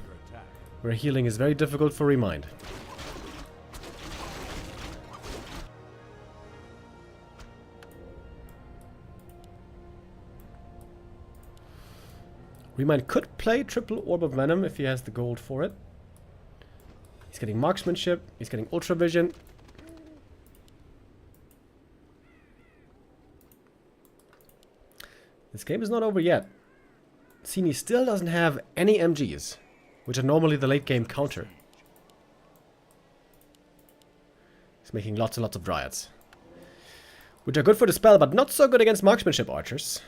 where healing is very difficult for ReMinD. ReMinD could play triple Orb of Venom if he has the gold for it. He's getting marksmanship, he's getting ultra vision. This game is not over yet. Sini still doesn't have any MGs, which are normally the late game counter. He's making lots and lots of Dryads, which are good for the spell, but not so good against marksmanship archers.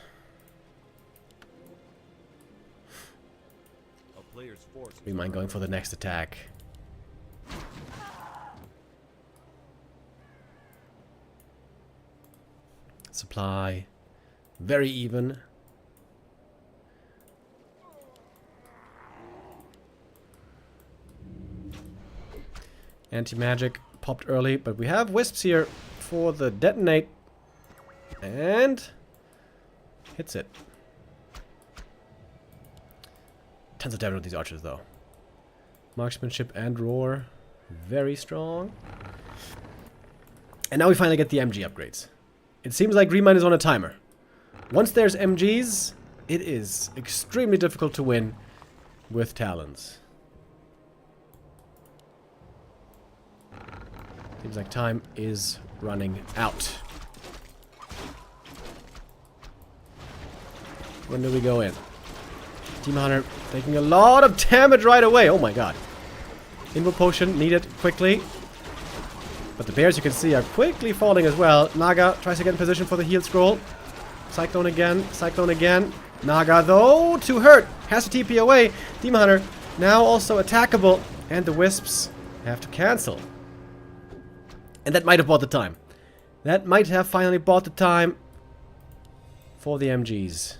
ReMinD going for the next attack. Supply very even. Anti-magic popped early, but we have wisps here for the detonate. And hits it. Tons of damage with these archers though. Marksmanship and roar. Very strong. And now we finally get the MG upgrades. It seems like ReMinD is on a timer. Once there's MGs, it is extremely difficult to win with Talons. Seems like time is running out. When do we go in? Demon Hunter taking a lot of damage right away. Oh my god. Invo potion needed quickly. But the bears, you can see, are quickly falling as well. Naga tries to get in position for the heal scroll. Cyclone again. Cyclone again. Naga, though, too hurt. Has to TP away. Demon Hunter now also attackable. And the wisps have to cancel. And that might have bought the time. That might have finally bought the time for the MGs.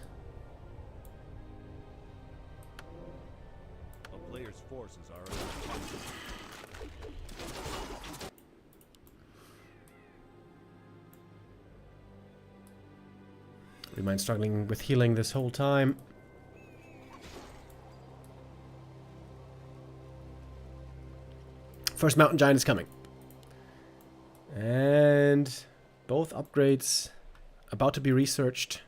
A player's forces are under attack. ReMinD struggling with healing this whole time. First mountain giant is coming. And both upgrades about to be researched.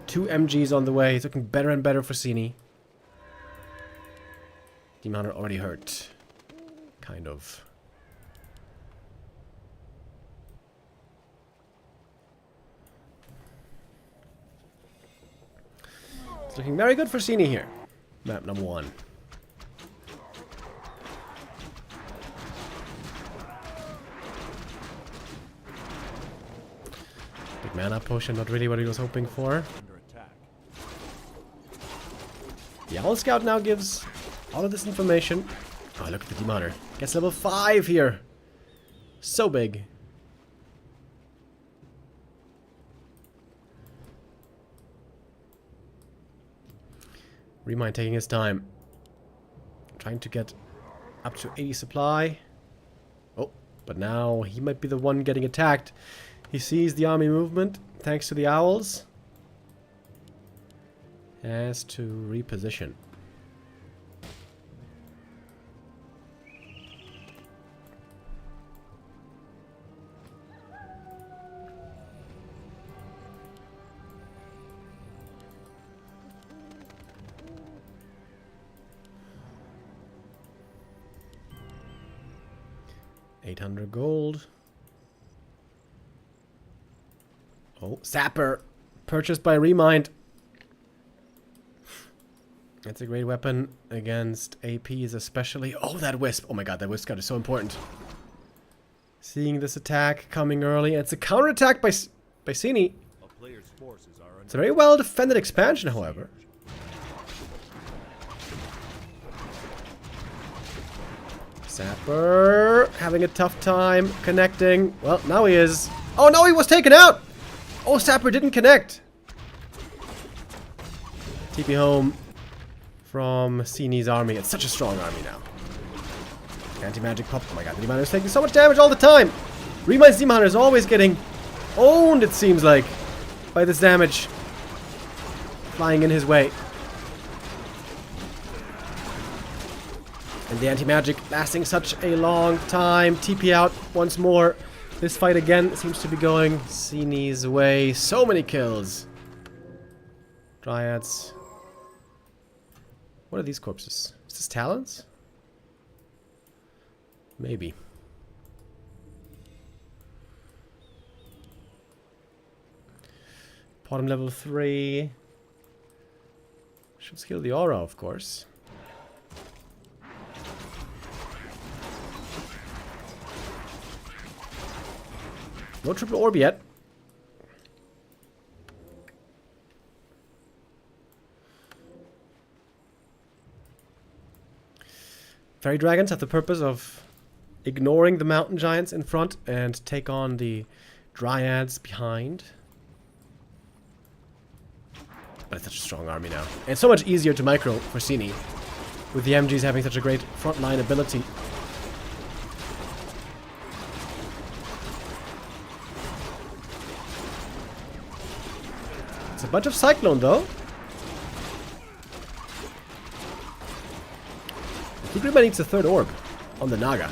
2 MGs on the way. It's looking better and better for Sini. Demoner already hurt. Kind of. It's looking very good for Sini here. Map number 1. Big mana potion, not really what he was hoping for. Under attack. The Owl Scout now gives all of this information. Oh, look at the Demoner. Gets level 5 here. So big. ReMinD taking his time. Trying to get up to 80 supply. Oh, but now he might be the one getting attacked. He sees the army movement, thanks to the owls. Has to reposition. $800 gold. Oh, Sapper! Purchased by ReMinD. That's a great weapon against APs especially. Oh, that Wisp! Oh my god, that Wisp card is so important. Seeing this attack coming early. It's a counterattack by Sini. A player's forces are under It's a very well defended expansion, however. Sapper having a tough time connecting. Well, now he is. Oh no, he was taken out! Oh, Sapper didn't connect. TP home from Sini's army. It's such a strong army now. Anti-magic pop. Oh my god, the Demon is taking so much damage all the time. ReMind's Demon is always getting owned, it seems like, by this damage flying in his way. And the anti-magic lasting such a long time. TP out once more. This fight again seems to be going Sini's way. So many kills. Dryads. What are these corpses? Is this talents? Maybe. Bottom level 3. Should skill the aura, of course. No triple orb yet. Fairy dragons have the purpose of ignoring the mountain giants in front and take on the dryads behind. But it's such a strong army now. And it's so much easier to micro for Sini, with the MGs having such a great frontline ability. It's a bunch of Cyclone, though. I think ReMinD needs a third orb on the Naga.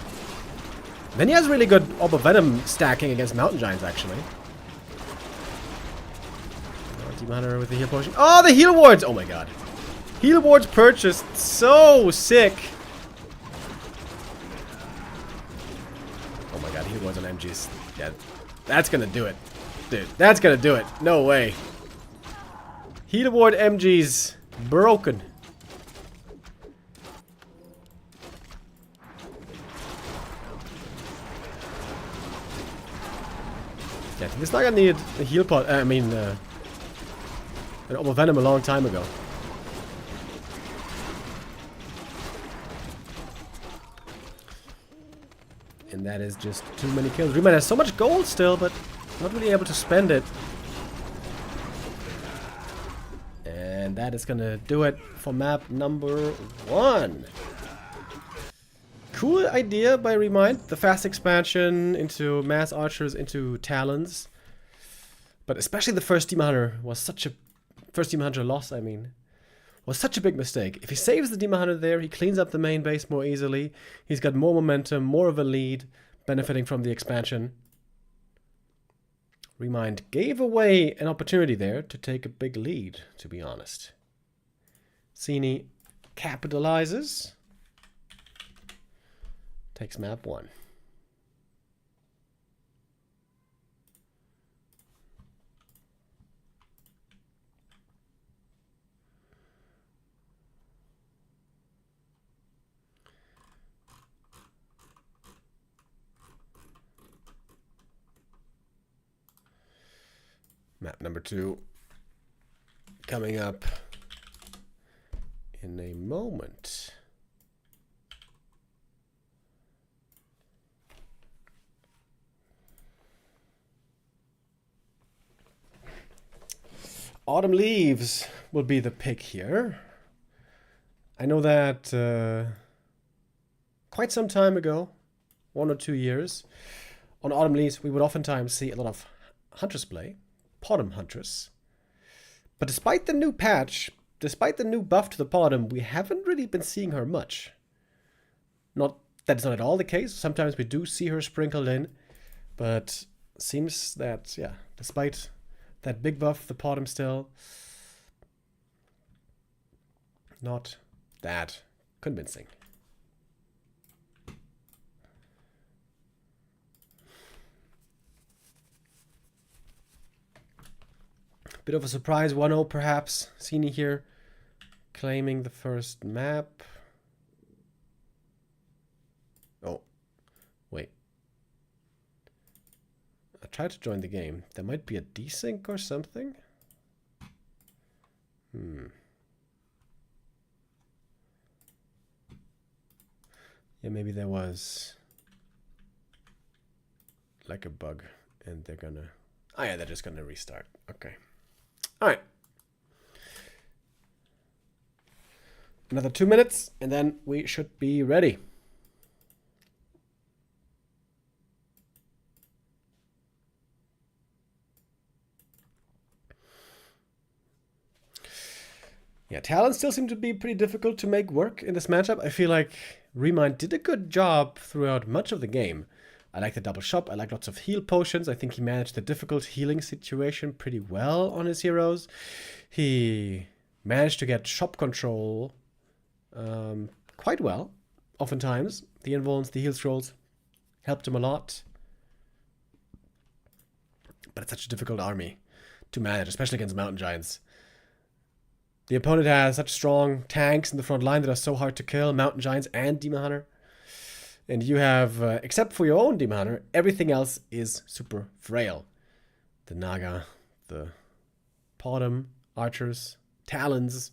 Then he has really good Orb of Venom stacking against Mountain Giants, actually. Demoner with the heal potion. Oh, the heal wards! Oh my god. Heal wards purchased. So sick. Oh my god, heal wards on MGs. Yeah, that's gonna do it. Dude, that's gonna do it. No way. Heal ward MGs broken. Yeah, I think this Naga needed a heal pot. An Orb of Venom a long time ago. And that is just too many kills. ReMinD has so much gold still, but Not really able to spend it. And that is gonna do it for map number 1. Cool idea by ReMinD. The fast expansion into mass archers, into talons. But especially the first Demon Hunter was such a... First Demon Hunter loss, I mean. Was such a big mistake. If he saves the Demon Hunter there, he cleans up the main base more easily. He's got more momentum, more of a lead, benefiting from the expansion. ReMinD gave away an opportunity there to take a big lead, to be honest. Sini capitalizes. Takes map 1. Map number 2 coming up in a moment. Autumn Leaves will be the pick here. I know that quite some time ago, 1 or 2 years, on Autumn Leaves we would oftentimes see a lot of Huntress play. Potom Huntress. But despite the new patch, despite the new buff to the Potom, we haven't really been seeing her much. Not that it's not at all the case. Sometimes we do see her sprinkled in. But seems that, yeah, despite that big buff, the Potom still not that convincing. Bit of a surprise 1-0 perhaps. Sini here claiming the first map. Oh, wait. I tried to join the game. There might be a desync or something. Yeah, maybe there was like a bug and they're gonna... Oh yeah, they're just gonna restart. Okay. Alright. Another 2 minutes, and then we should be ready. Yeah, talents still seem to be pretty difficult to make work in this matchup. I feel like ReMinD did a good job throughout much of the game. I like the double shop. I like lots of heal potions. I think he managed the difficult healing situation pretty well on his heroes. He managed to get shop control quite well. Oftentimes, the invulns, the heal scrolls helped him a lot. But it's such a difficult army to manage, especially against mountain giants. The opponent has such strong tanks in the front line that are so hard to kill, mountain giants and Demon Hunter. And you have, except for your own Demon Hunter, everything else is super frail. The Naga, the Potom, archers, talons.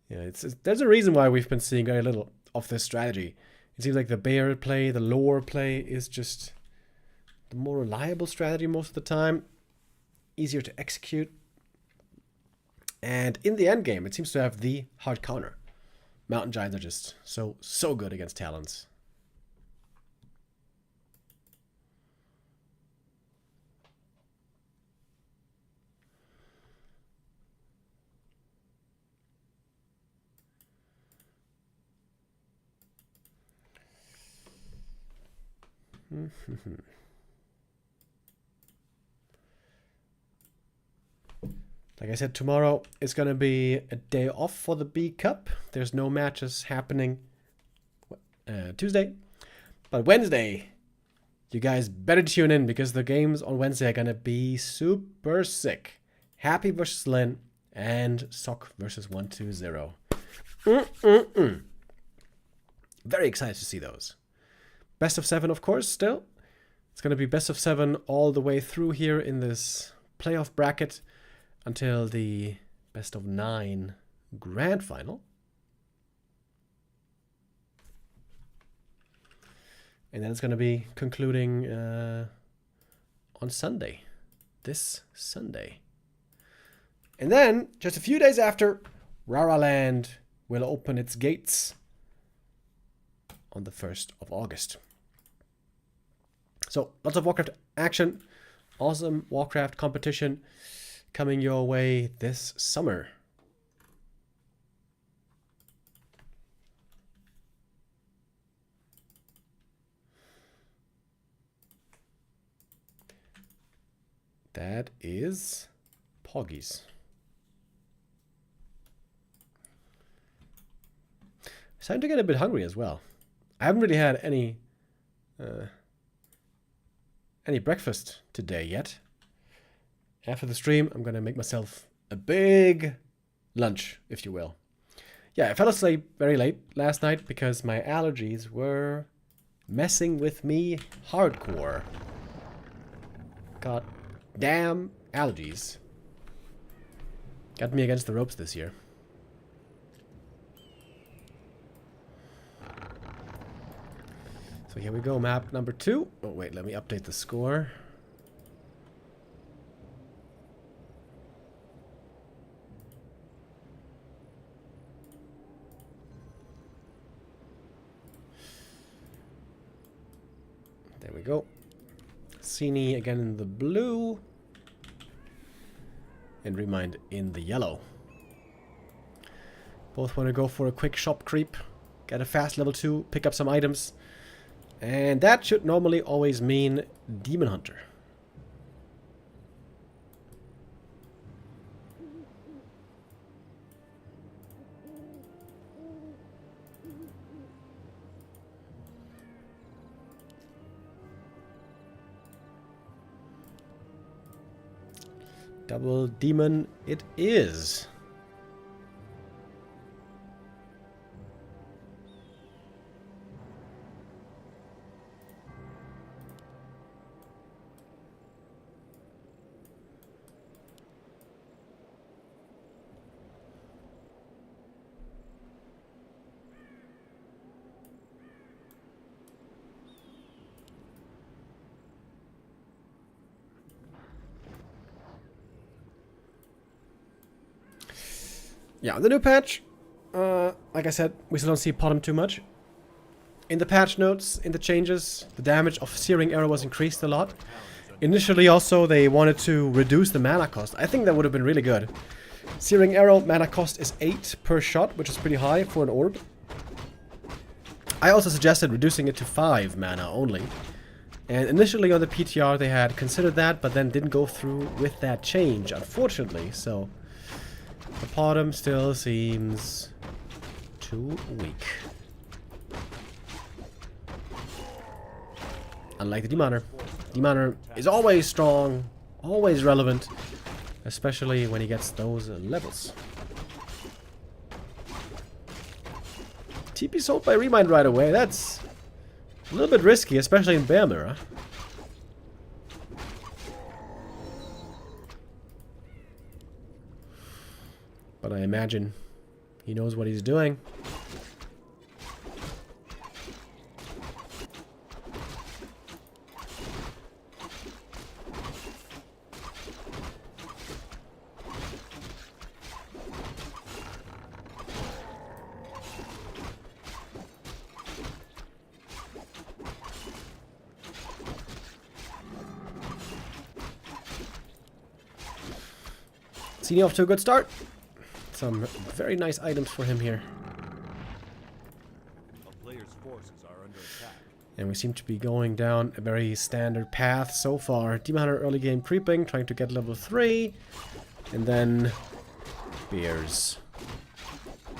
Yeah, there's a reason why we've been seeing very little of this strategy. It seems like the bear play, the lore play is just the more reliable strategy most of the time. Easier to execute. And in the end game, it seems to have the hard counter. Mountain giants are just so good against talons. Like I said, tomorrow is going to be a day off for the B Cup. There's no matches happening Tuesday. But Wednesday, you guys better tune in because the games on Wednesday are going to be super sick. Happy versus Lin and Sock versus 120. Very excited to see those. Best of 7, of course, still. It's going to be best of 7 all the way through here in this playoff bracket until the best of 9 grand final. And then it's going to be concluding on Sunday. This Sunday. And then, just a few days after, RaRaLand will open its gates on the 1st of August. So, lots of Warcraft action. Awesome Warcraft competition coming your way this summer. That is Poggies. Starting to get a bit hungry as well. I haven't really had any breakfast today yet. After the stream, I'm gonna make myself a big lunch, if you will. Yeah, I fell asleep very late last night because my allergies were messing with me hardcore. God damn allergies. Got me against the ropes this year. So here we go, map number 2. Oh wait, let me update the score. There we go. Sini again in the blue. And ReMinD in the yellow. Both want to go for a quick shop creep. Get a fast level 2, pick up some items. And that should normally always mean Demon Hunter. Double demon it is. Yeah, the new patch, like I said, we still don't see Potom too much. In the patch notes, in the changes, the damage of Searing Arrow was increased a lot. Initially also, they wanted to reduce the mana cost. I think that would have been really good. Searing Arrow mana cost is 8 per shot, which is pretty high for an orb. I also suggested reducing it to 5 mana only. And initially on the PTR they had considered that, but then didn't go through with that change, unfortunately, so... The Potom still seems too weak. Unlike the Demoner. Demoner is always strong, always relevant, especially when he gets those levels. TP sold by ReMinD right away, that's a little bit risky, especially in Bear Mirror. But I imagine he knows what he's doing. Sini off to a good start. Some very nice items for him here. A player's forces are under attack. And we seem to be going down a very standard path so far. Demon Hunter early game creeping, trying to get level 3. And then bears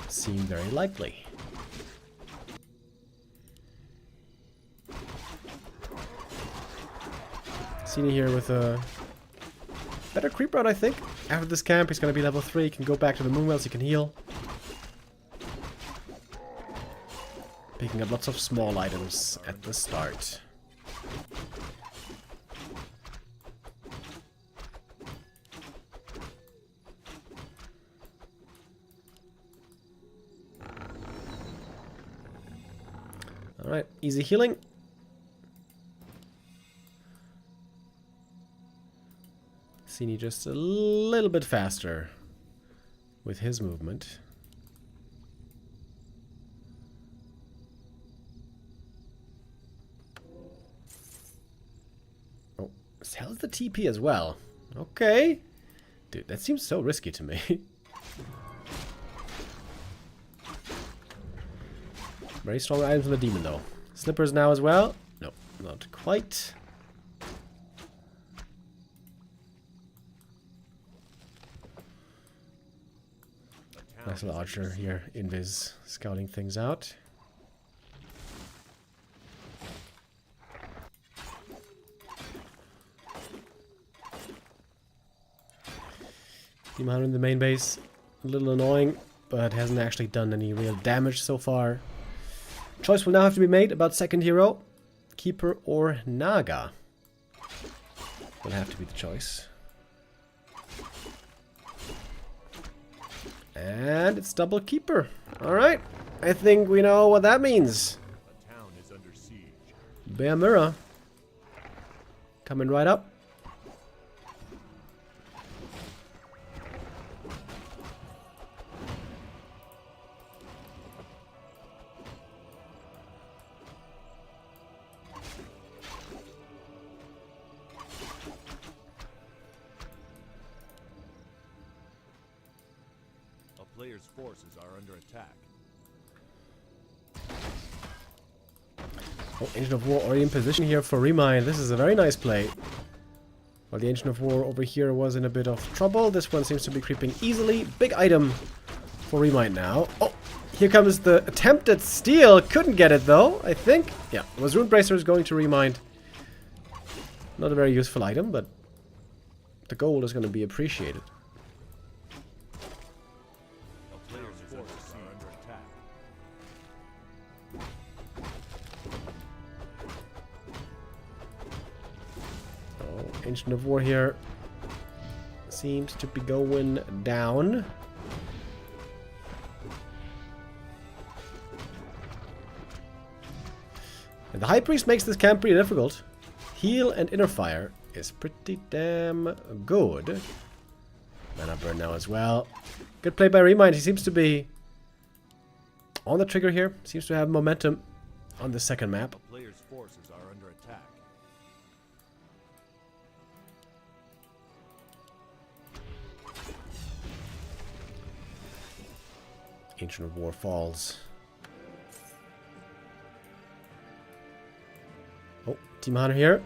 seem very likely. Sini here with a better creep run, I think. After this camp, he's going to be level 3. He can go back to the Moonwells, he can heal. Picking up lots of small items at the start. Alright, easy healing. Sini just a little bit faster with his movement. Oh, sells the TP as well. Okay. Dude, that seems so risky to me. Very strong items on the demon though. Slippers now as well. No, not quite. Nice little archer here, Invis, scouting things out. Demon Hunter in the main base, a little annoying, but hasn't actually done any real damage so far. Choice will now have to be made about second hero, Keeper or Naga. Will have to be the choice. And it's double Keeper. Alright, I think we know what that means. A town is under siege. Bear Mirror. Coming right up. A player's forces are under attack. Oh, Ancient of War already in position here for ReMinD. This is a very nice play. While the Ancient of War over here was in a bit of trouble, this one seems to be creeping easily. Big item for ReMinD now. Oh, here comes the attempted steal. Couldn't get it though, I think. Yeah, it was Rune Bracers going to ReMinD. Not a very useful item, but the gold is going to be appreciated. A player's forces are under attack. Oh, Ancient of War here seems to be going down. And the High Priest makes this camp pretty difficult. Heal and Inner Fire is pretty damn good. Mana burn now as well. Good play by ReMinD. He seems to be on the trigger here. Seems to have momentum on the second map. A player's forces are under attack. Ancient of War falls. Oh, Team Hunter here.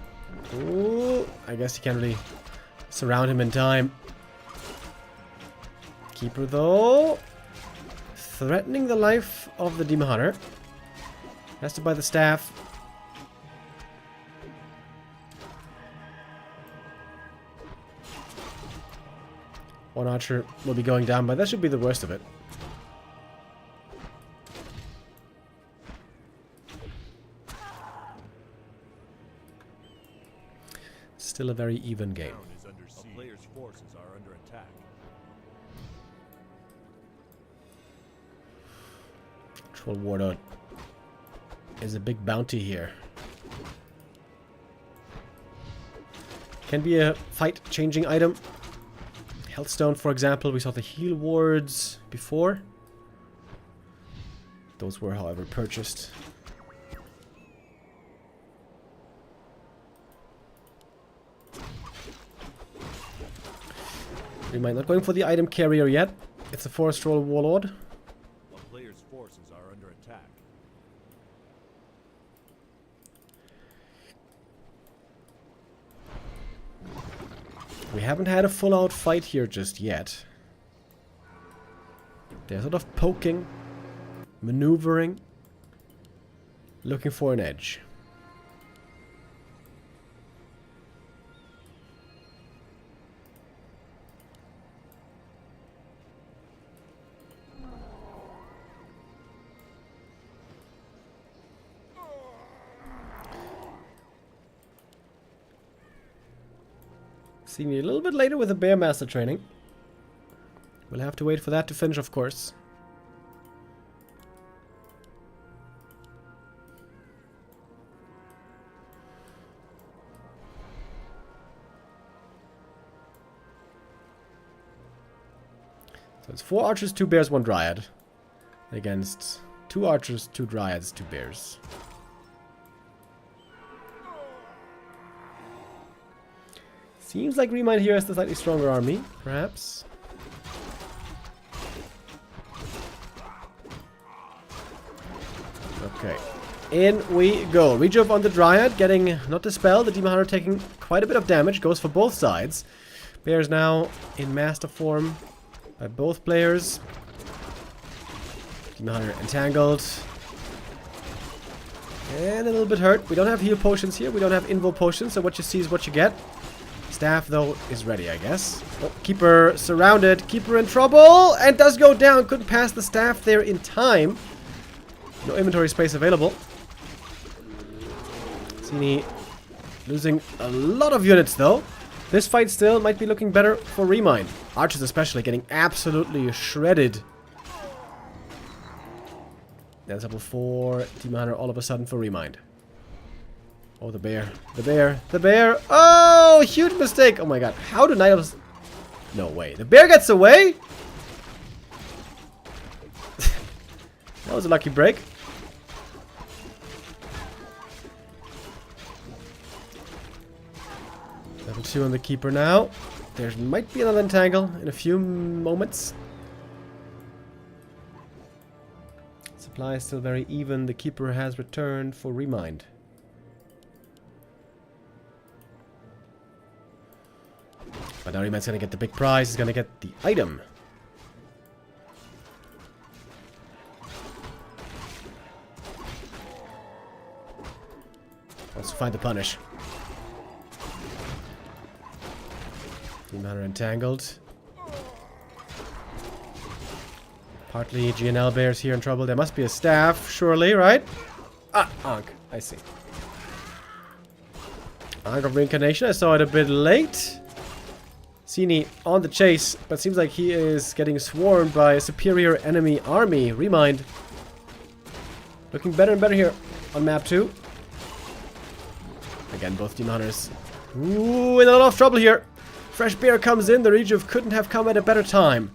Ooh, I guess you can't really surround him in time. Keeper though, threatening the life of the Demon Hunter. Has to buy the staff. One archer will be going down, but that should be the worst of it. Still a very even game. Town is under siege. A player's forces are under attack. Troll Warlord is a big bounty here. Can be a fight-changing item. Healthstone, for example. We saw the heal wards before. Those were, however, purchased. We might not going for the item carrier yet. It's a Forest Troll Warlord. A player's forces are under attack. We haven't had a full-out fight here just yet. They're sort of poking, maneuvering, looking for an edge. See me a little bit later with the Bear Master training. We'll have to wait for that to finish, of course. So it's 4 archers, 2 bears, 1 dryad. Against 2 archers, 2 dryads, 2 bears. Seems like ReMinD here has the slightly stronger army, perhaps. Okay. In we go. Rejuve on the Dryad, getting not dispelled. The Demon Hunter taking quite a bit of damage. Goes for both sides. Bears now in master form by both players. Demon Hunter entangled. And a little bit hurt. We don't have heal potions here. We don't have invo potions, so what you see is what you get. Staff, though, is ready, I guess. Oh, Keeper surrounded. Keeper in trouble. And does go down. Couldn't pass the staff there in time. No inventory space available. Sini losing a lot of units, though. This fight still might be looking better for ReMinD. Archers especially getting absolutely shredded. That's level 4. Demon Hunter all of a sudden for ReMinD. Oh, the bear. The bear. The bear. Oh, huge mistake. Oh my god. How do Night Elves... No way. The bear gets away? That was a lucky break. Level 2 on the Keeper now. There might be another entangle in a few moments. Supply is still very even. The Keeper has returned for ReMinD. But now ReMind's gonna get the big prize. He's gonna get the item. Wants to find the punish. Demon Hunter entangled. Partly GNL bears here in trouble. There must be a staff, surely, right? Ah, Ankh. I see. Ankh of Reincarnation. I saw it a bit late. Sini on the chase, but seems like he is getting swarmed by a superior enemy army. ReMinD. Looking better and better here on map 2. Again, both Demon Hunters. Ooh, in a lot of trouble here. Fresh bear comes in. The Rejuve couldn't have come at a better time.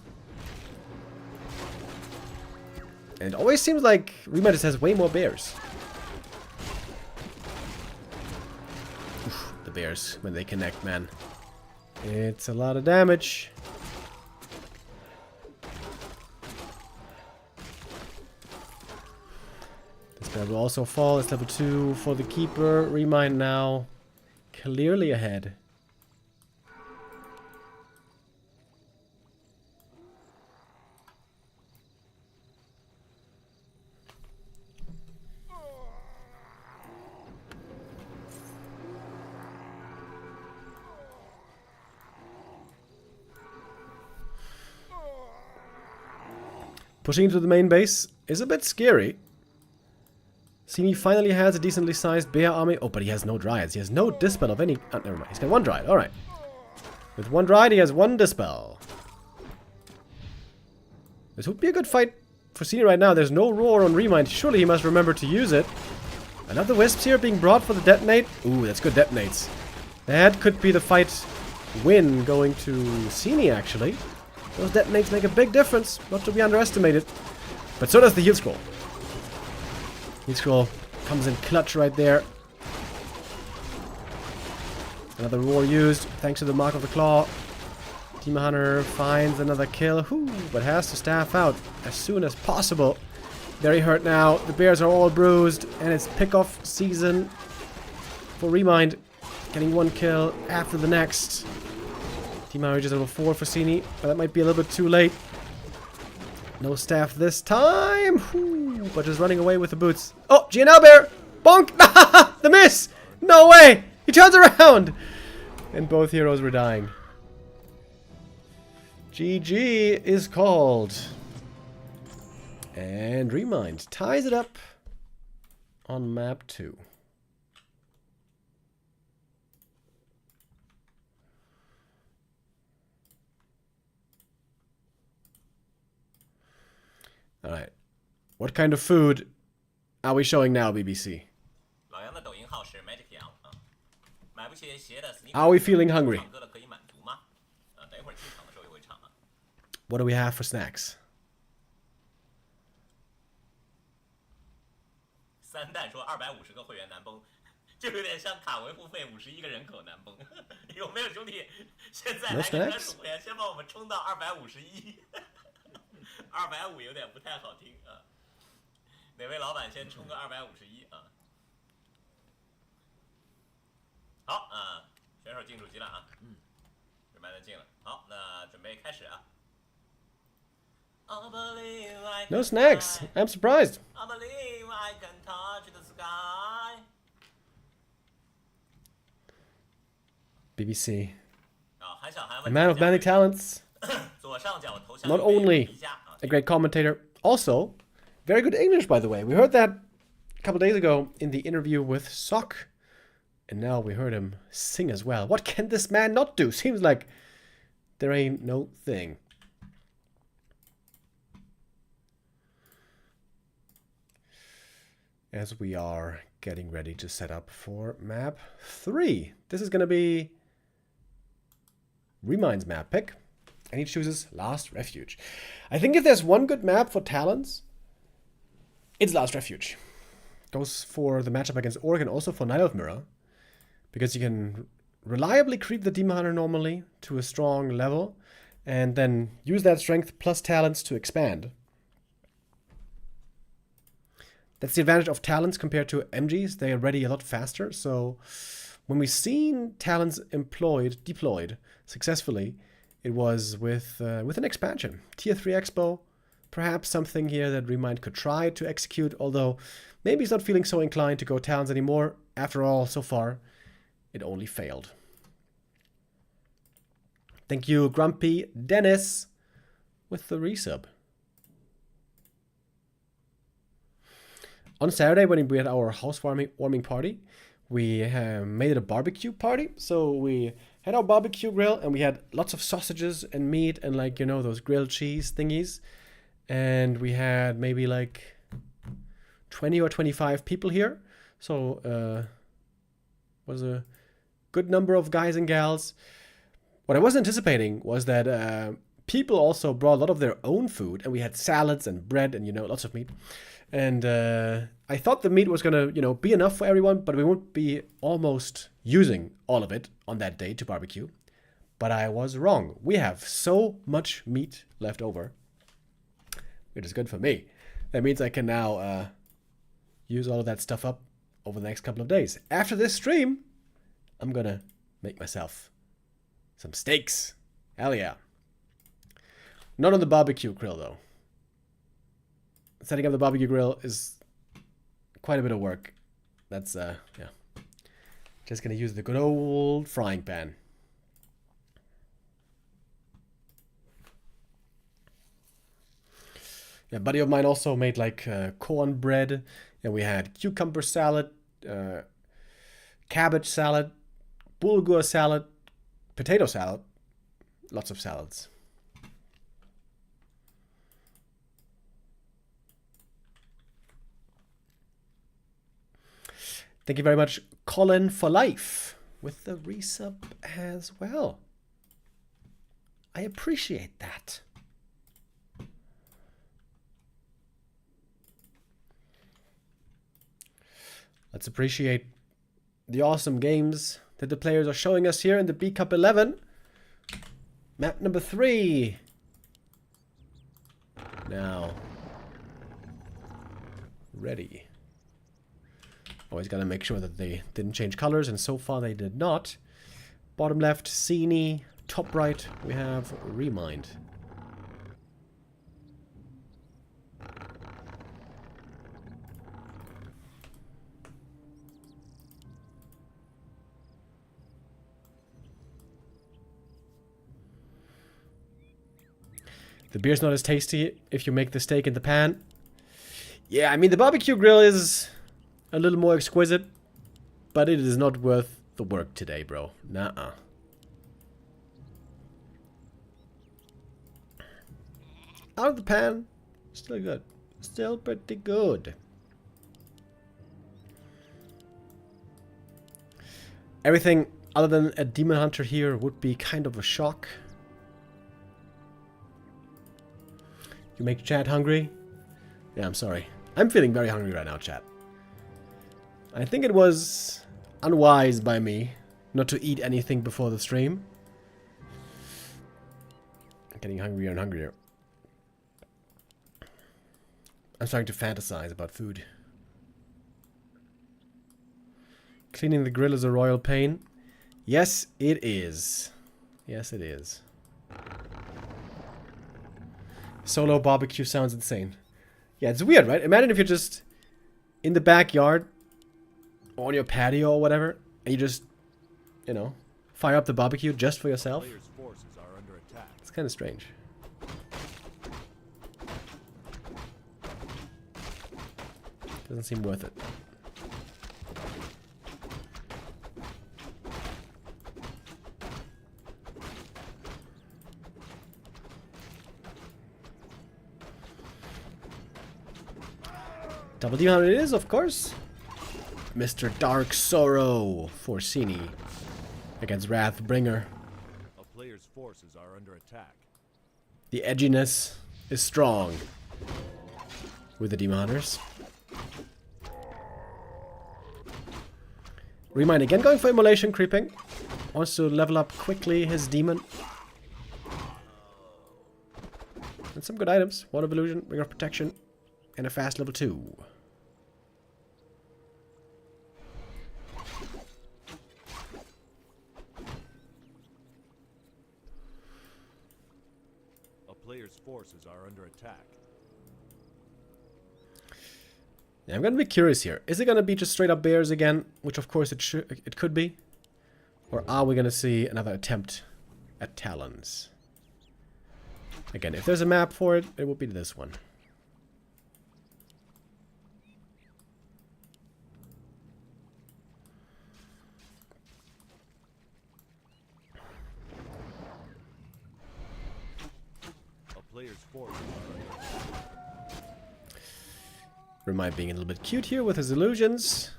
And it always seems like ReMinD just has way more bears. Oof, the bears, when they connect, man. It's a lot of damage. This bear will also fall. It's level 2 for the Keeper. ReMinD now clearly ahead. Pushing into the main base is a bit scary. Sini finally has a decently sized bear army. Oh, but he has no dryads. He has no dispel of any... Oh, never mind. He's got 1 dryad. Alright. With 1 dryad, he has 1 dispel. This would be a good fight for Sini right now. There's no roar on ReMinD. Surely he must remember to use it. Another wisps here being brought for the detonate. Ooh, that's good detonates. That could be the fight win going to Sini, actually. Those detonates make a big difference, not to be underestimated. But so does the heal scroll. Heal scroll comes in clutch right there. Another roar used, thanks to the Mark of the Claw. Demon Hunter finds another kill, but has to staff out as soon as possible. Very hurt now. The bears are all bruised, and it's pick-off season for ReMinD. Getting 1 kill after the next. Demon Hunter just level 4 for Sini, but that might be a little bit too late. No staff this time, but just running away with the boots. Oh, GNL bear! Bonk! The miss! No way! He turns around! And both heroes were dying. GG is called. And ReMinD ties it up on map 2. Alright. What kind of food are we showing now, BBC? Are we feeling hungry? What do we have for snacks? 三代说250个会员难崩，就有点像卡维付费51个人口难崩。有没有兄弟？现在来个专属会员，先帮我们冲到251，250有点不太好听啊。哪位老板先冲个251啊？好啊，选手进主机了啊，准备的进了。好，那准备开始啊。No snacks. I'm surprised. I believe I can touch the sky. BBC. A man of many talents. Not only a great commentator, also very good English, by the way. We heard that a couple days ago in the interview with Sock. And now we heard him sing as well. What can this man not do? Seems like there ain't no thing. As we are getting ready to set up for map 3. This is going to be ReMinD's map pick. And he chooses Last Refuge. I think if there's one good map for talents, it's Last Refuge. Goes for the matchup against Oregon, also for Night of Mirror. Because you can reliably creep the Demon Hunter normally to a strong level. And then use that strength plus talents to expand. That's the advantage of talents compared to MGs. They are ready a lot faster. So when we've seen talents deployed successfully, it was with an expansion. Tier 3 Expo, perhaps something here that ReMinD could try to execute, although maybe he's not feeling so inclined to go talents anymore. After all, so far, it only failed. Thank you, Grumpy Dennis, with the resub. On Saturday, when we had our housewarming party, we made it a barbecue party. So we had our barbecue grill and we had lots of sausages and meat and like, you know, those grilled cheese thingies. And we had maybe like 20 or 25 people here. So was a good number of guys and gals. What I wasn't anticipating was that people also brought a lot of their own food. And we had salads and bread and, you know, lots of meat. And I thought the meat was going to, you know, be enough for everyone, but we won't be almost using all of it on that day to barbecue. But I was wrong. We have so much meat left over, which is good for me. That means I can now use all of that stuff up over the next couple of days. After this stream, I'm going to make myself some steaks. Hell yeah. Not on the barbecue grill, though. Setting up the barbecue grill is quite a bit of work. That's, yeah. Just gonna use the good old frying pan. Yeah, a buddy of mine also made like cornbread. And we had cucumber salad, cabbage salad, bulgur salad, potato salad. Lots of salads. Thank you very much, Colin for life, with the resub as well. I appreciate that. Let's appreciate the awesome games that the players are showing us here in the B Cup 11. Map number 3. Now, ready. Always got to make sure that they didn't change colors, and so far they did not. Bottom left, Sini. Top right, we have ReMinD. The beer's not as tasty if you make the steak in the pan. Yeah, I mean, the barbecue grill is a little more exquisite, but it is not worth the work today, bro. Nuh-uh. Out of the pan, still good. Still pretty good. Everything other than a Demon Hunter here would be kind of a shock. You make chat hungry? Yeah, I'm sorry. I'm feeling very hungry right now, chat. I think it was unwise by me not to eat anything before the stream. I'm getting hungrier and hungrier. I'm starting to fantasize about food. Cleaning the grill is a royal pain. Yes, it is. Yes, it is. Solo barbecue sounds insane. Yeah, it's weird, right? Imagine if you're just in the backyard or on your patio or whatever, and you just, you know, fire up the barbecue just for yourself. Players' forces are under attack. It's kind of strange. Doesn't seem worth it. Double D hunter it is, of course. Mr. Dark Sorrow for Sini against Wrathbringer. A player's forces are under attack. The edginess is strong with the Demon Hunters. ReMinD again going for immolation, creeping. Wants to level up quickly his demon. And some good items. Wand of Illusion, Ring of Protection, and a fast level 2. A player's forces are under attack. Yeah, I'm gonna be curious here. Is it gonna be just straight up bears again? Which of course it could be. Or are we gonna see another attempt at talons? Again, if there's a map for it, it will be this one. A player's forces are under attack. ReMinD being a little bit cute here with his illusions.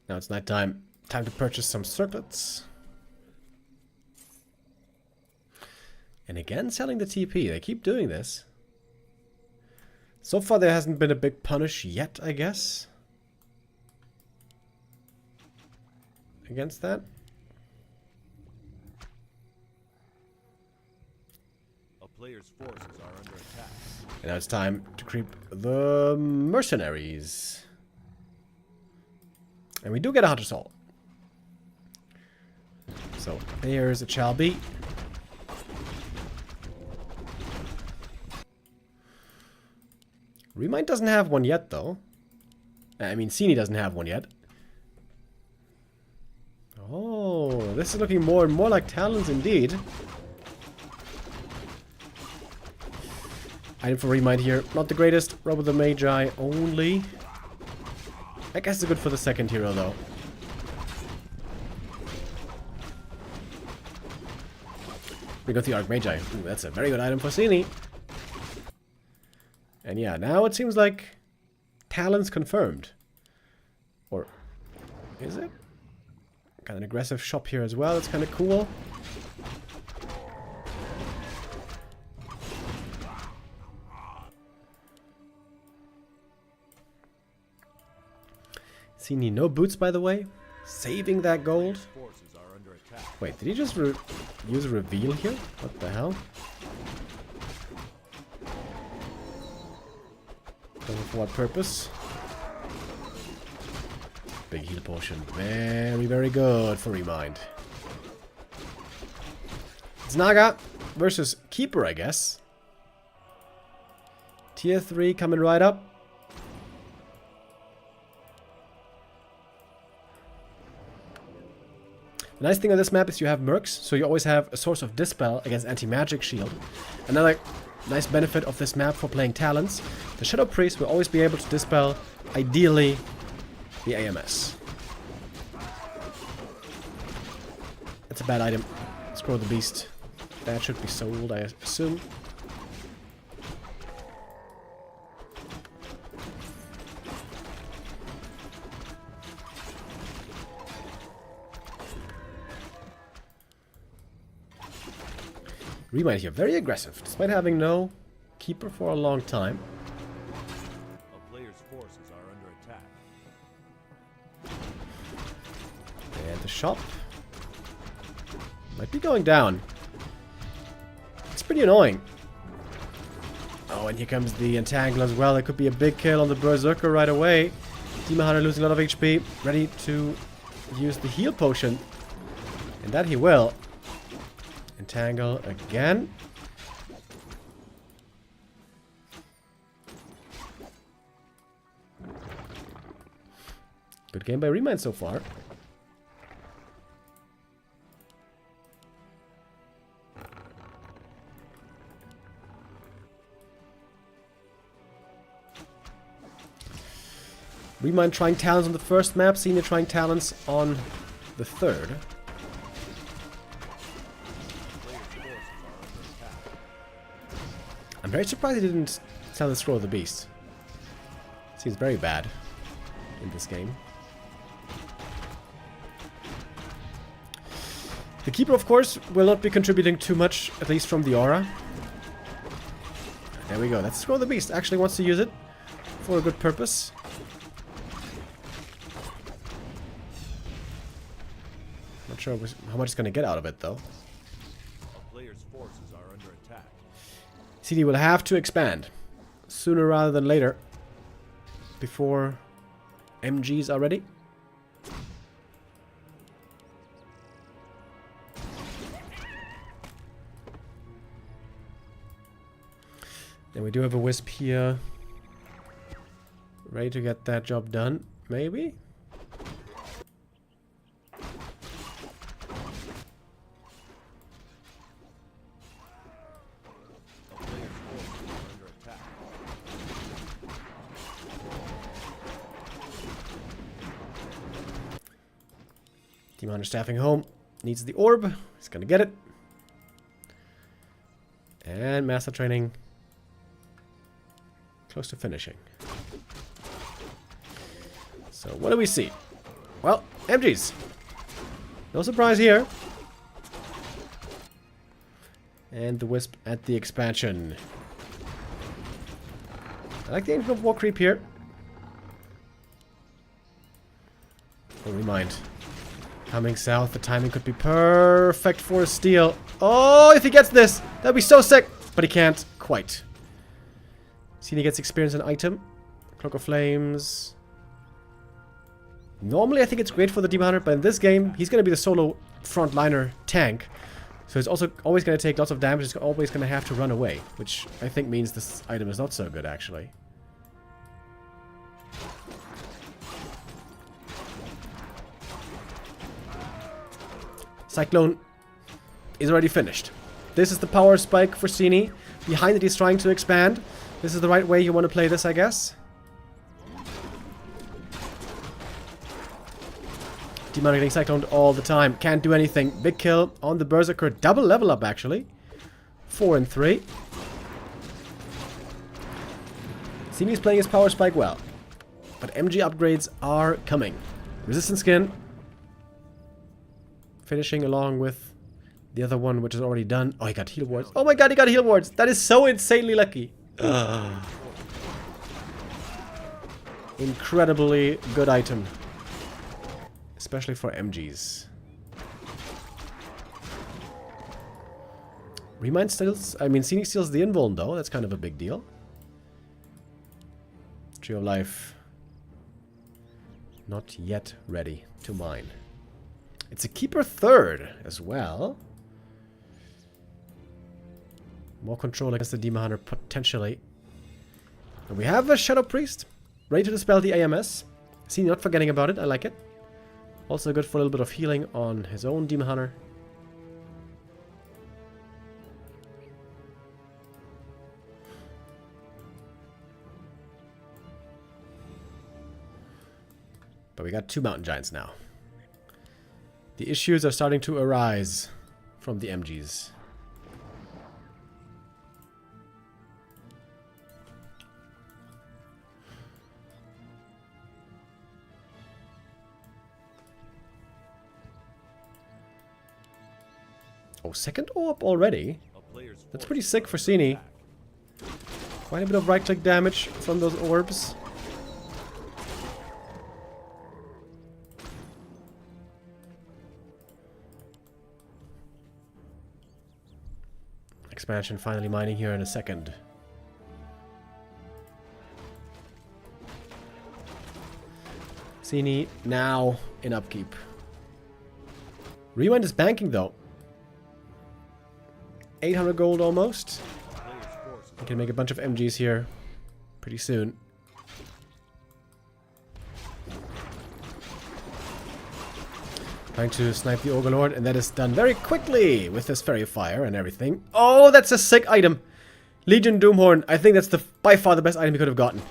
Now it's night time. Time to purchase some circlets. And again, selling the TP. They keep doing this. So far, there hasn't been a big punish yet, I guess. Against that. Players' forces are under attack. And now it's time to creep the mercenaries. And we do get a Hunter Soul. So, there's it shall be. ReMinD doesn't have one yet, though. I mean, Sini doesn't have one yet. Oh, this is looking more and more like talons indeed. Item for ReMinD here. Not the greatest. Robe of the Magi only. I guess it's good for the second hero, though. We got the Archmagi. Ooh, that's a very good item for Sini. And yeah, now it seems like talons confirmed. Or is it? Got an aggressive shop here as well. It's kind of cool. Sini, no boots, by the way. Saving that gold. Forces are under attack. Wait, did he just use a reveal here? What the hell? Don't know for what purpose. Big heal potion. Very, very good for ReMinD. It's Naga versus Keeper, I guess. Tier 3 coming right up. The nice thing on this map is you have mercs, so you always have a source of dispel against anti-magic shield. Another nice benefit of this map for playing talents, the Shadow Priest will always be able to dispel, ideally, the AMS. That's a bad item. Scroll the Beast. That should be sold, I assume. ReMinD here, very aggressive, despite having no keeper for a long time. A player's forces are under attack. And the shop might be going down. It's pretty annoying. Oh, and here comes the Entangle as well. It could be a big kill on the Berserker right away. Demon Hunter losing a lot of HP, ready to use the heal potion. And that he will. Entangle again. Good game by ReMinD so far. ReMinD trying talents on the first map, Sini trying talents on the third. I'm very surprised he didn't sell the Scroll of the Beast. Seems very bad in this game. The Keeper, of course, will not be contributing too much, at least from the aura. There we go. That's Scroll of the Beast. Actually wants to use it for a good purpose. Not sure how much he's going to get out of it, though. A player's forces are under attack. CD will have to expand sooner rather than later before MGs are ready. Then we do have a Wisp here ready to get that job done, maybe? Demon Hunter staffing home. Needs the orb. He's gonna get it. And Master Training. Close to finishing. So what do we see? Well, MGs. No surprise here. And the Wisp at the expansion. I like the Ancient of War creep here. Oh, ReMinD. Coming south, the timing could be perfect for a steal. Oh, if he gets this, that'd be so sick. But he can't quite. Sini gets experience an item. Cloak of Flames. Normally, I think it's great for the Demon Hunter, but in this game, he's going to be the solo frontliner tank. So he's also always going to take lots of damage. He's always going to have to run away, which I think means this item is not so good, actually. Cyclone is already finished. This is the power spike for Sini. Behind it, he's trying to expand. This is the right way you want to play this, I guess. Demon getting cycloned all the time. Can't do anything. Big kill on the Berserker. Double level up, actually. 4 and 3. Sini's playing his power spike well. But MG upgrades are coming. Resistant skin. Finishing along with the other one, which is already done. Oh, he got heal wards. Oh my god, he got heal wards. That is so insanely lucky. Incredibly good item. Especially for MGs. ReMinD steals... I mean, Sini steals the invuln, though. That's kind of a big deal. Tree of Life. Not yet ready to mine. It's a Keeper third as well. More control against the Demon Hunter, potentially. And we have a Shadow Priest. Ready to dispel the AMS. See, not forgetting about it. I like it. Also good for a little bit of healing on his own Demon Hunter. But we got 2 Mountain Giants now. The issues are starting to arise from the MGs. Oh, second orb already? A player's That's pretty sick for Sini. Quite a bit of right-click damage from those orbs. Expansion finally mining here in a second. Sini now in upkeep. ReMinD is banking though. 800 gold almost. We can make a bunch of MGs here pretty soon. Trying to snipe the Overlord, and that is done very quickly with this Fairy Fire and everything. Oh, that's a sick item. Legion Doomhorn. I think that's by far the best item he could have gotten.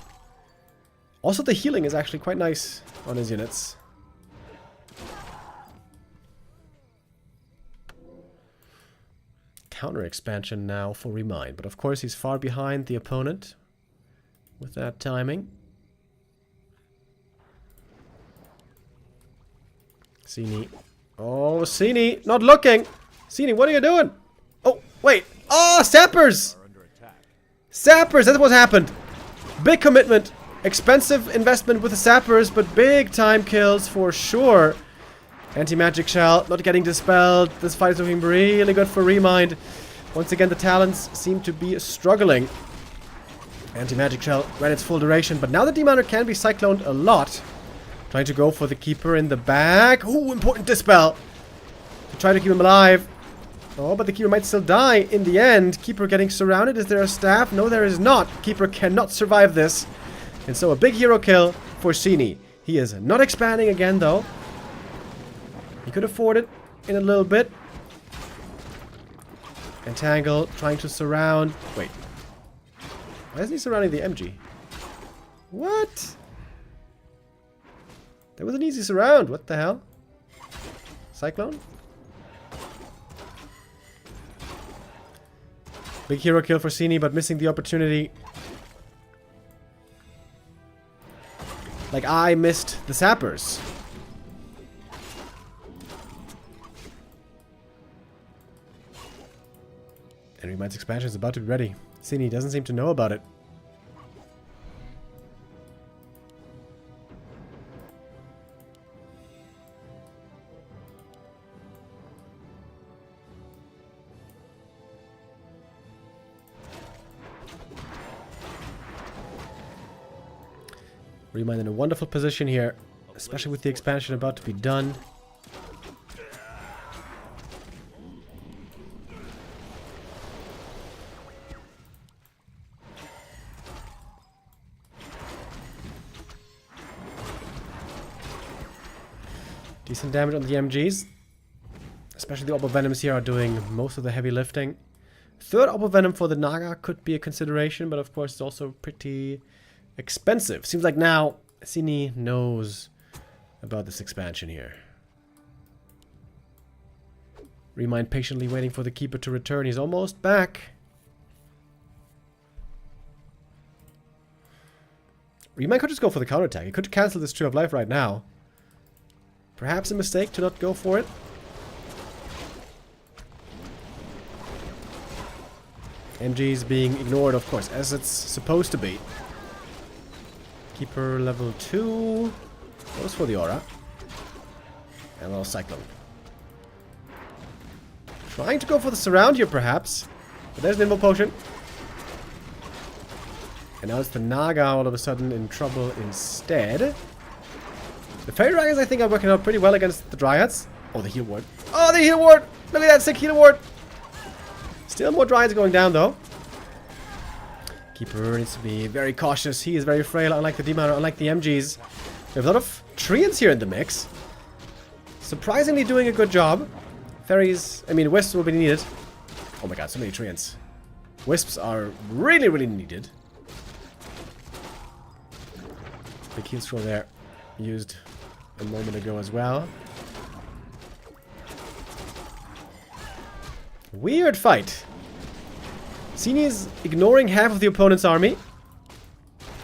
Also, the healing is actually quite nice on his units. Counter expansion now for ReMinD, but of course he's far behind the opponent with that timing. Sini. Oh, Sini, not looking. Sini, what are you doing? Oh, wait. Oh, Sappers! Sappers, that's what happened. Big commitment. Expensive investment with the Sappers, but big time kills for sure. Anti-magic shell, not getting dispelled. This fight is looking really good for ReMinD. Once again, the talents seem to be struggling. Anti-magic shell ran its full duration, but now the Deminer can be cycloned a lot. Trying to go for the Keeper in the back. Ooh, important dispel. To try to keep him alive. Oh, but the Keeper might still die in the end. Keeper getting surrounded. Is there a staff? No, there is not. Keeper cannot survive this. And so a big hero kill for Sini. He is not expanding again, though. He could afford it in a little bit. Entangle, trying to surround. Wait. Why isn't he surrounding the MG? What? That was an easy surround. What the hell? Cyclone? Big hero kill for Sini, but missing the opportunity. Like I missed the Sappers. And ReMinD's expansion is about to be ready. Sini doesn't seem to know about it. ReMinD in a wonderful position here, especially with the expansion about to be done. Decent damage on the MGs. Especially the Opal Venoms here are doing most of the heavy lifting. Third Opal Venom for the Naga could be a consideration, but of course it's also pretty expensive. Seems like now Sini knows about this expansion here. ReMinD patiently waiting for the Keeper to return. He's almost back. ReMinD could just go for the counterattack. He could cancel this Tree of Life right now. Perhaps a mistake to not go for it. MG's being ignored, of course, as it's supposed to be. Keeper level 2. Goes for the aura. And a little Cyclone. Trying to go for the surround here, perhaps. But there's an Invo Potion. And now it's the Naga all of a sudden in trouble instead. The Fairy Dragons, I think, are working out pretty well against the Dryads. Oh, the Heal Ward. Oh, the Heal Ward! Look at that sick Heal Ward! Still more Dryads going down, though. Keeper needs to be very cautious. He is very frail, unlike the Demon, unlike the MGs. We have a lot of Treants here in the mix. Surprisingly doing a good job. Fairies, I mean, Wisps will be needed. Oh my god, so many Treants. Wisps are really, really needed. Big heal scroll there. Used a moment ago as well. Weird fight. Sini is ignoring half of the opponent's army.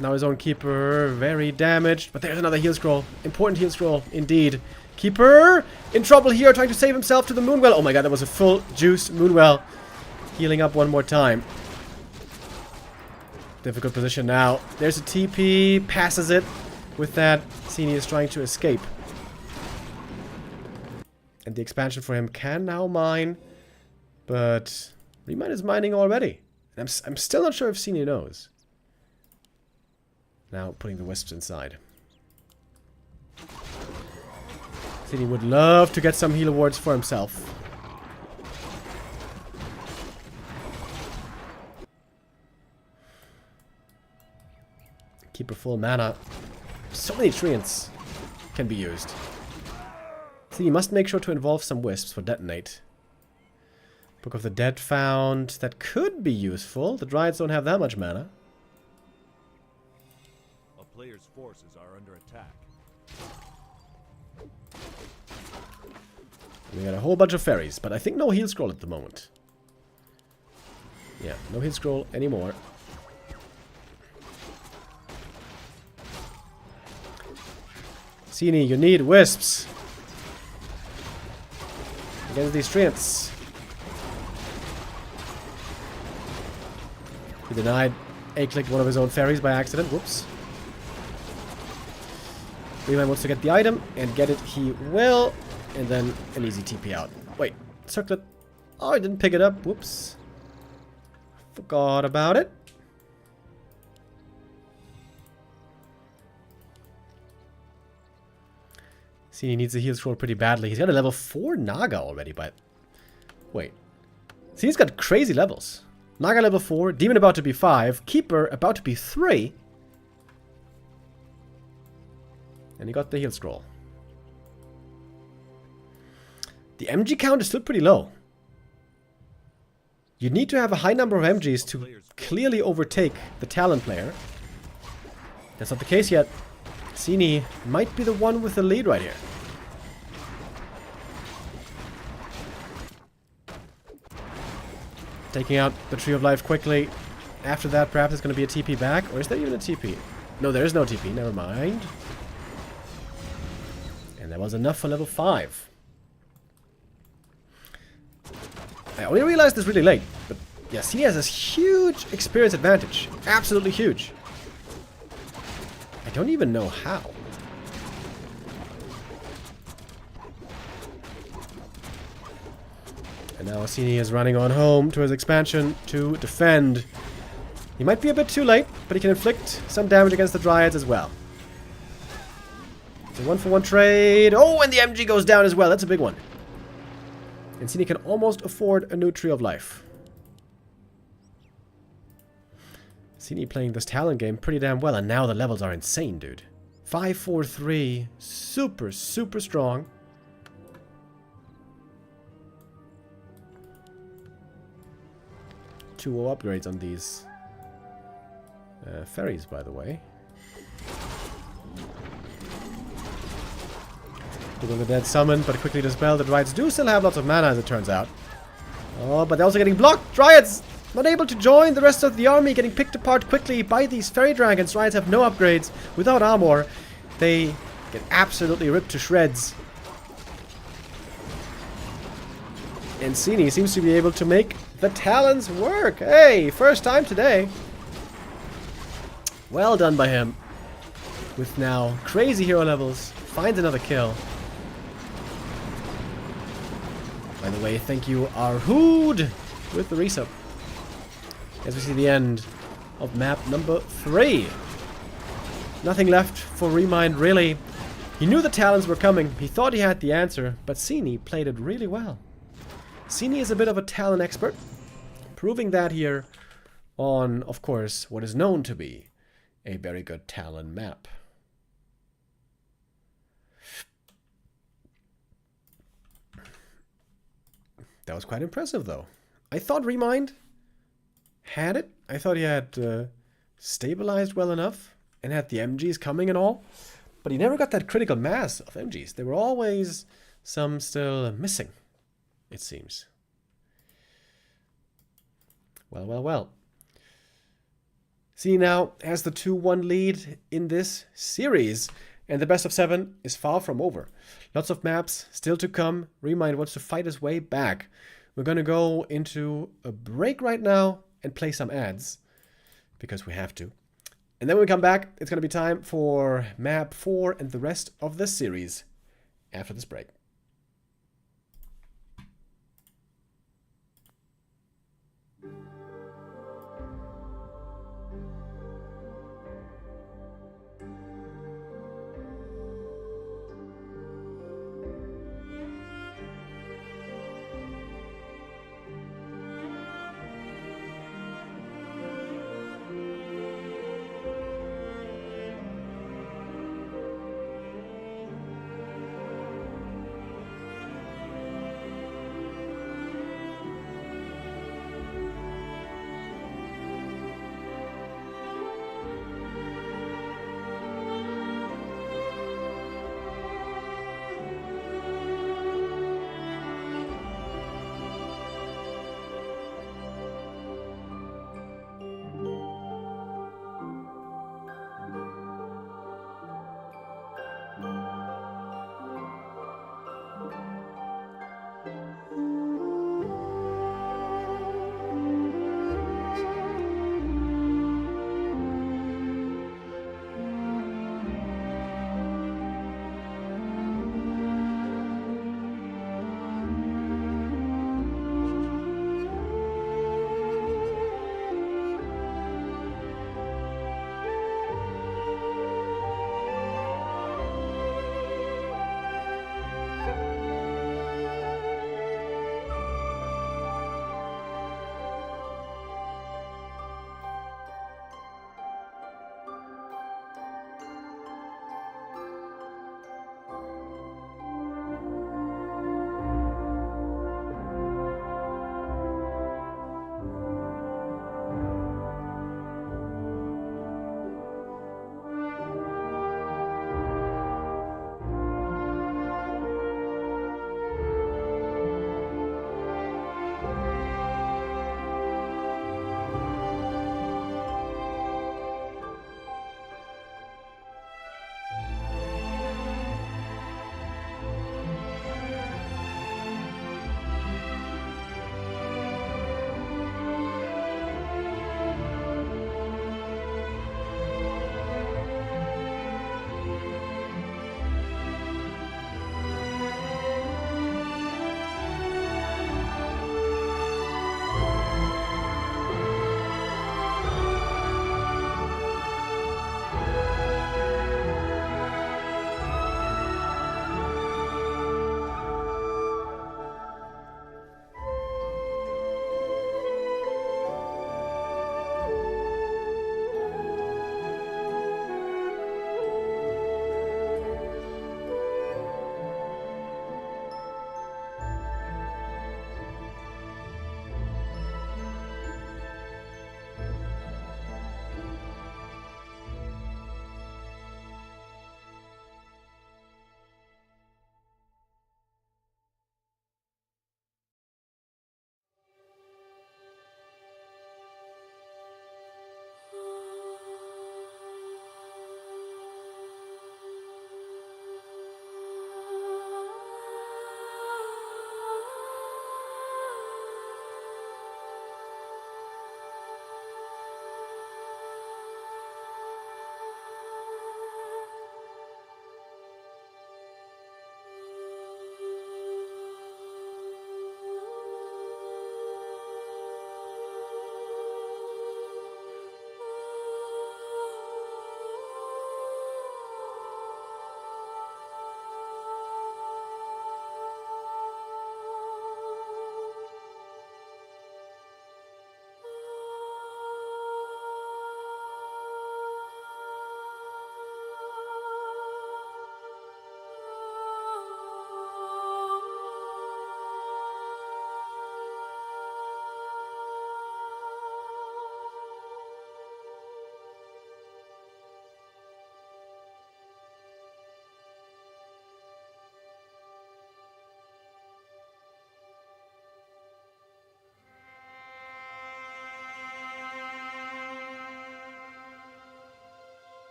Now his own Keeper very damaged. But there's another heal scroll. Important heal scroll indeed. Keeper in trouble here, trying to save himself to the Moonwell. Oh my god, that was a full juice Moonwell. Healing up one more time. Difficult position now. There's a TP. Passes it. With that, Sini is trying to escape. And the expansion for him can now mine. But ReMinD is mining already. And I'm still not sure if Sini knows. Now putting the wisps inside. Sini would love to get some heal awards for himself. Keeper full mana. So many treants can be used. Sini must make sure to involve some wisps for detonate. Book of the Dead found. That could be useful. The Dryads don't have that much mana. A player's forces are under attack. We got a whole bunch of fairies, but I think no heal scroll at the moment. Yeah, no heal scroll anymore. Sini, you need wisps against these treants. He denied A-clicked one of his own fairies by accident. Whoops. ReMinD wants to get the item, and get it he will. And then an easy TP out. Wait, circlet. Oh, I didn't pick it up. Whoops. Forgot about it. Sini needs a heal scroll pretty badly. He's got a level 4 Naga already, but... Wait. Sini's got crazy levels. Naga level 4, Demon about to be 5, Keeper about to be 3. And he got the heal scroll. The MG count is still pretty low. You need to have a high number of MGs to clearly overtake the Talon player. That's not the case yet. Sini might be the one with the lead right here. Taking out the Tree of Life quickly. After that, perhaps there's going to be a TP back. Or is there even a TP? No, there is no TP. Never mind. And that was enough for level 5. I only realized this really late. But yeah, Sini has this huge experience advantage. Absolutely huge. I don't even know how. And now Sini is running on home to his expansion to defend. He might be a bit too late, but he can inflict some damage against the Dryads as well. It's a 1-for-1 trade. Oh, and the MG goes down as well. That's a big one. And Sini can almost afford a new Tree of Life. Sini playing this Talon game pretty damn well, and now the levels are insane, dude. 5, 4, 3. Super, super strong. Two upgrades on these fairies, by the way. Book of the Dead summoned, but quickly dispelled. The Dryads do still have lots of mana, as it turns out. Oh, but they're also getting blocked. Dryads not able to join the rest of the army, getting picked apart quickly by these fairy dragons. Dryads have no upgrades. Without armor, they get absolutely ripped to shreds. And Sini seems to be able to make the Talons work. Hey, first time today. Well done by him. With now crazy hero levels. Finds another kill. By the way, thank you, Arhood, with the resub. As we see the end of map number 3. Nothing left for ReMinD, really. He knew the Talons were coming. He thought he had the answer, but Sini played it really well. Sini is a bit of a Talon expert, proving that here on, of course, what is known to be a very good Talon map. That was quite impressive, though. I thought ReMinD had it. I thought he had stabilized well enough and had the MGs coming and all. But he never got that critical mass of MGs. There were always some still missing, it seems. Well, well, well. Sini now has the 2-1 lead in this series. And the best of 7 is far from over. Lots of maps still to come. ReMinD wants to fight his way back. We're going to go into a break right now and play some ads, because we have to. And then when we come back, it's going to be time for map 4 and the rest of the series after this break.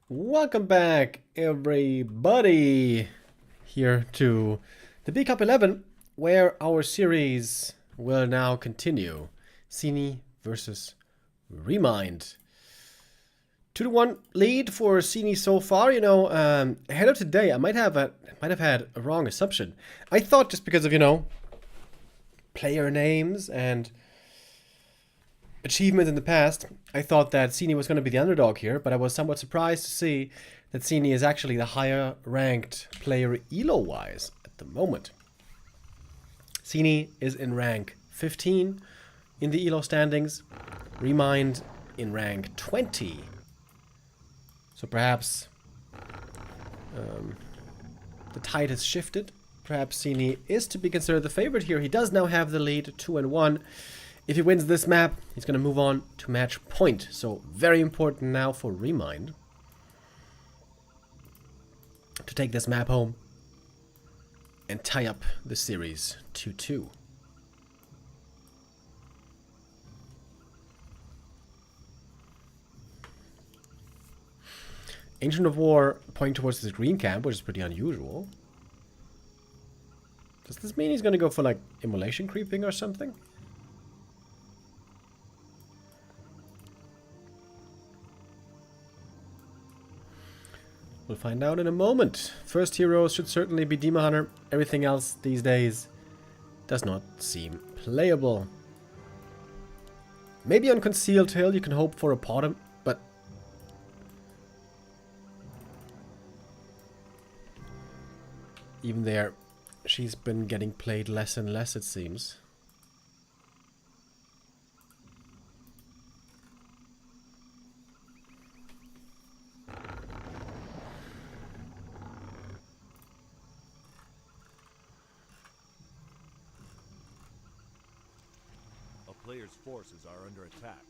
Welcome back, everybody, here to the B Cup 11, where our series will now continue. Sini versus ReMinD. 2-1 lead for Sini so far. You know, ahead of today, I might have had a wrong assumption. I thought just because of, you know, player names and achievements in the past, I thought that Sini was going to be the underdog here, but I was somewhat surprised to see that Sini is actually the higher ranked player elo-wise at the moment. Sini is in rank 15 in the elo standings, ReMinD in rank 20. So perhaps the tide has shifted. Perhaps Sini is to be considered the favorite here. He does now have the lead 2-1. If he wins this map, he's going to move on to match point. So very important now for ReMinD to take this map home and tie up the series 2-2. Ancient of War pointing towards this green camp, which is pretty unusual. Does this mean he's going to go for like immolation creeping or something? We'll find out in a moment. First hero should certainly be Demon Hunter. Everything else these days does not seem playable. Maybe on Concealed Hill you can hope for a Potom, but even there, she's been getting played less and less, it seems. A player's forces are under attack.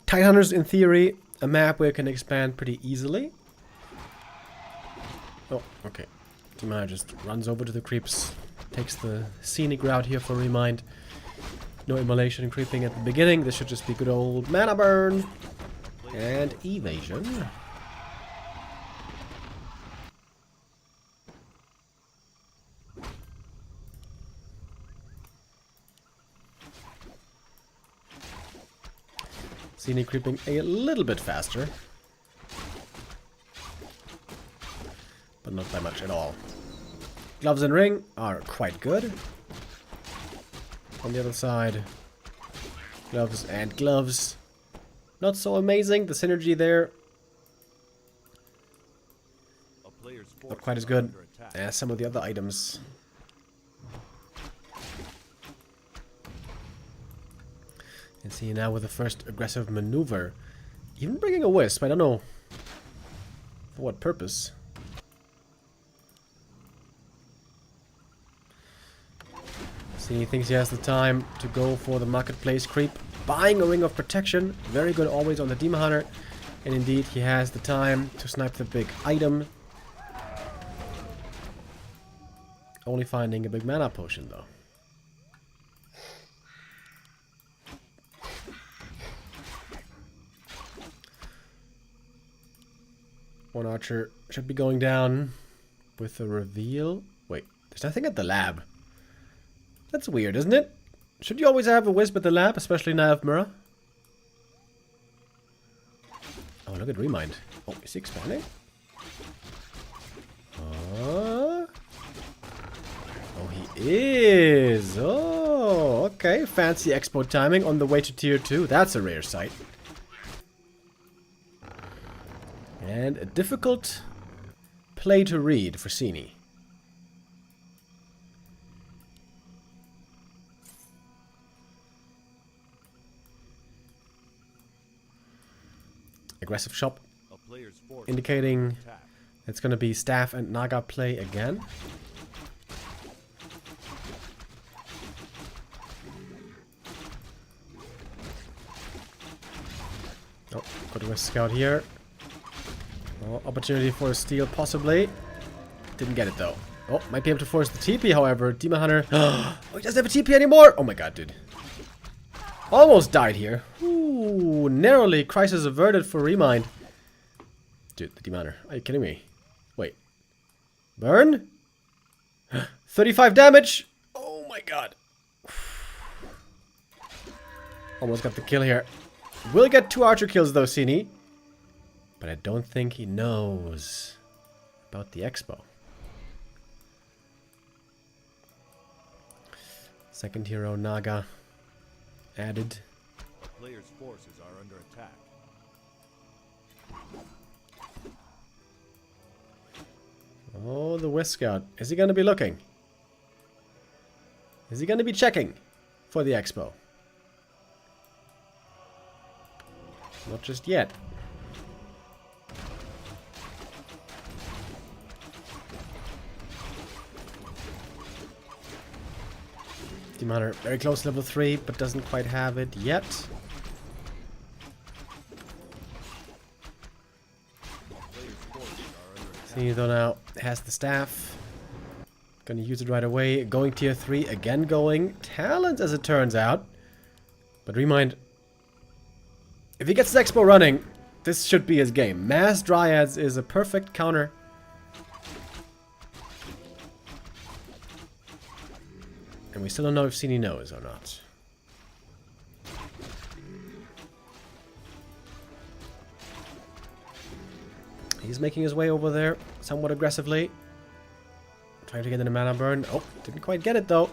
Tidehunter's in theory a map where it can expand pretty easily. Oh, okay. Demon just runs over to the creeps, takes the scenic route here for ReMinD. No immolation and creeping at the beginning. This should just be good old mana burn and evasion. Sini creeping a little bit faster, but not by much at all. Gloves and ring are quite good. On the other side, gloves and gloves, not so amazing. The synergy there, not quite as good as some of the other items. And see now with the first aggressive maneuver, even bringing a wisp. I don't know for what purpose. See, he thinks he has the time to go for the marketplace creep, buying a ring of protection. Very good always on the Demon Hunter. And indeed, he has the time to snipe the big item. Only finding a big mana potion though. One archer should be going down with a reveal. Wait, there's nothing at the lab. That's weird, isn't it? Should you always have a wisp at the lab, especially now of Mirror? Oh, look at ReMinD. Oh, is he expanding? Oh, he is. Oh, okay. Fancy expo timing on the way to tier 2. That's a rare sight. And a difficult play to read for Sini. Aggressive shop, indicating it's going to be staff and Naga play again. Oh, got a scout here. Oh, opportunity for a steal, possibly. Didn't get it, though. Oh, might be able to force the TP, however. Demon Hunter. Oh, he doesn't have a TP anymore. Oh my god, dude. Almost died here. Ooh, narrowly. Crisis averted for ReMinD. Dude, the Demon Hunter. Are you kidding me? Wait. Burn? 35 damage. Oh my god. Almost got the kill here. Will get 2 archer kills, though, Sini. But I don't think he knows about the expo. Second hero, Naga, added. A player's forces are under attack. Oh, the West Scout. Is he going to be looking? Is he going to be checking for the expo? Not just yet. Demon Hunter very close to level 3, but doesn't quite have it yet. See, though, now has the staff. Gonna use it right away. Going tier 3, again going. Talent, as it turns out. But ReMinD, if he gets the expo running, this should be his game. Mass Dryads is a perfect counter. And we still don't know if Sini knows or not. He's making his way over there somewhat aggressively. Trying to get in a mana burn. Oh, didn't quite get it though.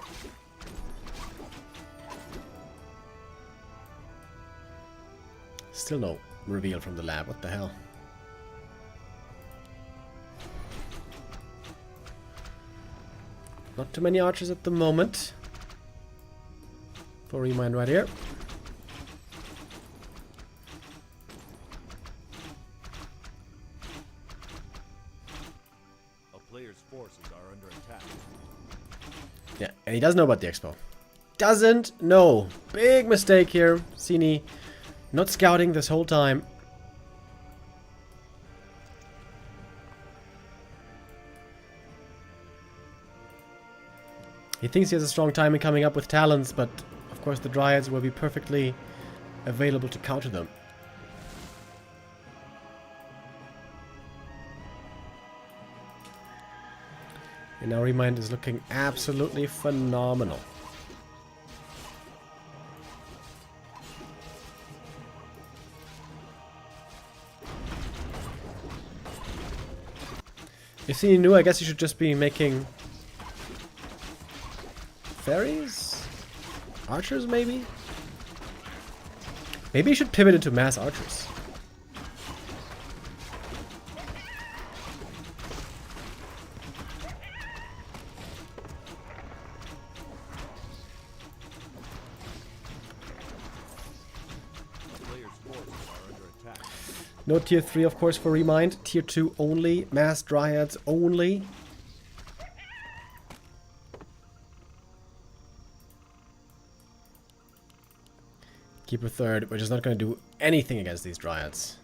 Still no reveal from the lab. What the hell? Not too many archers at the moment. For ReMinD right here. A player's forces are under attack. Yeah, and he doesn't know about the expo. Doesn't know. Big mistake here. Sini not scouting this whole time. He thinks he has a strong timing coming up with talents, but of course the Dryads will be perfectly available to counter them. And now ReMinD is looking absolutely phenomenal. If Sini knew, I guess he should just be making fairies? Archers, maybe? Maybe he should pivot into mass archers. A player's forces are under attack. No tier 3, of course, for ReMinD. Tier 2 only. Mass Dryads only. Keeper 3rd, which is not going to do anything against these Dryads.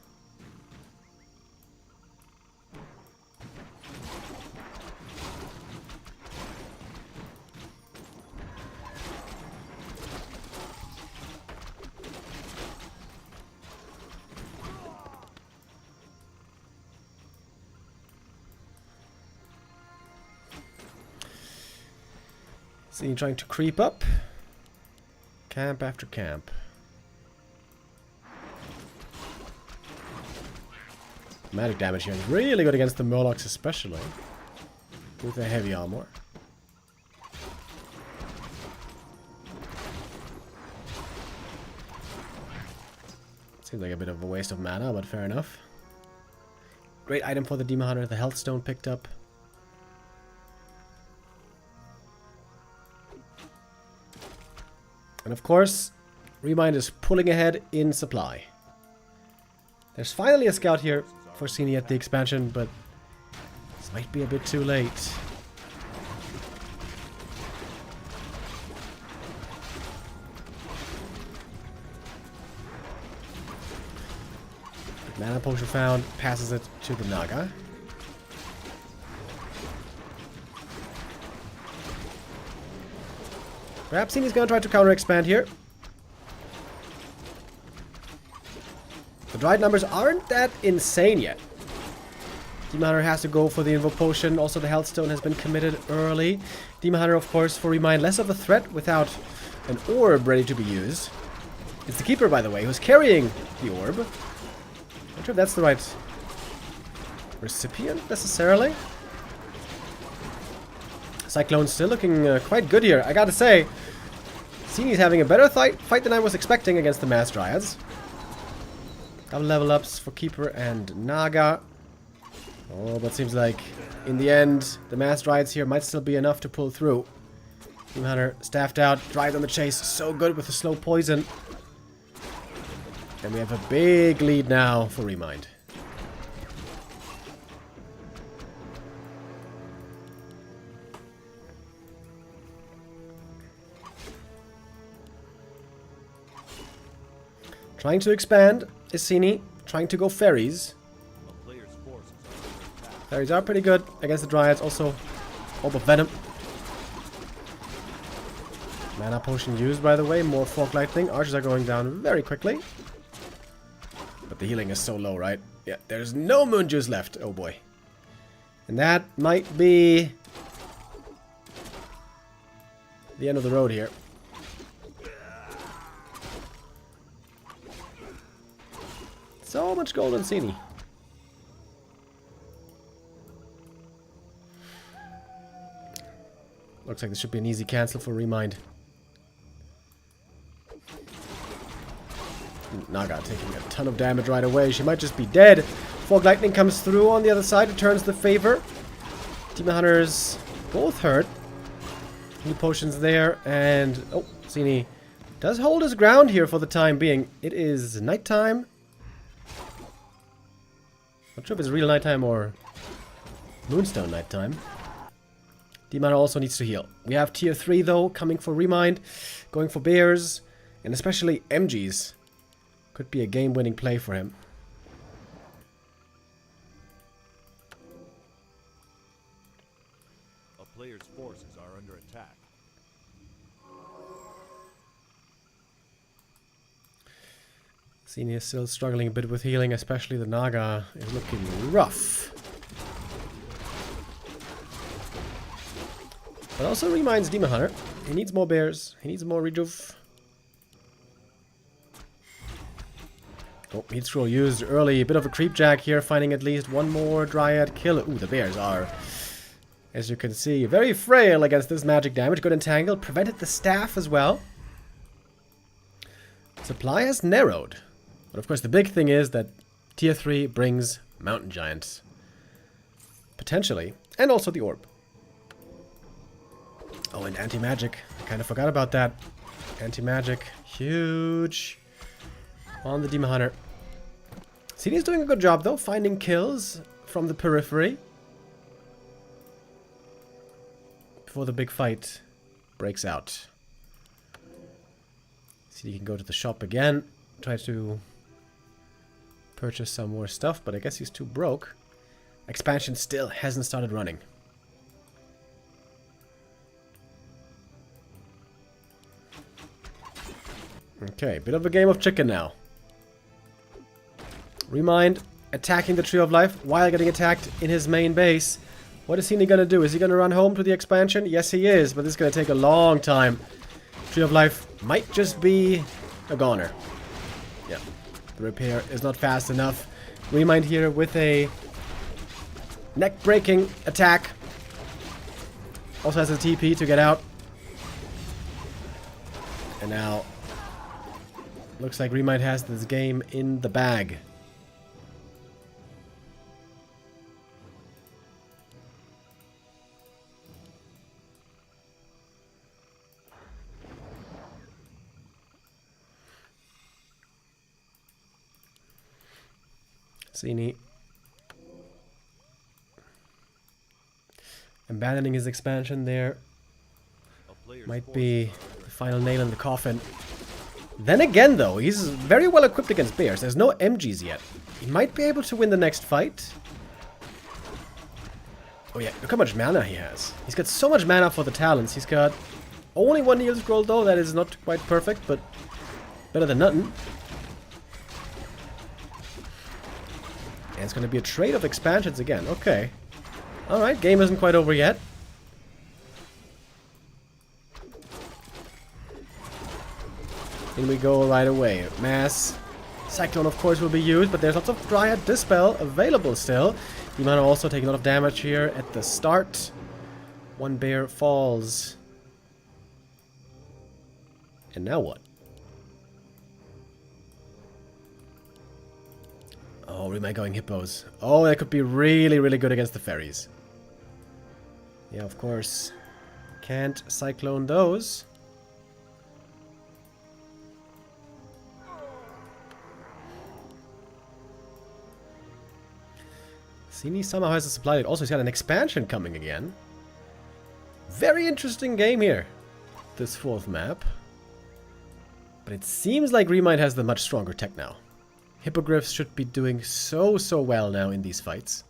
See, trying to creep up. Camp after camp. Magic damage here is really good against the Murlocs, especially with the heavy armor. Seems like a bit of a waste of mana, but fair enough. Great item for the Demon Hunter, the Health Stone picked up. And of course, ReMinD is pulling ahead in supply. There's finally a scout here for Sini at the expansion, but this might be a bit too late. Mana potion found, passes it to the Naga. Perhaps Sini's gonna try to counter expand here. The dried numbers aren't that insane yet. Demon Hunter has to go for the Invo Potion. Also, the Health Stone has been committed early. Demon Hunter, of course, for ReMinD, less of a threat without an orb ready to be used. It's the Keeper, by the way, who's carrying the orb. Not sure if that's the right recipient, necessarily. Cyclone's still looking quite good here. I gotta say, Sini's having a better fight than I was expecting against the Mass Dryads. Double level ups for Keeper and Naga. Oh, but seems like in the end, the Mass Dryads here might still be enough to pull through. Demon Hunter staffed out, Dryad on the chase, so good with the slow poison. And we have a big lead now for ReMinD. Trying to expand is Sini, trying to go fairies. Fairies are pretty good against the Dryads, also Orb of Venom. Mana potion used, by the way, more Fork Lightning. Archers are going down very quickly. But the healing is so low, right? Yeah, there's no Moon Juice left, oh boy. And that might be the end of the road here. So much gold on Sini. Looks like this should be an easy cancel for ReMinD. Naga taking a ton of damage right away. She might just be dead. Fork Lightning comes through on the other side. It turns the favor. Demon Hunters both hurt. New potions there. And, oh, Sini does hold his ground here for the time being. It is nighttime. Not sure if it's real nighttime or Moonstone nighttime. Demon also needs to heal. We have tier 3 though, coming for ReMinD, going for bears, and especially MGs. Could be a game-winning play for him. A player's forces are under attack. Sini is still struggling a bit with healing, especially the Naga is looking rough. But also ReMinD's Demon Hunter. He needs more bears. He needs more rejuve. Oh, heat scroll used early. A bit of a creep jack here, finding at least one more Dryad kill. Ooh, the bears are, as you can see, very frail against this magic damage. Good entangle. Prevented the staff as well. Supply has narrowed. But of course, the big thing is that tier 3 brings Mountain Giants. Potentially. And also the orb. Oh, and anti-magic. I kind of forgot about that. Anti-magic. Huge. On the Demon Hunter. Sini's doing a good job, though. Finding kills from the periphery. Before the big fight breaks out. Sini can go to the shop again. Try to purchase some more stuff, but I guess he's too broke. Expansion still hasn't started running. Okay, bit of a game of chicken now. ReMinD attacking the Tree of Life while getting attacked in his main base. What is Sini gonna do? Is he gonna run home to the expansion? Yes, he is, but this is gonna take a long time. Tree of Life might just be a goner. Yeah, the repair is not fast enough. ReMinD here with a neck-breaking attack. Also has a TP to get out. And now looks like ReMinD has this game in the bag. Sini abandoning his expansion there. Might be the final nail in the coffin. Then again, though, he's very well equipped against bears. There's no MGs yet. He might be able to win the next fight. Oh yeah, look how much mana he has. He's got so much mana for the talents. He's got only one heal scroll, though. That is not quite perfect, but better than nothing. And it's going to be a trade of expansions again. Okay. Alright, game isn't quite over yet. In we go right away. Mass Cyclone, of course, will be used, but there's lots of Dryad Dispel available still. Demon also taking a lot of damage here at the start. One bear falls. And now what? Oh, ReMinD going hippos. Oh, that could be really, really good against the fairies. Yeah, of course. Can't cyclone those. Sini somehow has a supply lead. Also, he's got an expansion coming again. Very interesting game here. This fourth map. But it seems like ReMinD has the much stronger tech now. Hippogriffs should be doing so well now in these fights.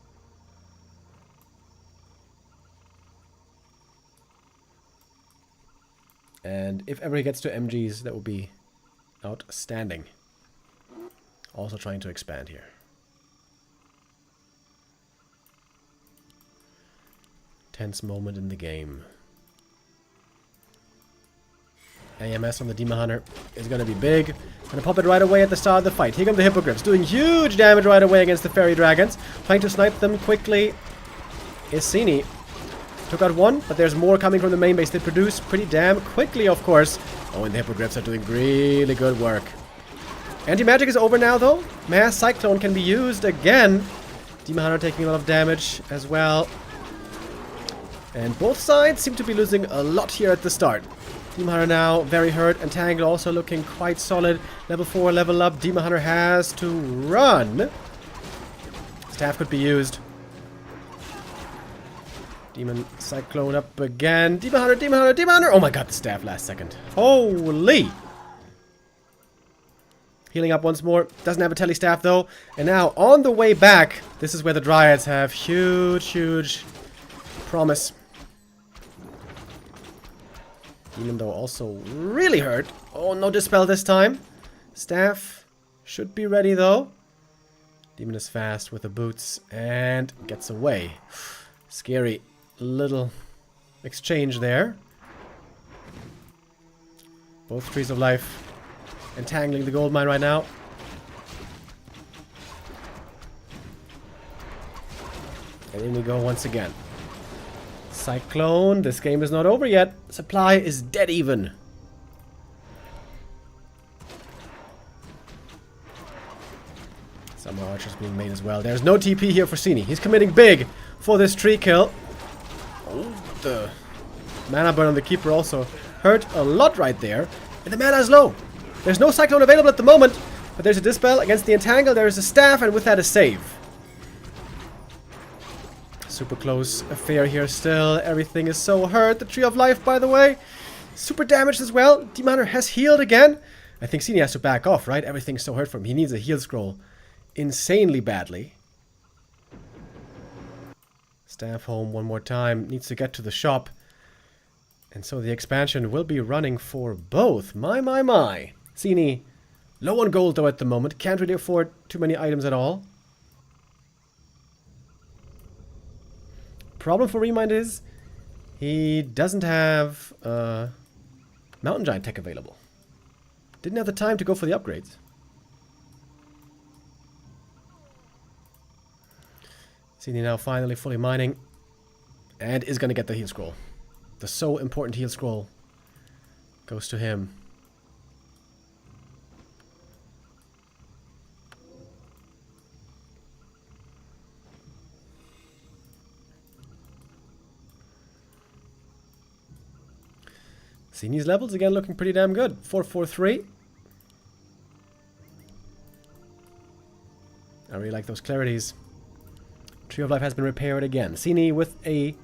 And if ever he gets to MGs, that will be outstanding. Also trying to expand here. Tense moment in the game. AMS on the Demon Hunter is going to be big. Gonna pop it right away at the start of the fight. Here come the Hippogriffs, doing huge damage right away against the Fairy Dragons. Trying to snipe them quickly is Sini. Took out one, but there's more coming from the main base. They produce pretty damn quickly, of course. Oh, and the Hippogriffs are doing really good work. Anti-magic is over now, though. Mass Cyclone can be used again. Demon Hunter taking a lot of damage as well. And both sides seem to be losing a lot here at the start. Demon Hunter now very hurt. Entangled also looking quite solid. Level 4 level up. Demon Hunter has to run. Staff could be used. Demon Cyclone up again. Demon Hunter, Demon Hunter, Demon Hunter! Oh my god, the staff last second. Holy! Healing up once more. Doesn't have a tele staff though. And now on the way back, this is where the Dryads have huge promise. Demon though also really hurt. Oh, no dispel this time. Staff should be ready though. Demon is fast with the boots and gets away. Scary little exchange there. Both trees of life entangling the gold mine right now. And in we go once again. Cyclone, this game is not over yet. Supply is dead even. Some archers being made as well. There's no TP here for Sini. He's committing big for this tree kill. Oh, the mana burn on the keeper also hurt a lot right there. And the mana is low. There's no Cyclone available at the moment, but there's a Dispel against the Entangle. There is a staff, and with that a save. Super close affair here still. Everything is so hurt. The Tree of Life, by the way, super damaged as well. Demon Hunter has healed again. I think Sini has to back off, right? Everything's so hurt for him. He needs a heal scroll insanely badly. Staff home one more time. Needs to get to the shop. And so the expansion will be running for both. My. Sini, low on gold though at the moment. Can't really afford too many items at all. Problem for ReMinD is he doesn't have Mountain Giant tech available. Didn't have the time to go for the upgrades. Sini now finally fully mining and is going to get the heal scroll. The so important heal scroll goes to him. Sini's levels again looking pretty damn good. 443. I really like those clarities. Tree of Life has been repaired again. Sini with a...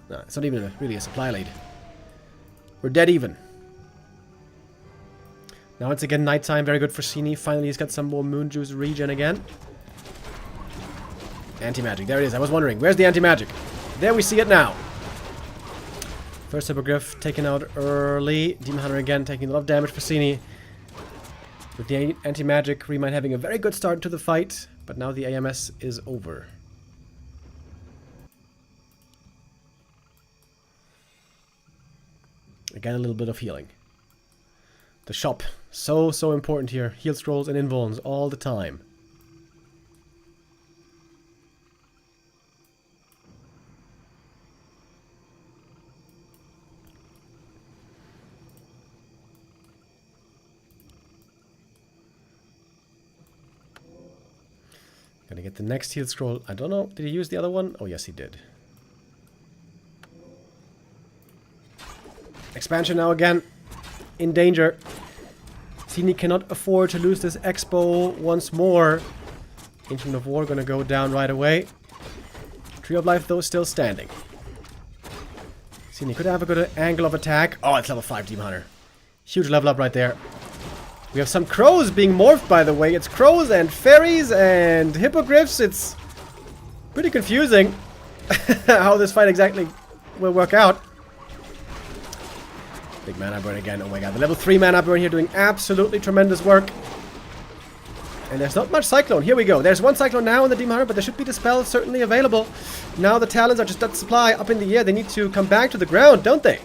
No, it's not even really a supply lead. We're dead even. Now it's again nighttime. Very good for Sini. Finally, he's got some more moon juice regen again. Anti-magic. There it is. I was wondering. Where's the anti-magic? There we see it now. First Hippogriff taken out early. Demon Hunter again taking a lot of damage for Sini. With the anti-magic, ReMinD having a very good start to the fight. But now the AMS is over. Again, a little bit of healing. The shop. So important here. Heal scrolls and invulns all the time. Gonna get the next heal scroll. I don't know. Did he use the other one? Oh, yes, he did. Expansion now again. In danger. Sini cannot afford to lose this expo once more. Ancient of War gonna go down right away. Tree of Life, though, still standing. Sini could have a good angle of attack. Oh, it's level 5 Demon Hunter. Huge level up right there. We have some crows being morphed, by the way. It's crows and fairies and hippogriffs. It's pretty confusing how this fight exactly will work out. Big mana burn again. Oh my god. The level 3 mana burn here doing absolutely tremendous work. And there's not much Cyclone. Here we go. There's one Cyclone now in the Demon Hunter, but there should be Dispel certainly available. Now the Talons are just at supply up in the air. They need to come back to the ground, don't they?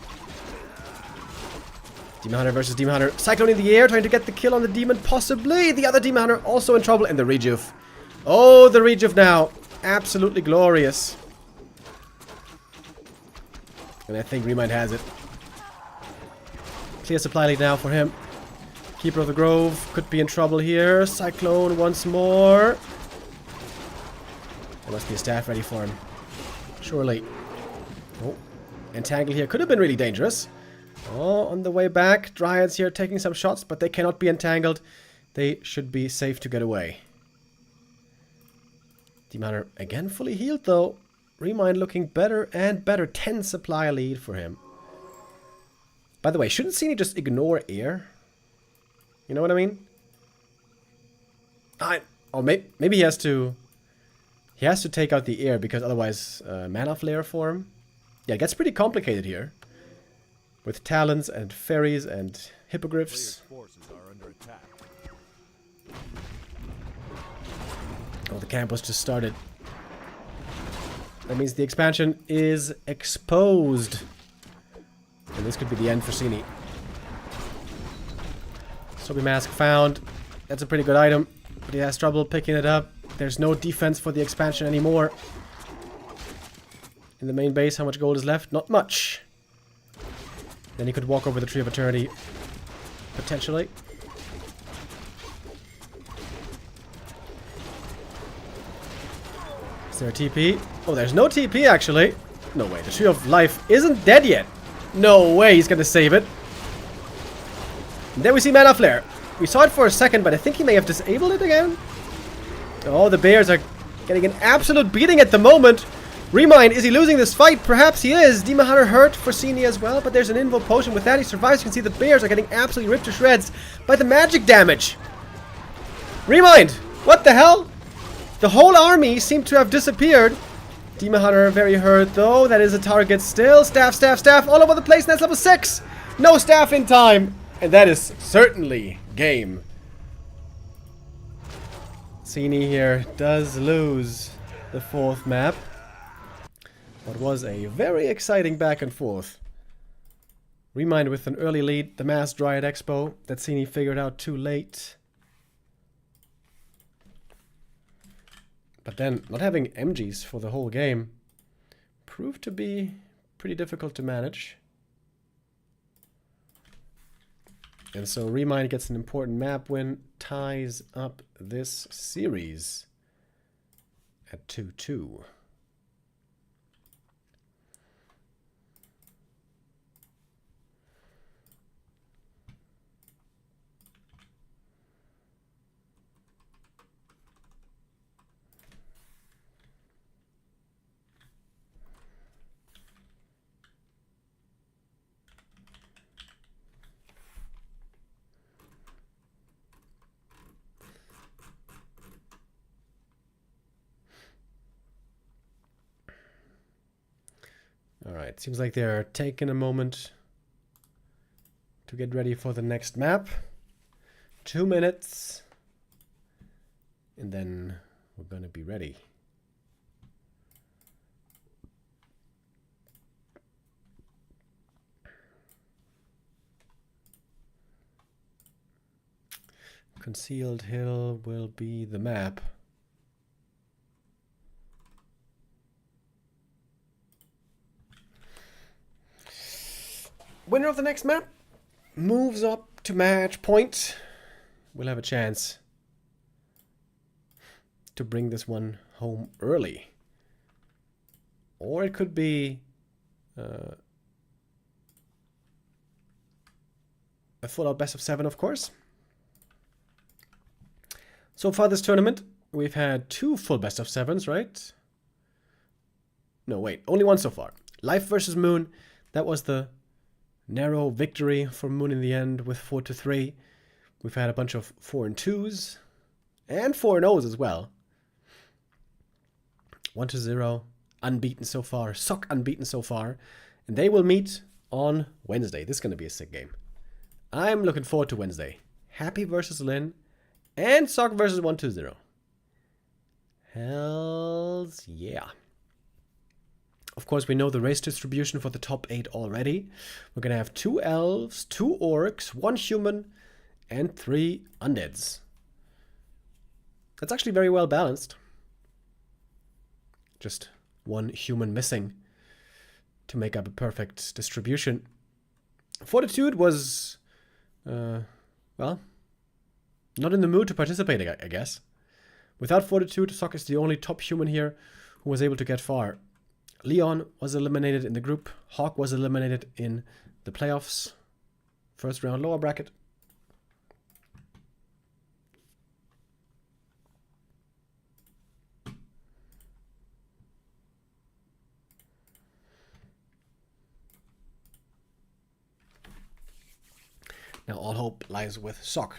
Demon Hunter versus Demon Hunter. Cyclone in the air, trying to get the kill on the Demon. Possibly. The other Demon Hunter also in trouble. And the Rejuve. Oh, the Rejuve now. Absolutely glorious. And I think ReMinD has it. Clear supply lead now for him. Keeper of the Grove could be in trouble here. Cyclone once more. There must be a staff ready for him. Surely. Oh. Entangle here could have been really dangerous. Oh, on the way back. Dryads here taking some shots, but they cannot be entangled. They should be safe to get away. Demon Hunter again fully healed though. ReMinD looking better and better. 10 supply lead for him. By the way, shouldn't Sini just ignore air? You know what I mean? Oh, maybe he has to take out the air because otherwise mana flare for him. Yeah, it gets pretty complicated here. With talons and fairies and hippogriffs. Forces are under attack. Oh, the camp was just started. That means the expansion is exposed. And this could be the end for Sini. Soapy Mask found. That's a pretty good item. But he has trouble picking it up. There's no defense for the expansion anymore. In the main base, how much gold is left? Not much. Then he could walk over the Tree of Eternity. Potentially. Is there a TP? Oh, there's no TP actually. No way. The Tree of Life isn't dead yet. No way he's gonna save it. And there we see Mana Flare. We saw it for a second, but I think he may have disabled it again. Oh, the bears are getting an absolute beating at the moment. ReMinD, is he losing this fight? Perhaps he is. Demon Hunter hurt for Sini as well, but there's an Invo Potion. With that, he survives. You can see the bears are getting absolutely ripped to shreds by the magic damage. ReMinD, what the hell? The whole army seemed to have disappeared. Demon Hunter very hurt though. That is a target still. Staff, staff, staff all over the place. And that's level 6. No staff in time. And that is certainly game. Sini here does lose the 4th map. What was a very exciting back and forth. ReMinD with an early lead. The Mass Dryad Expo that Sini figured out too late. But then, not having MGs for the whole game proved to be pretty difficult to manage. And so ReMinD gets an important map win, ties up this series at 2-2. Alright, seems like they're taking a moment to get ready for the next map. 2 minutes. And then we're gonna be ready. Concealed Hill will be the map. Winner of the next map moves up to match point. We'll have a chance to bring this one home early. Or it could be a full-out best of 7, of course. So far this tournament, we've had 2 full best of 7s, right? No, wait, only 1 so far. Life versus Moon, that was the narrow victory for Moon in the end with 4-3. We've had a bunch of 4 and 2s and 4 and 0s as well. 1-0, unbeaten so far, Sock unbeaten so far, and they will meet on Wednesday. This is going to be a sick game. I'm looking forward to Wednesday. Happy versus Lin and Sock versus 1-0. Hells yeah. Of course, we know the race distribution for the top 8 already. We're going to have 2 elves, 2 orcs, 1 human, and 3 undeads. That's actually very well balanced. Just 1 human missing to make up a perfect distribution. Fortitude was, well, not in the mood to participate, I guess. Without Fortitude, Sock is the only top human here who was able to get far. Leon was eliminated in the group. Hawk was eliminated in the playoffs. First round lower bracket. Now all hope lies with Sock.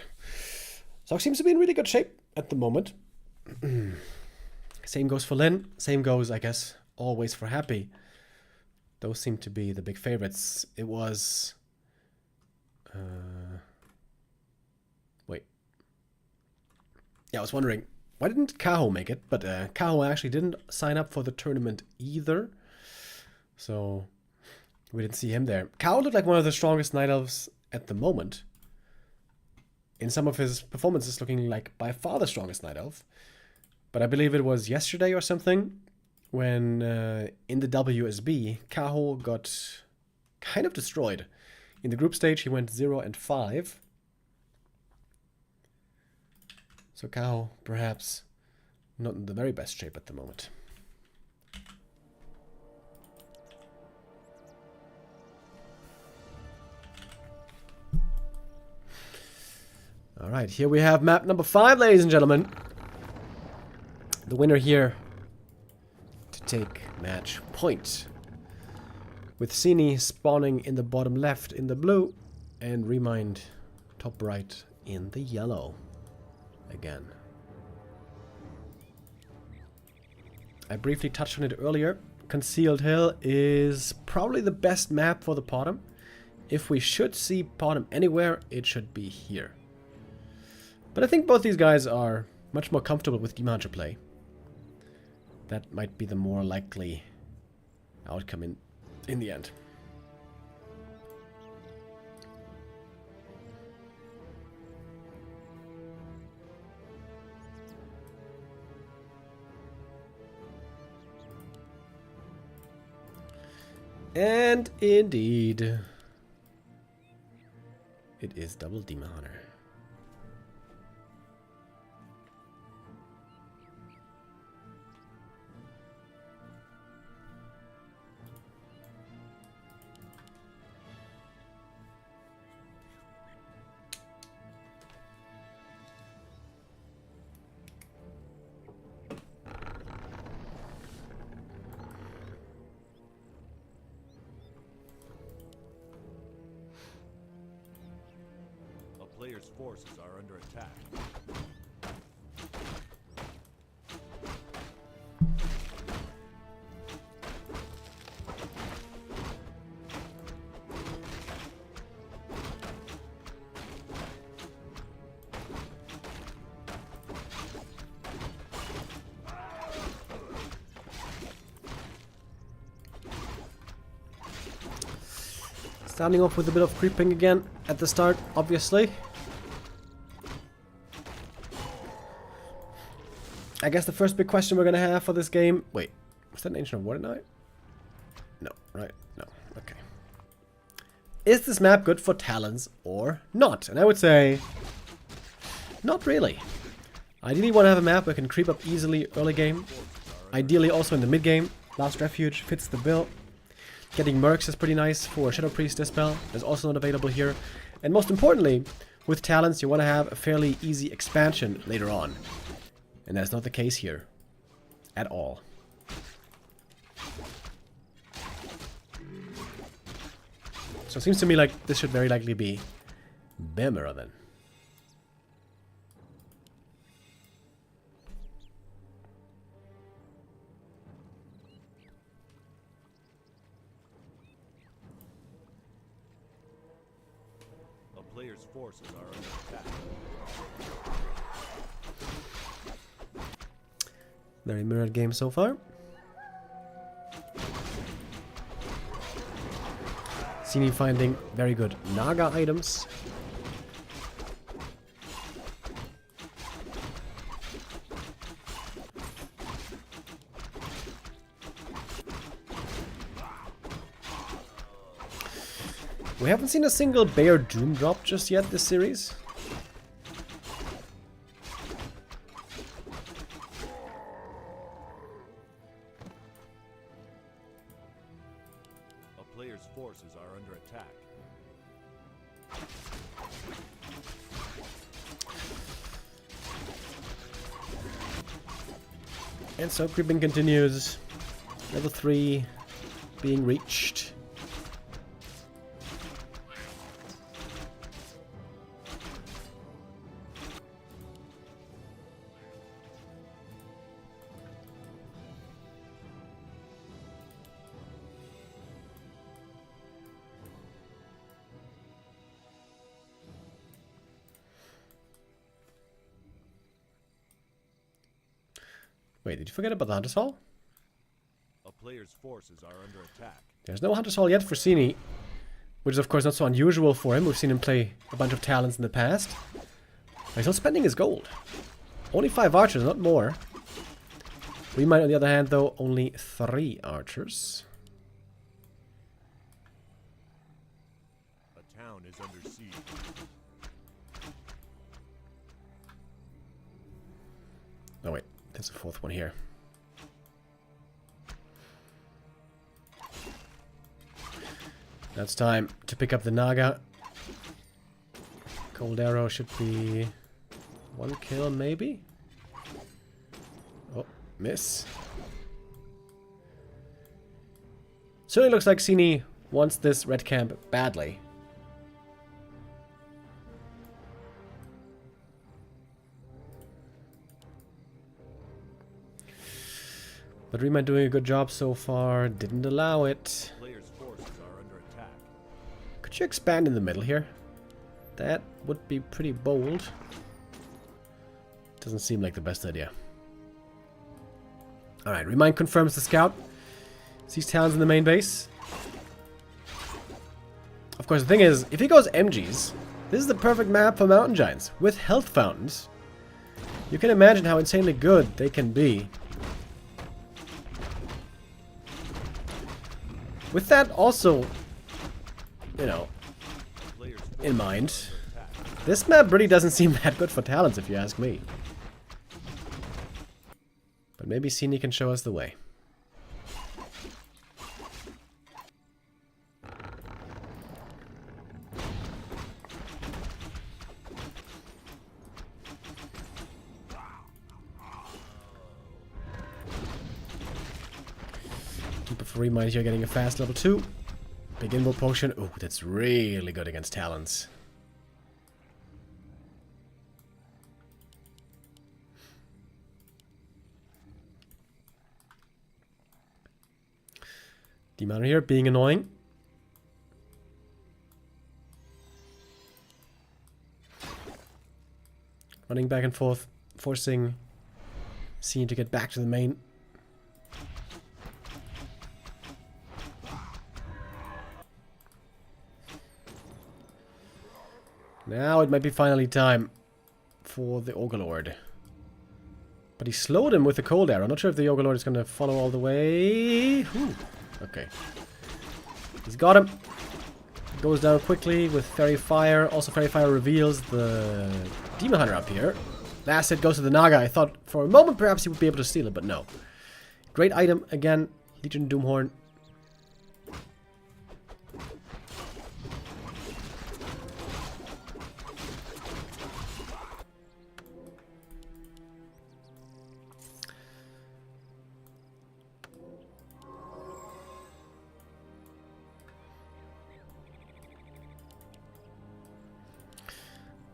Sock seems to be in really good shape at the moment. Same goes for Lin. Same goes, I guess, always for Happy. Those seem to be the big favorites. It was... wait. Yeah, I was wondering, why didn't Kaho make it? But Kaho actually didn't sign up for the tournament either. So we didn't see him there. Kaho looked like one of the strongest Night Elves at the moment. In some of his performances, looking like by far the strongest Night Elf. But I believe it was yesterday or something when in the WSB, Kaho got kind of destroyed. In the group stage, he went 0-5. So Kaho, perhaps not in the very best shape at the moment. All right, here we have map number 5, ladies and gentlemen. The winner here to take match point. With Sini spawning in the bottom left in the blue and ReMinD top right in the yellow again. I briefly touched on it earlier. Concealed Hill is probably the best map for the bottom. If we should see bottom anywhere, it should be here. But I think both these guys are much more comfortable with demounture play. That might be the more likely outcome in the end. And indeed, it is double Demon Hunter. Players' forces are under attack. Starting off with a bit of creeping again at the start, obviously. I guess the first big question we're gonna have for this game... Wait, was that an Ancient of War tonight? No, right? No, okay. Is this map good for Talons or not? And I would say... not really. Ideally, you want to have a map where you can creep up easily early game. Ideally, also in the mid game. Last Refuge fits the bill. Getting Mercs is pretty nice for Shadow Priest Dispel. It's also not available here. And most importantly, with Talons, you want to have a fairly easy expansion later on. And that's not the case here. At all. So it seems to me like this should very likely be Bemera then. A player's forces are under attack. Very mirrored game so far. Sini finding very good Naga items. We haven't seen a single Bear Doom drop just yet this series. A player's forces are under attack. And so creeping continues. Level 3 being reached. Wait, did you forget about the Hunter's Hall? A player's forces are under attack. There's no Hunter's Hall yet for Sini, which is of course not so unusual for him. We've seen him play a bunch of Talons in the past. He's not spending his gold. Only 5 archers, not more. ReMinD on the other hand though, only 3 archers. A town is under siege. Oh wait, there's a 4th one here. Now it's time to pick up the Naga. Cold Arrow should be 1 kill maybe? Oh, miss. Certainly looks like Sini wants this red camp badly. But ReMinD doing a good job so far. Didn't allow it. Player's forces are under attack. Could you expand in the middle here? That would be pretty bold. Doesn't seem like the best idea. Alright, ReMinD confirms the scout. Sees Talons in the main base. Of course, the thing is, if he goes MGs, this is the perfect map for Mountain Giants. With health fountains. You can imagine how insanely good they can be. With that also, you know, in mind, this map really doesn't seem that good for Talons if you ask me. But maybe Sini can show us the way. Before ReMinD here getting a fast level 2. Big invo potion. Oh, that's really good against Talons. Demon here being annoying. Running back and forth, forcing Sini to get back to the main. Now it might be finally time for the Overlord. But he slowed him with the cold arrow. I'm not sure if the Overlord is going to follow all the way. Ooh, okay. He's got him. Goes down quickly with Fairy Fire. Also, Fairy Fire reveals the Demon Hunter up here. Last hit goes to the Naga. I thought for a moment perhaps he would be able to steal it, but no. Great item again. Legion Doomhorn.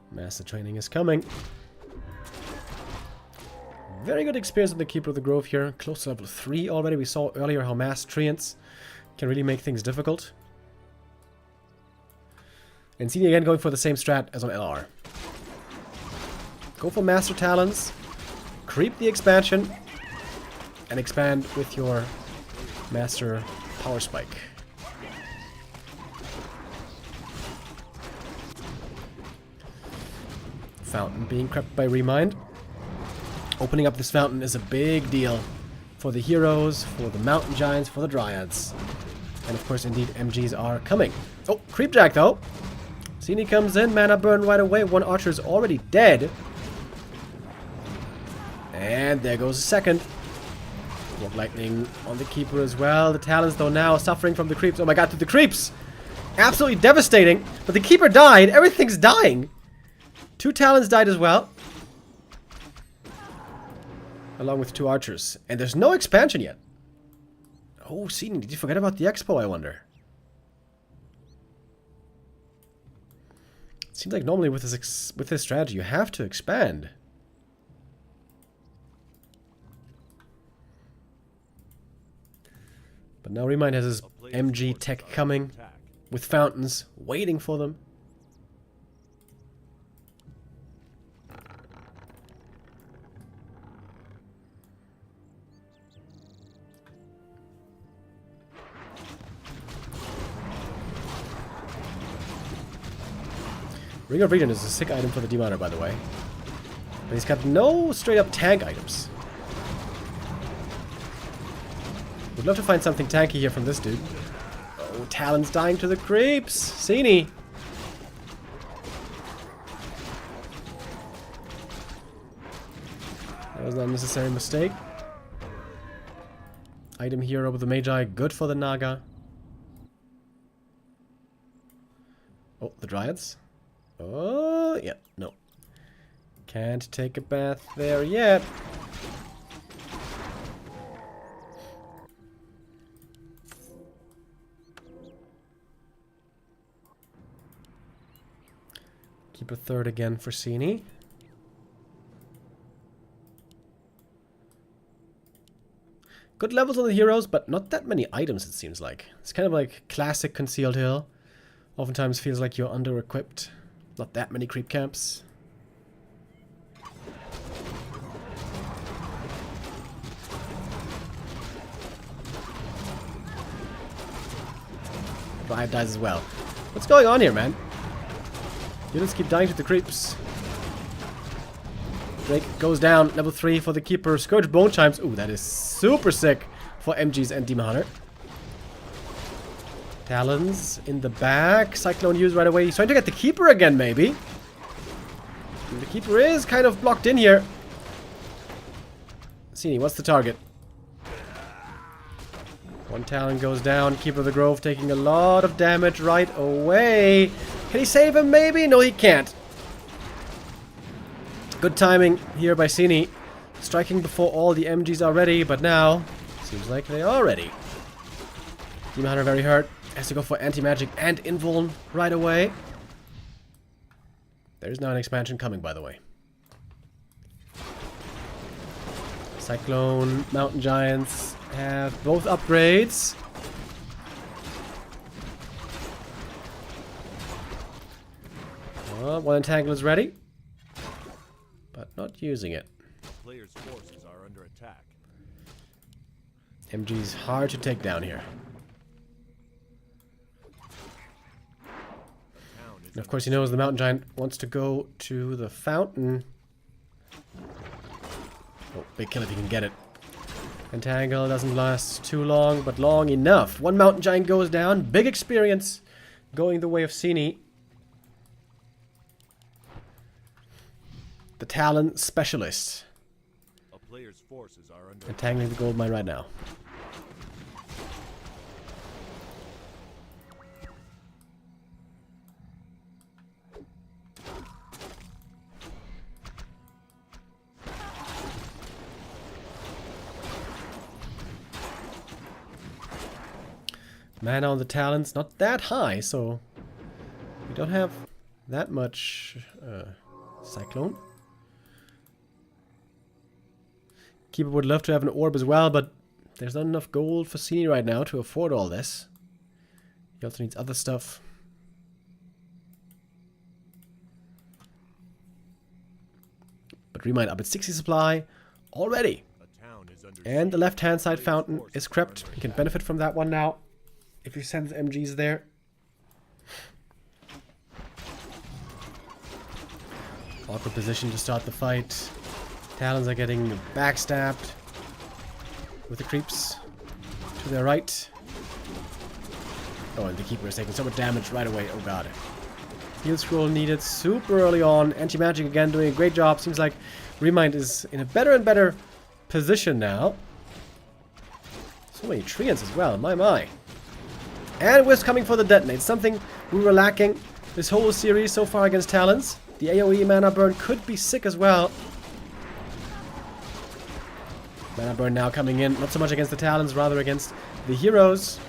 Master training is coming. Very good experience on the Keeper of the Grove here. Close to level 3 already. We saw earlier how Master Treants can really make things difficult. And Sini again going for the same strat as on LR. Go for Master Talons. Creep the expansion. And expand with your Master Power Spike. Fountain being crept by ReMinD. Opening up this fountain is a big deal for the heroes, for the mountain giants, for the dryads. And of course, indeed, MGs are coming. Oh, Creepjack though. Sini comes in, mana burn right away. One archer is already dead. And there goes a second. Walk Lightning on the Keeper as well. The Talons though now suffering from the creeps. Oh my god, the creeps! Absolutely devastating. But the Keeper died. Everything's dying. 2 Talons died as well. Along with 2 archers. And there's no expansion yet. Oh, Sini, did you forget about the expo, I wonder? It seems like normally with this strategy you have to expand. But now ReMinD has his MG tech coming. With fountains waiting for them. Ring of Regen is a sick item for the Demon Hunter, by the way. But he's got no straight-up tank items. Would love to find something tanky here from this dude. Oh, Talon's dying to the creeps! Sini! That was an unnecessary mistake. Item hero with the Magi, good for the Naga. Oh, the Dryads? Oh, yeah, no. Can't take a bath there yet. Keep a third again for Sini. Good levels on the heroes, but not that many items, it seems like. It's kind of like classic Concealed Hill. Oftentimes feels like you're under-equipped. Not that many creep camps. Riot dies as well. What's going on here, man? Units keep dying to the creeps. Drake goes down. Level 3 for the Keeper. Scourge Bone Chimes. Ooh, that is super sick for MGs and Demon Hunter. Talons in the back. Cyclone used right away. He's trying to get the Keeper again, maybe. And the Keeper is kind of blocked in here. Sini, what's the target? One Talon goes down. Keeper of the Grove taking a lot of damage right away. Can he save him, maybe? No, he can't. Good timing here by Sini. Striking before all the MGs are ready, but now seems like they are ready. Demon Hunter very hurt. Has to go for anti-magic and invuln right away. There's now an expansion coming, by the way. Cyclone, Mountain Giants have both upgrades. One Entangle is ready, but not using it. Players' forces are under attack. MG's hard to take down here. And of course he knows the Mountain Giant wants to go to the fountain. Oh, big kill if he can get it. Entangle doesn't last too long, but long enough. One Mountain Giant goes down. Big experience going the way of Sini. The Talon Specialist. A player's forces are under Entangling the gold mine right now. Mana on the Talons, not that high, so we don't have that much Cyclone. Keeper would love to have an orb as well, but there's not enough gold for Sini right now to afford all this. He also needs other stuff. But ReMinD up at 60 supply already. a town is under And the siege. left-hand side Player's fountain forces is are crept. under He can attack. benefit from that one now if he sends MGs there. Awkward position to start the fight. Talons are getting backstabbed with the creeps to their right. Oh, and the Keeper is taking so much damage right away. Oh god. Heal scroll needed super early on. Anti-magic again doing a great job. Seems like ReMinD is in a better and better position now. So many treants as well. My. And Wisp coming for the detonate. Something we were lacking this whole series so far against Talons. The AoE mana burn could be sick as well. Mana burn now coming in. Not so much against the Talons, rather against the heroes.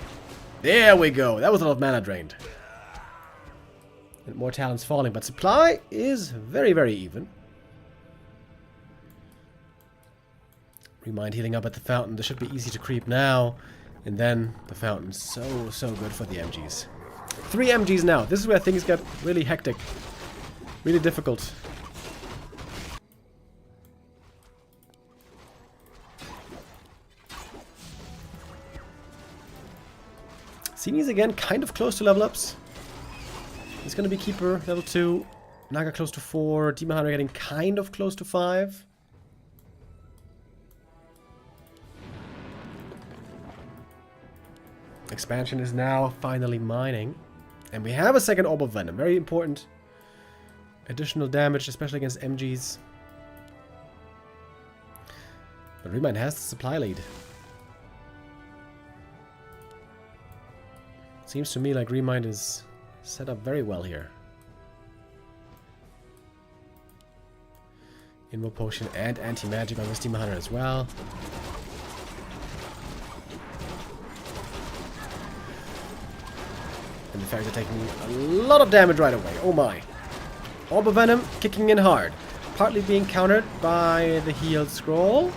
There we go. That was a lot of mana drained. And more Talons falling. But supply is very, very even. ReMinD healing up at the fountain. This should be easy to creep now. And then the fountain. So good for the MGs. 3 MGs now. This is where things get really hectic. Really difficult. Sini's again kind of close to level ups. It's gonna be Keeper level 2. Naga close to 4. Demon Hunter getting kind of close to 5. Expansion is now finally mining. And we have a second Orb of Venom. Very important. Additional damage, especially against MGs. But ReMinD has the supply lead. Seems to me like ReMinD is set up very well here. Invo Potion and Anti-Magic on this Demon Hunter as well. And the fairies are taking a lot of damage right away. Oh my. Orb of Venom kicking in hard. Partly being countered by the healed scroll.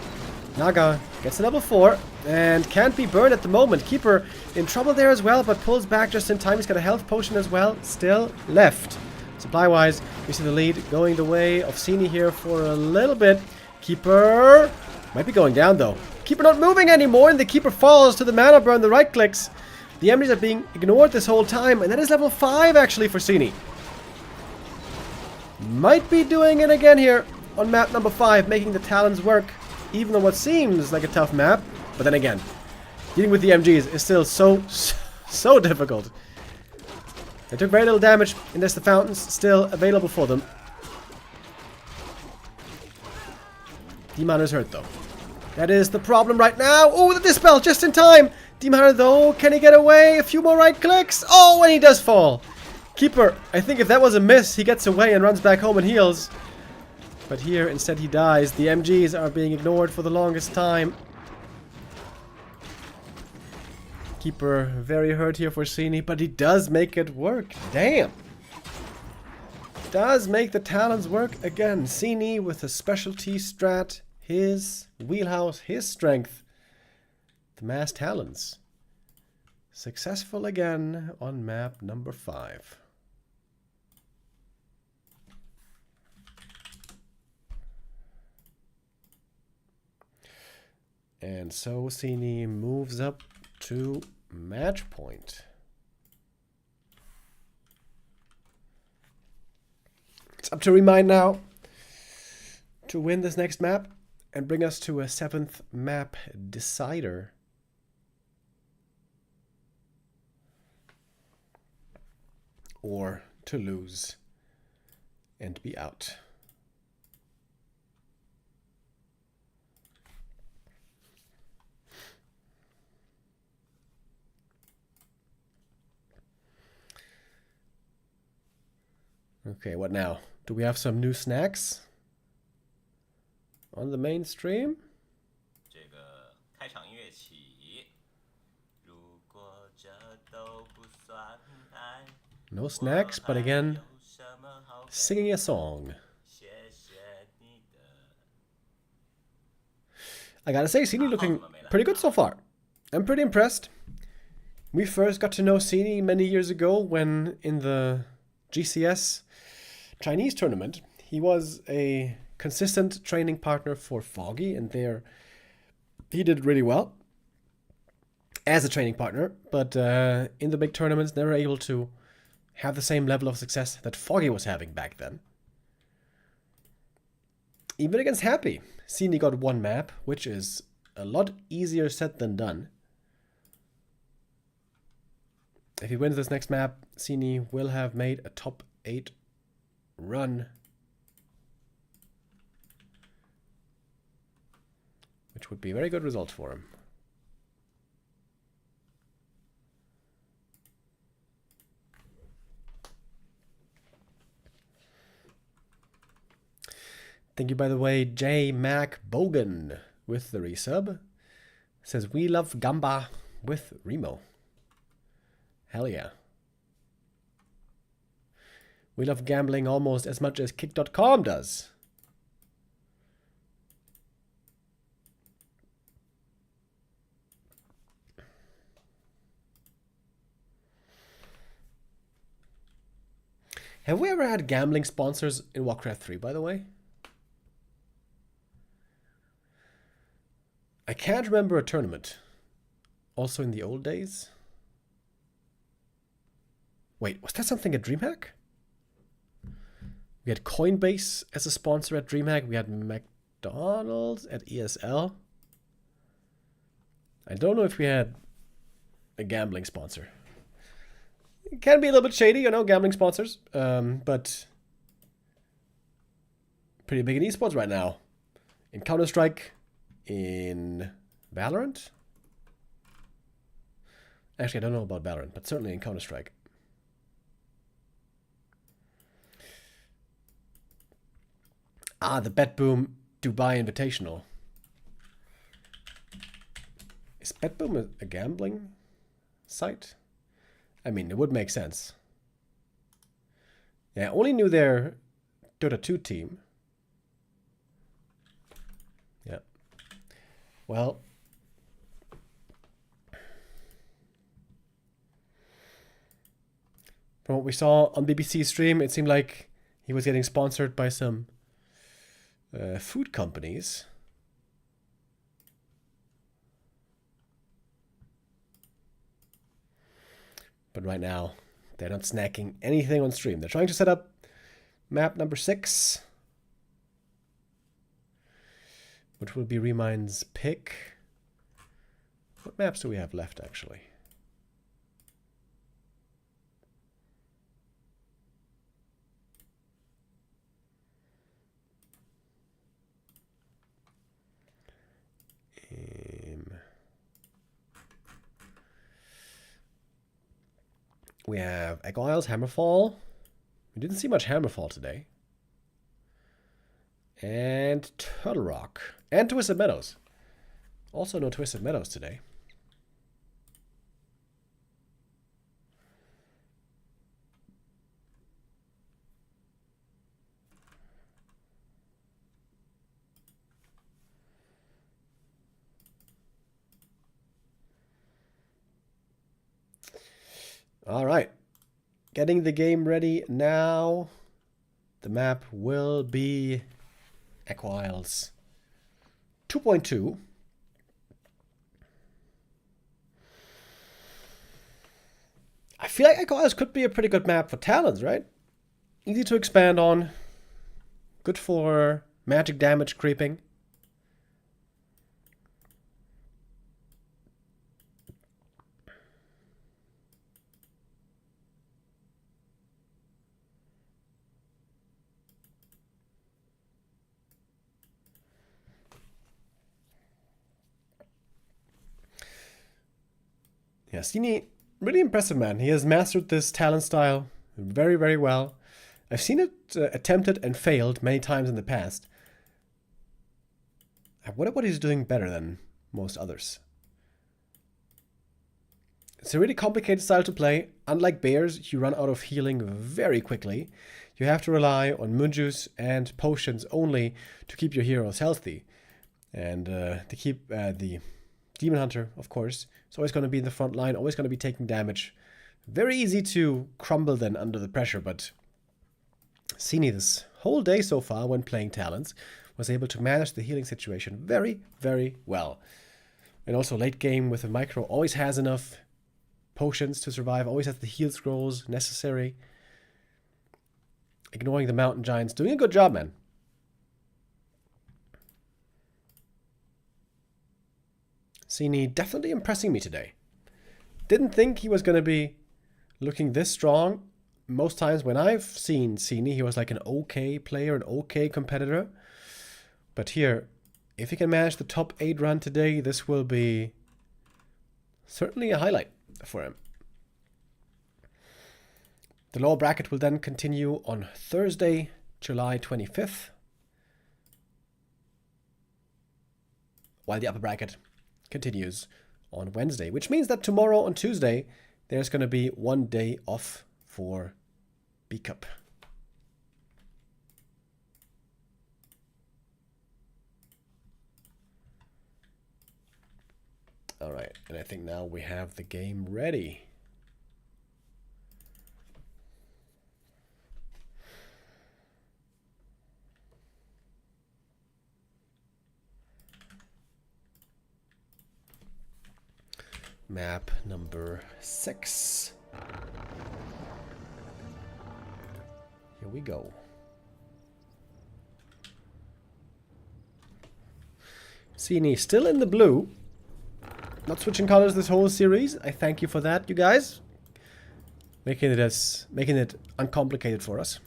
Naga gets to level 4 and can't be burned at the moment. Keeper in trouble there as well, but pulls back just in time. He's got a health potion as well. Still left. Supply-wise, we see the lead going the way of Sini here for a little bit. Keeper might be going down though. Keeper not moving anymore, and the Keeper falls to the mana burn. The right clicks. The MDs are being ignored this whole time, and that is level 5 actually for Sini. Might be doing it again here on map number 5, making the Talons work, even on what seems like a tough map. But then again, dealing with the MGs is still so difficult. They took very little damage, and there's the fountains still available for them. Demon Hunter is hurt though. That is the problem right now. Oh, the Dispel just in time. Demon Hunter though, can he get away? A few more right clicks. Oh, and he does fall. Keeper, I think if that was a miss, he gets away and runs back home and heals. But here, instead he dies. The MGs are being ignored for the longest time. Keeper very hurt here for Sini, but he does make it work. Damn. Does make the Talons work again. Sini with a specialty strat. His wheelhouse, his strength. The Mass Talons. Successful again on map number 5. And so Sini moves up to match point. It's up to ReMinD now to win this next map and bring us to a 7th map decider. Or to lose and be out. Okay, what now? Do we have some new snacks on the main stream? 这个开场音乐起，如果这都不算爱， No snacks, but again, 有什么好悲 singing a song. 谢谢你的 I gotta say, Sini looking pretty good so far. I'm pretty impressed. We first got to know Sini many years ago when in the GCS Chinese tournament, he was a consistent training partner for Foggy, and there he did really well as a training partner, but in the big tournaments, never able to have the same level of success that Foggy was having back then. Even against Happy, Sini got one map, which is a lot easier said than done. If he wins this next map, Sini will have made a top 8 run, which would be a very good result for him. Thank you, by the way, J Mac Bogan with the resub. Says, we love Gamba with Remo. Hell yeah. We love gambling almost as much as Kick.com does. Have we ever had gambling sponsors in Warcraft 3, by the way? I can't remember a tournament. Also in the old days? Wait, was that something at DreamHack? We had Coinbase as a sponsor at DreamHack. We had McDonald's at ESL. I don't know if we had a gambling sponsor. It can be a little bit shady, you know, gambling sponsors. But pretty big in esports right now. In Counter-Strike, in Valorant. Actually, I don't know about Valorant, but certainly in Counter-Strike. Ah, the BetBoom Dubai Invitational. Is BetBoom a gambling site? I mean, it would make sense. Yeah, I only knew their Dota 2 team. Yeah. Well. From what we saw on BBC stream, it seemed like he was getting sponsored by some food companies. But right now, they're not snacking anything on stream. They're trying to set up map number 6, which will be ReMinD's pick. What maps do we have left, actually? We have Egg Isles, Hammerfall. We didn't see much Hammerfall today. And Turtle Rock. And Twisted Meadows. Also no Twisted Meadows today. All right, getting the game ready now. The map will be Egg Isles 2.2. I feel like Egg Isles could be a pretty good map for Talons, right? Easy to expand on, Good for magic damage creeping. Yeah, Sini, really impressive, man. He has mastered this talent style very, very well. I've seen it attempted and failed many times in the past. I wonder what he's doing better than most others. It's a really complicated style to play. Unlike bears, you run out of healing very quickly. You have to rely on moon juice and potions only to keep your heroes healthy. And to keep the Demon Hunter, of course, is always going to be in the front line, always going to be taking damage. Very easy to crumble then under the pressure, but Sini this whole day so far when playing talents was able to manage the healing situation very, very well. And also late game with a micro always has enough potions to survive, always has the heal scrolls necessary. Ignoring the mountain giants, doing a good job, man. Sini definitely impressing me today. Didn't think he was going to be looking this strong. Most times when I've seen Sini, he was like an okay player, an okay competitor. But here, if he can manage the top 8 run today, this will be certainly a highlight for him. The lower bracket will then continue on Thursday, July 25th. While the upper bracket continues on Wednesday, which means that tomorrow on Tuesday, there's going to be 1 day off for B Cup. All right, and I think now we have the game ready. Map number 6. Here we go. Sini still in the blue. Not switching colors this whole series. I thank you for that, you guys. Making it uncomplicated for us.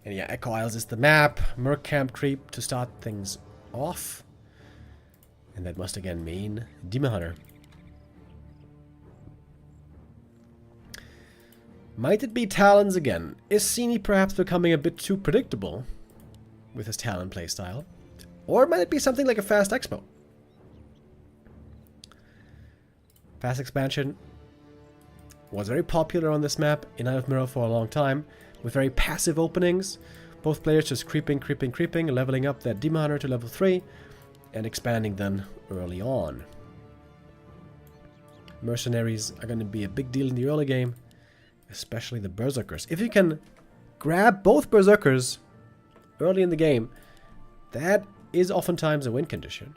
And yeah, Echo Isles is the map. Merc Camp Creep to start things off. And that must again mean Demon Hunter. Might it be Talons again? Is Sini perhaps becoming a bit too predictable with his Talon playstyle? Or might it be something like a Fast Expo? Fast Expansion was very popular on this map in Isle of Mirror for a long time, with very passive openings. Both players just creeping, leveling up their Demon Hunter to level 3, and expanding then early on. Mercenaries are going to be a big deal in the early game, especially the Berserkers. If you can grab both Berserkers early in the game, that is oftentimes a win condition.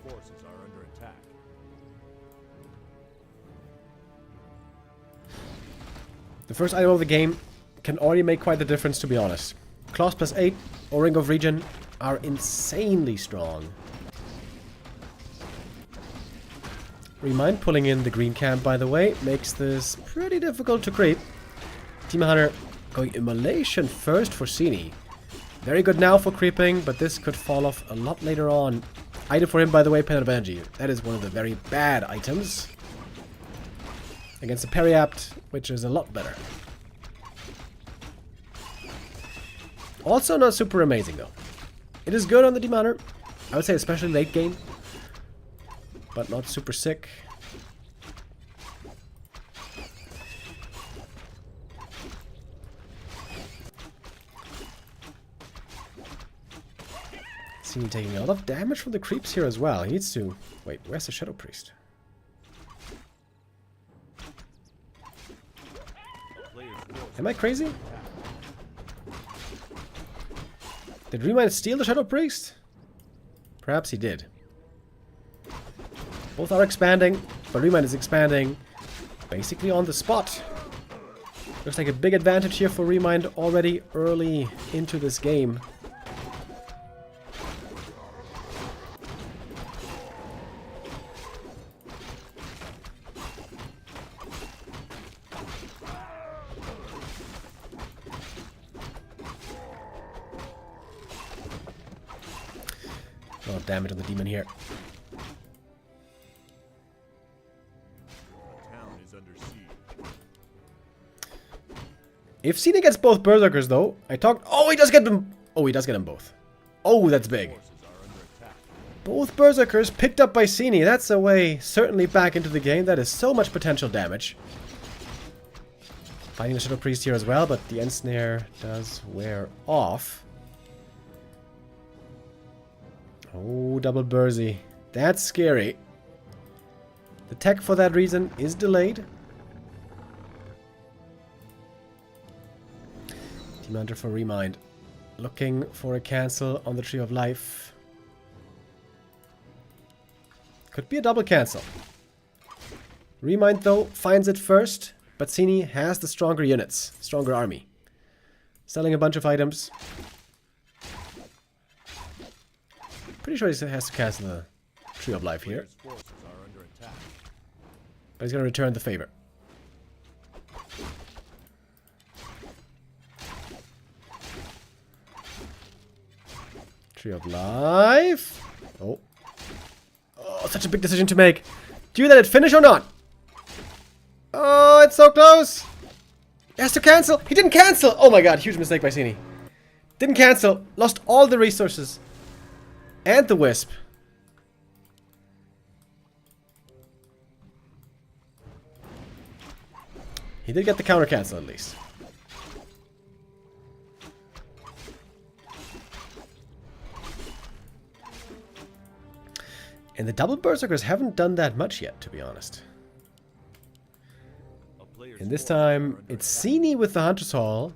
Forces are under attack. The first item of the game can already make quite the difference, to be honest. Claws plus 8 or Ring of Regen are insanely strong. ReMinD pulling in the green camp, by the way, makes this pretty difficult to creep. Demon Hunter going Immolation first for Sini. Very good now for creeping, but this could fall off a lot later on. Item for him, by the way, Pen of Energy. That is one of the very bad items. Against the Periapt, which is a lot better. Also not super amazing, though. It is good on the Demon Hunter. I would say especially late game. But not super sick. Sini taking a lot of damage from the creeps here as well. He needs to... Wait, where's the Shadow Priest? Am I crazy? Did ReMinD steal the Shadow Priest? Perhaps he did. Both are expanding, but ReMinD is expanding basically on the spot. Looks like a big advantage here for ReMinD already early into this game. A lot of damage on the demon here. Town is under siege. If Sini gets both Berserkers, though, I talked... Oh, he does get them... Oh, he does get them both. Oh, that's big. Forces are under attack. Both Berserkers picked up by Sini. That's a way certainly back into the game. That is so much potential damage. Fighting the Shadow Priest here as well, but the End Snare does wear off. Oh, double Bursy. That's scary. The tech for that reason is delayed. Team Hunter for ReMinD. Looking for a cancel on the Tree of Life. Could be a double cancel. ReMinD, though, finds it first, but Sini has the stronger units, stronger army. Selling a bunch of items. Pretty sure he has to cancel the Tree of Life here. Players' forces are under attack. But he's going to return the favor. Tree of Life. Oh. Oh, such a big decision to make. Do you let it finish or not? Oh, it's so close. He has to cancel. He didn't cancel. Oh my god, huge mistake by Sini. Didn't cancel. Lost all the resources. And the Wisp. He did get the counter cancel at least. And the double Berserkers haven't done that much yet, to be honest. And this time, it's Sini with the Hunter's Hall.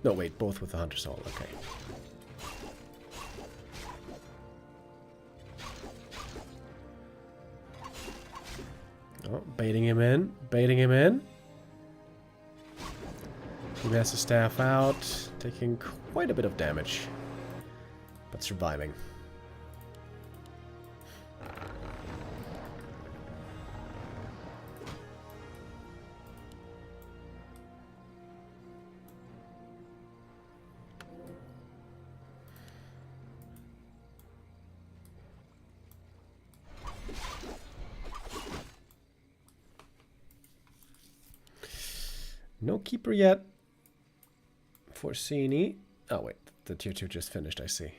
No, wait, both with the Hunter's Hall, okay. Oh, baiting him in, baiting him in. He has to staff out, taking quite a bit of damage, but surviving. No keeper yet for Sini. Oh wait, the tier 2 just finished, I see.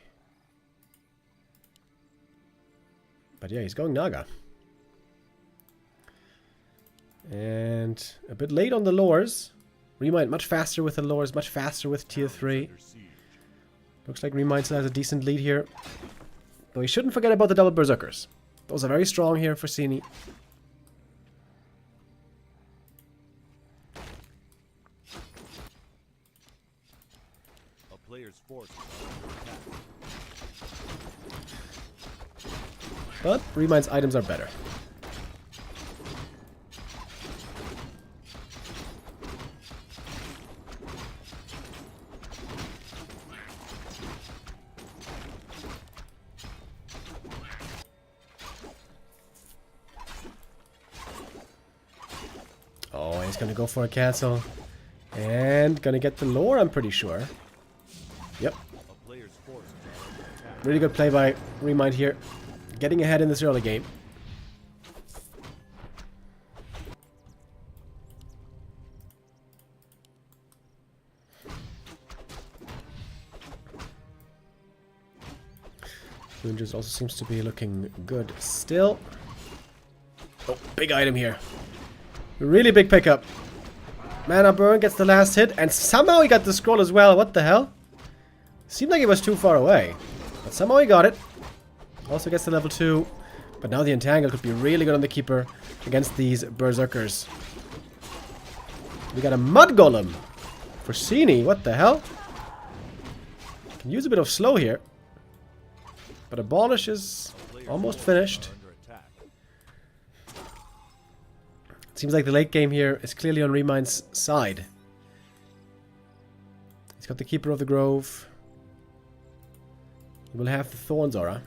But yeah, he's going Naga. And a bit late on the lores. ReMinD much faster with the lores, much faster with tier 3. Looks like ReMinD still has a decent lead here. But we shouldn't forget about the double Berserkers. Those are very strong here for Sini. Players' forces are under attack. But ReMind's items are better. Oh, he's gonna go for a cancel. And gonna get the lore, I'm pretty sure. Yep. A player's forces are under attack. Really good play by ReMinD here. Getting ahead in this early game. Rangers also seems to be looking good still. Oh, big item here. Really big pickup. Mana burn gets the last hit, and somehow he got the scroll as well. What the hell? Seemed like it was too far away. But somehow he got it. Also gets to level 2. But now the Entangle could be really good on the Keeper against these Berserkers. We got a Mud Golem for Sini. What the hell? Can use a bit of slow here. But Abolish is almost finished. Seems like the late game here is clearly on ReMind's side. He's got the Keeper of the Grove. He will have the Thorns Aura.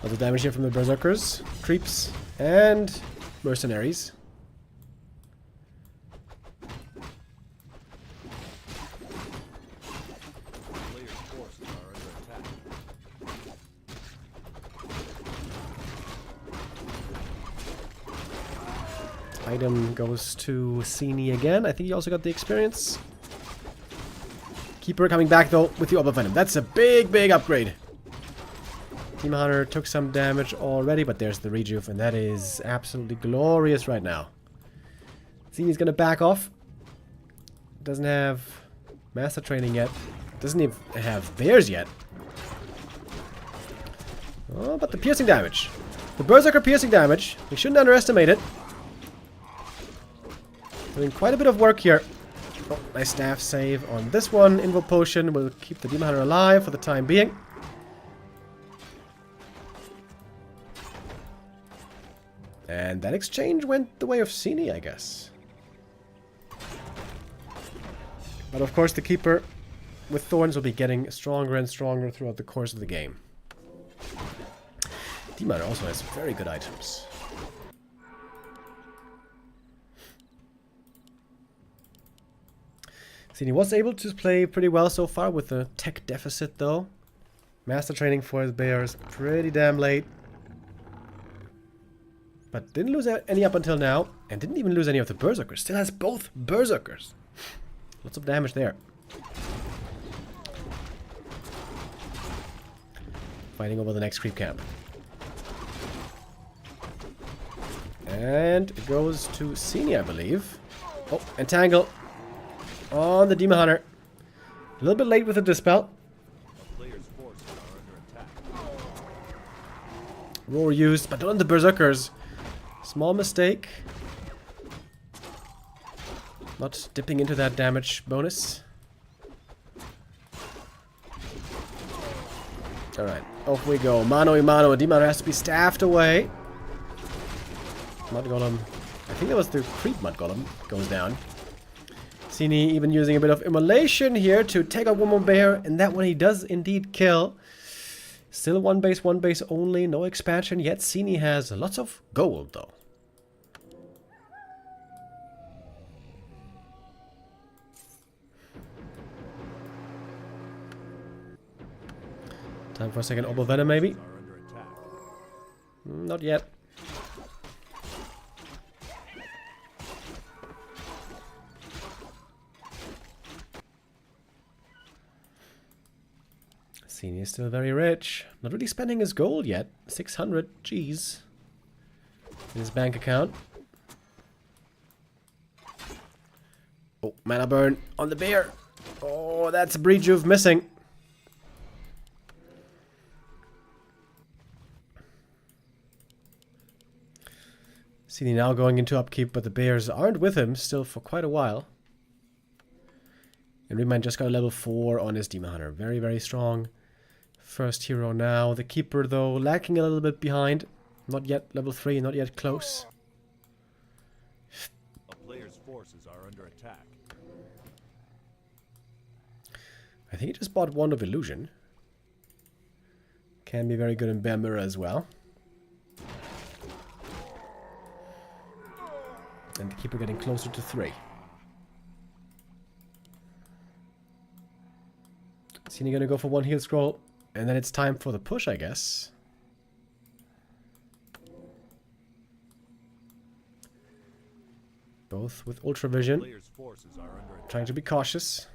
Lots of damage here from the Berserkers, Creeps, and Mercenaries. Player's forces are under attack. Item goes to Sini again. I think he also got the experience. Keeper coming back though with the Orb of Venom. That's a big, big upgrade. Demon Hunter took some damage already, but there's the rejuve, and that is absolutely glorious right now. Sini's gonna back off. Doesn't have Master Training yet. Doesn't even have Bears yet. Oh, but the piercing damage. The Berserker piercing damage. We shouldn't underestimate it. Doing quite a bit of work here. Oh, nice staff save on this one. Invo Potion will keep the Demon Hunter alive for the time being. And that exchange went the way of Sini, I guess. But of course the Keeper with Thorns will be getting stronger and stronger throughout the course of the game. Demon Hunter also has very good items. Sini was able to play pretty well so far with a tech deficit though. Master Training for his Bears pretty damn late. But didn't lose any up until now. And didn't even lose any of the Berserkers. Still has both Berserkers. Lots of damage there. Fighting over the next creep camp. And it goes to Sini, I believe. Oh, Entangle on the Demon Hunter. A little bit late with the Dispel. A player's forces are under attack. Roar used, but not on the Berserkers. Small mistake. Not dipping into that damage bonus. Alright, off we go. Mano a mano. Demon Hunter has to be staffed away. Mud Golem. I think that was the Creep Mud Golem. Goes down. Sini even using a bit of immolation here to take out one more bear. And that one he does indeed kill. Still one base only. No expansion yet. Sini has lots of gold though. Time for a second Orb of Venom maybe. Are under attack. Not yet. Sini is still very rich. Not really spending his gold yet. 600 G's in his bank account. Oh, mana burn on the bear. Oh, that's a Rejuve missing. Sini now going into upkeep, but the bears aren't with him still for quite a while. And ReMinD just got a level 4 on his Demon Hunter. Very, very strong. First hero now. The Keeper, though, lacking a little bit behind. Not yet level 3, not yet close. A player's forces are under attack. I think he just bought Wand of Illusion. Can be very good in Bear Mirror as well. And the Keeper getting closer to 3. Sini gonna go for one heal scroll. And then it's time for the push, I guess. Both with Ultra Vision. Player's forces are under attack. Trying to be cautious.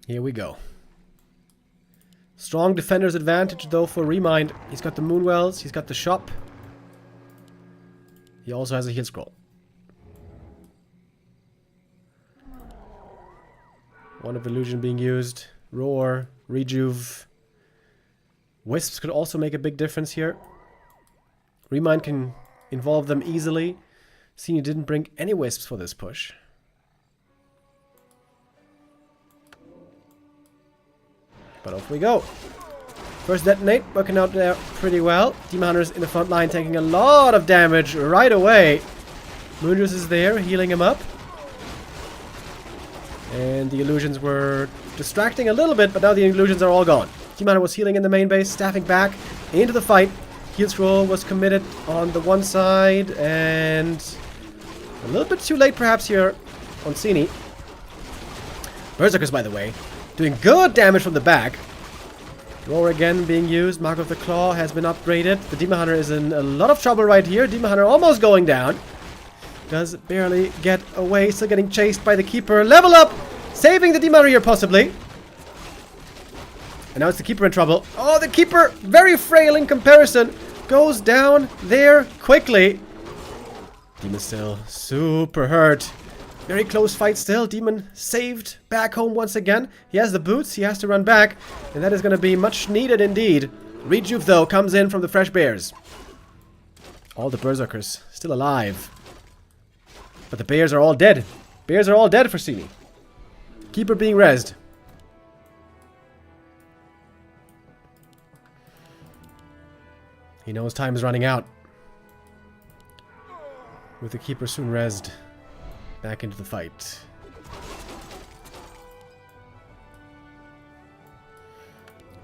Here we go. Strong defender's advantage though for ReMinD. He's got the Moonwells, he's got the shop. He also has a heal scroll. One of Illusion being used. Roar, Rejuve. Wisps could also make a big difference here. ReMinD can involve them easily. Sini didn't bring any Wisps for this push. But off we go. First detonate, working out there pretty well. Demon Hunter's in the front line taking a lot of damage right away. Moonjuice is there, healing him up. And the illusions were distracting a little bit, but now the illusions are all gone. Demon Hunter was healing in the main base, staffing back into the fight. Heal scroll was committed on the one side, and a little bit too late perhaps here on Sini. Berserkers, by the way, doing good damage from the back. Roar again being used. Mark of the Claw has been upgraded. The Demon Hunter is in a lot of trouble right here. Demon Hunter almost going down. Does barely get away. Still getting chased by the Keeper. Level up! Saving the Demon Hunter here possibly. And now it's the Keeper in trouble. Oh, the Keeper, very frail in comparison, goes down there quickly. Demon still super hurt. Very close fight still. Demon saved back home once again. He has the boots. He has to run back. And that is going to be much needed indeed. Rejuve, though, comes in from the fresh bears. All the Berserkers still alive. But the bears are all dead. Bears are all dead for Sini. Keeper being rezzed. He knows time is running out. With the Keeper soon rezzed. Back into the fight.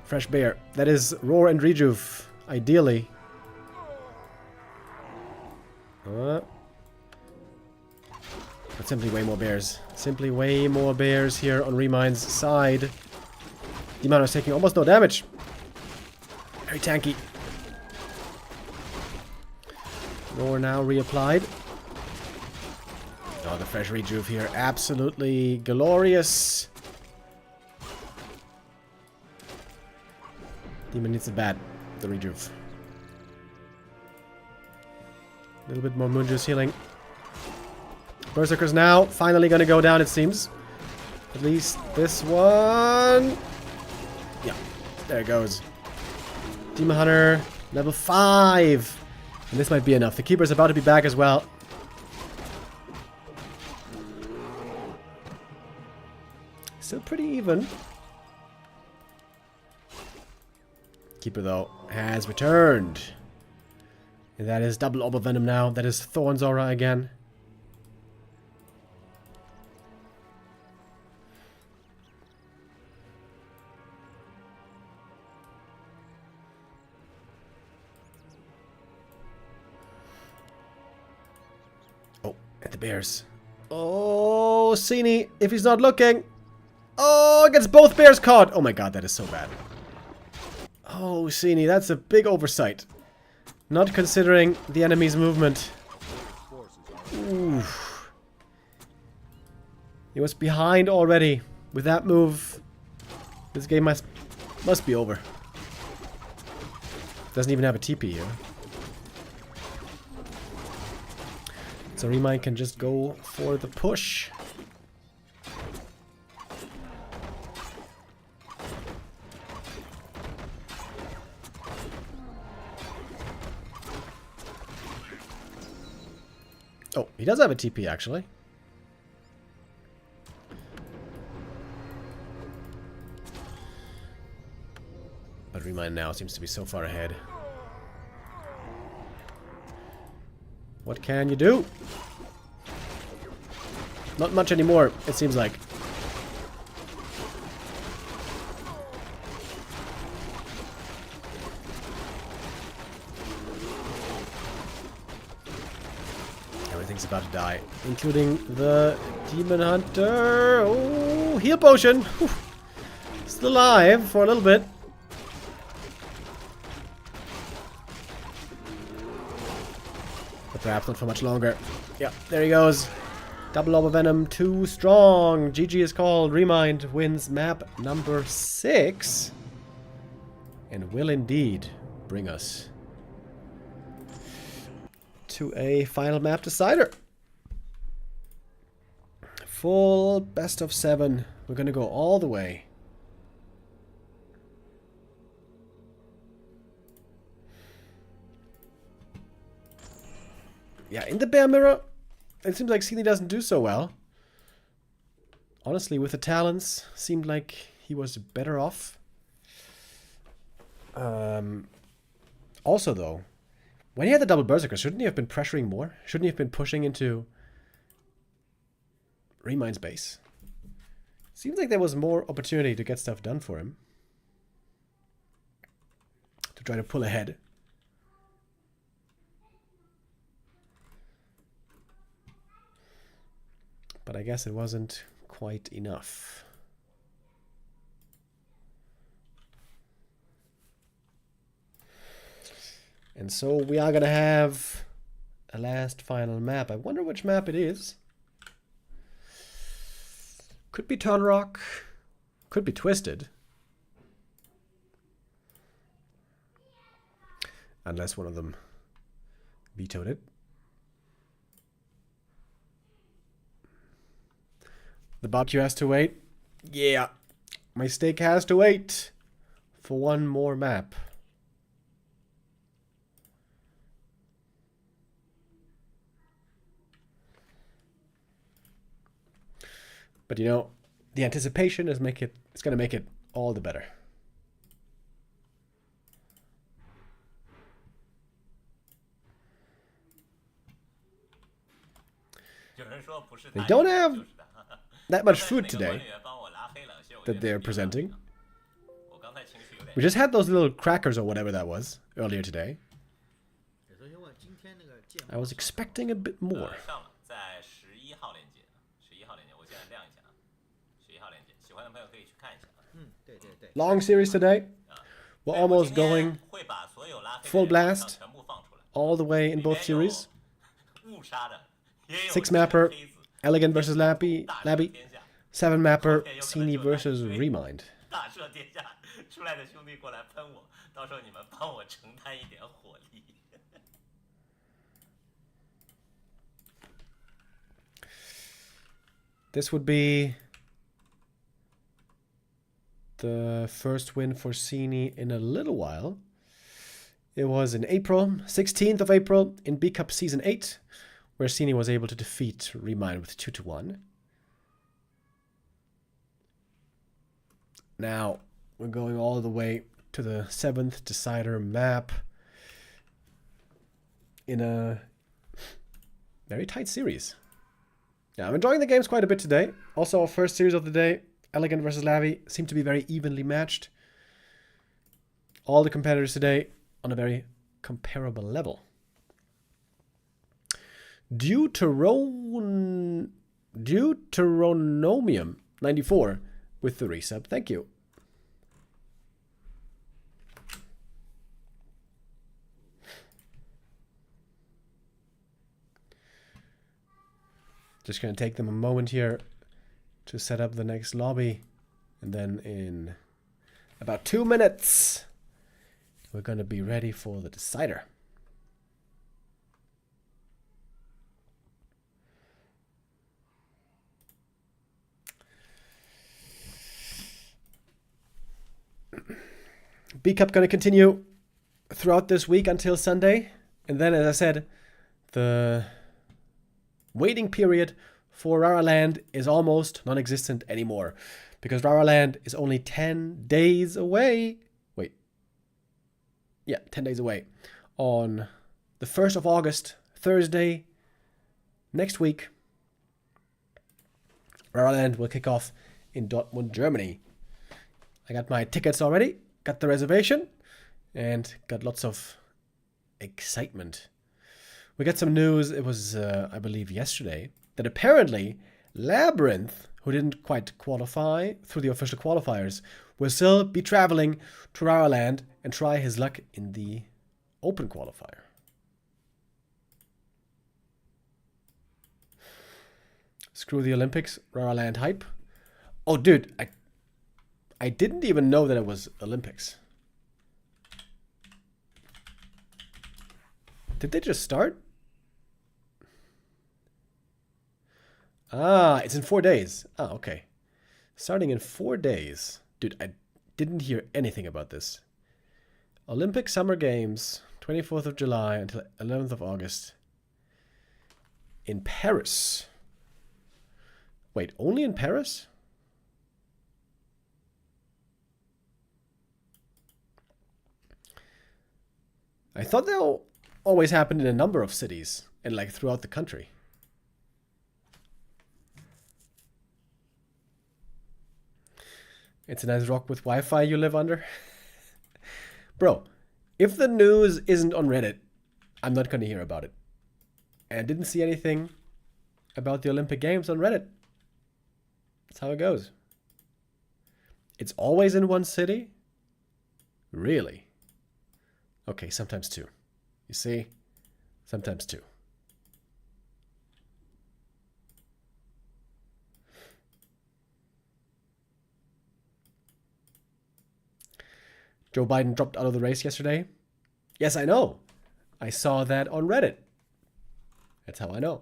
Fresh bear. That is Roar and Rejuve, ideally. But simply way more bears. Simply way more bears here on ReMind's side. Demon is taking almost no damage. Very tanky. Roar now reapplied. Oh, the fresh Rejuve here. Absolutely glorious. Demon needs it bad. The Rejuve. A little bit more Moonjuice healing. Berserkers now finally gonna go down, it seems. At least this one. Yeah, there it goes. Demon Hunter, level 5. And this might be enough. The Keeper's about to be back as well. Still pretty even. Keeper, though, has returned. And that is double Orb of Venom now. That is Thorn's Aura again. Oh, and the bears. Oh, Sini, if he's not looking. Oh, gets both bears caught. Oh my god, that is so bad. Oh, Sini, that's a big oversight. Not considering the enemy's movement. Oof. He was behind already. With that move, this game must be over. Doesn't even have a TP here. So ReMinD can just go for the push. Oh, he does have a TP, actually. But ReMinD now seems to be so far ahead. What can you do? Not much anymore, it seems like. Everything's about to die, including the Demon Hunter. Oh, heal potion. Whew. Still alive for a little bit. perhaps not for much longer. Yeah, there he goes. Double Orb of Venom, too strong. GG is called. ReMinD wins map number 6. And will indeed bring us to a final map decider. Full best of 7. We're going to go all the way. Yeah, in the bear mirror, it seems like Sini doesn't do so well. Honestly, with the talents, seemed like he was better off. Also, though, when he had the double berserker, shouldn't he have been pressuring more? Shouldn't he have been pushing into ReMind's base? Seems like there was more opportunity to get stuff done for him. To try to pull ahead. But I guess it wasn't quite enough. And so we are going to have a last final map. I wonder which map it is. Could be Turtle Rock. Could be Twisted. Unless one of them vetoed it. The barbecue has to wait. Yeah. My steak has to wait for one more map. But you know, the anticipation is it's gonna make it all the better. They don't have that much food today that they're presenting. We just had those little crackers or whatever that was earlier today. I was expecting a bit more. Long series today. We're almost going full blast all the way in both series. 6-mapper, EleGaNt versus Labby. 7-mapper, Sini versus ReMinD. This would be the first win for Sini in a little while. It was in April, 16th of April, in B Cup Season 8, where Sini was able to defeat ReMinD with 2-1. Now, we're going all the way to the 7th decider map in a very tight series. Yeah, I'm enjoying the games quite a bit today. Also, our first series of the day, EleGaNt versus Labby, seem to be very evenly matched. All the competitors today on a very comparable level. Deuteronomium 94 with the resub. Thank you. Just going to take them a moment here to set up the next lobby. And then in about 2 minutes, we're going to be ready for the decider. B Cup going to continue throughout this week until Sunday. And then, as I said, the waiting period for RaRaLand is almost non-existent anymore, because RaRaLand is only 10 days away. Wait. Yeah, 10 days away. On the 1st of August, Thursday, next week, RaRaLand will kick off in Dortmund, Germany. I got my tickets already, got the reservation, and got lots of excitement. We got some news, it was, I believe, yesterday, that apparently LabyRinth, who didn't quite qualify through the official qualifiers, will still be traveling to RaRaLand and try his luck in the open qualifier. Screw the Olympics. RaRaLand hype. Oh, dude, I didn't even know that it was Olympics. Did they just start? Ah, it's in 4 days. Ah, okay. Starting in 4 days. Dude, I didn't hear anything about this. Olympic Summer Games, 24th of July until 11th of August. In Paris. Wait, only in Paris? I thought they always happened in a number of cities and like throughout the country. It's a nice rock with Wi-Fi you live under. Bro, if the news isn't on Reddit, I'm not gonna hear about it. And I didn't see anything about the Olympic Games on Reddit. That's how it goes. It's always in one city? Really? Okay, sometimes two. You see? Sometimes two. Joe Biden dropped out of the race yesterday. Yes, I know. I saw that on Reddit. That's how I know.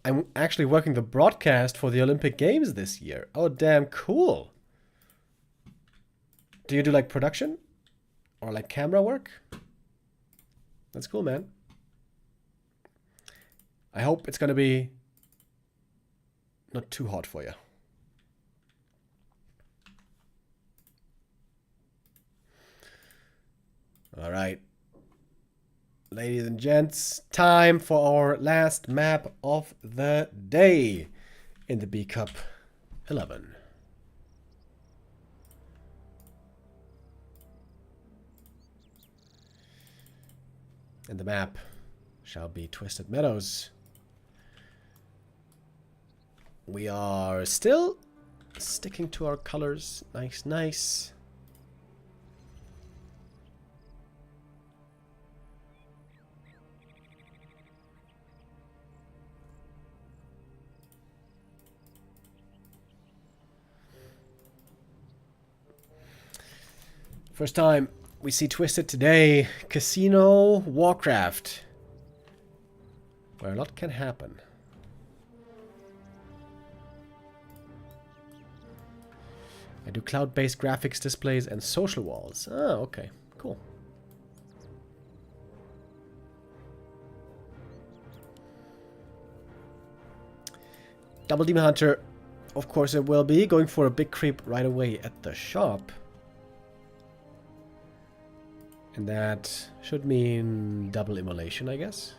I'm actually working the broadcast for the Olympic Games this year. Oh, damn cool. Do you do like production? Or like camera work? That's cool, man. I hope it's gonna be not too hot for you. All right. Ladies and gents, time for our last map of the day in the B Cup 11. And the map shall be Twisted Meadows. We are still sticking to our colors. Nice, nice. First time we see Twisted today. Casino Warcraft. Where a lot can happen. I do cloud-based graphics displays and social walls. Ah, okay. Cool. Double Demon Hunter. Of course it will be. Going for a big creep right away at the shop. And that should mean double immolation, I guess.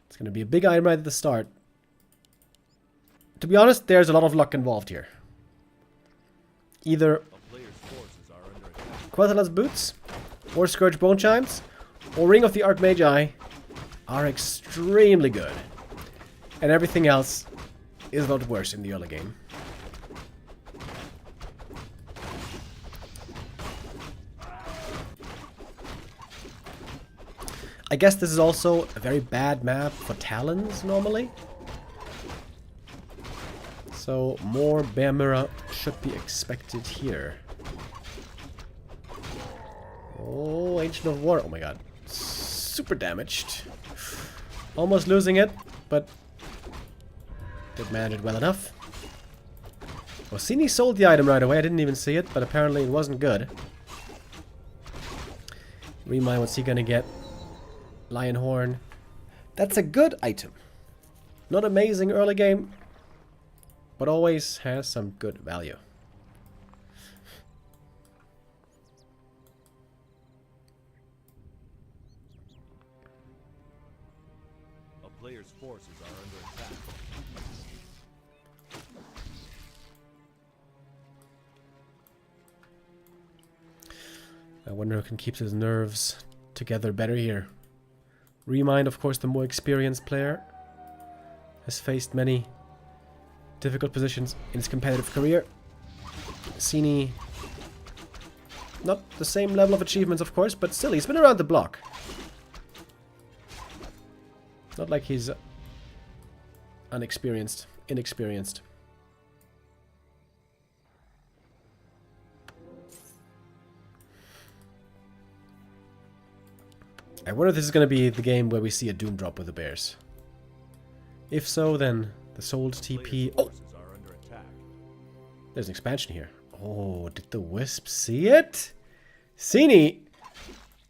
It's going to be a big item right at the start. To be honest, there's a lot of luck involved here. Either Quel'Thuz's Boots, or Scourge Bone Chimes, or Ring of the Archmagi are extremely good. And everything else is a lot worse in the early game. I guess this is also a very bad map for Talons normally. So more Bear Mirror should be expected here. Oh, Ancient of War. Oh my god. Super damaged. Almost losing it, but did manage it well enough. Well, Sini sold the item right away. I didn't even see it, but apparently it wasn't good. ReMinD, what's he gonna get? Lion Horn. That's a good item. Not amazing early game, but always has some good value. player's forces are under attack. I wonder who can keep his nerves together better here. ReMinD, of course, the more experienced player, has faced many difficult positions in his competitive career. Sini, not the same level of achievements, of course, but still, he's been around the block. Not like he's inexperienced. I wonder if this is going to be the game where we see a Doom drop with the Bears. If so, then the sold TP... Oh! Forces are under attack. There's an expansion here. Oh, did the Wisp see it? Sini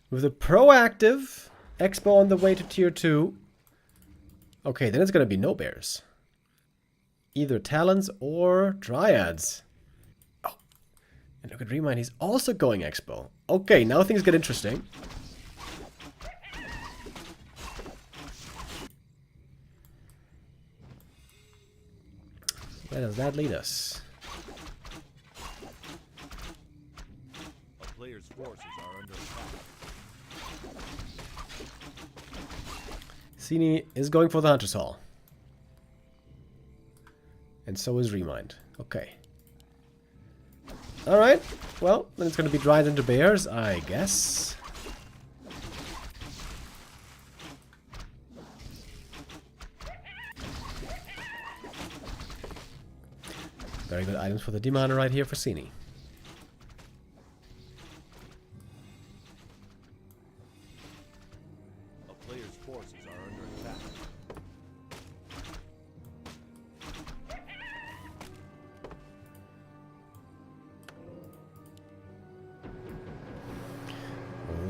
with a proactive Expo on the way to tier 2. Okay, then it's going to be no Bears. Either Talons or Dryads. Oh, and look at ReMinD, he's also going Expo. Okay, now things get interesting. Where does that lead us? A player's forces are under attack. Sini is going for the Hunter's Hall. And so is ReMinD. Okay. Alright. Well, then it's going to be Dryads into Bears, I guess. Very good items for the Demander right here for Sini. A player's forces are under attack.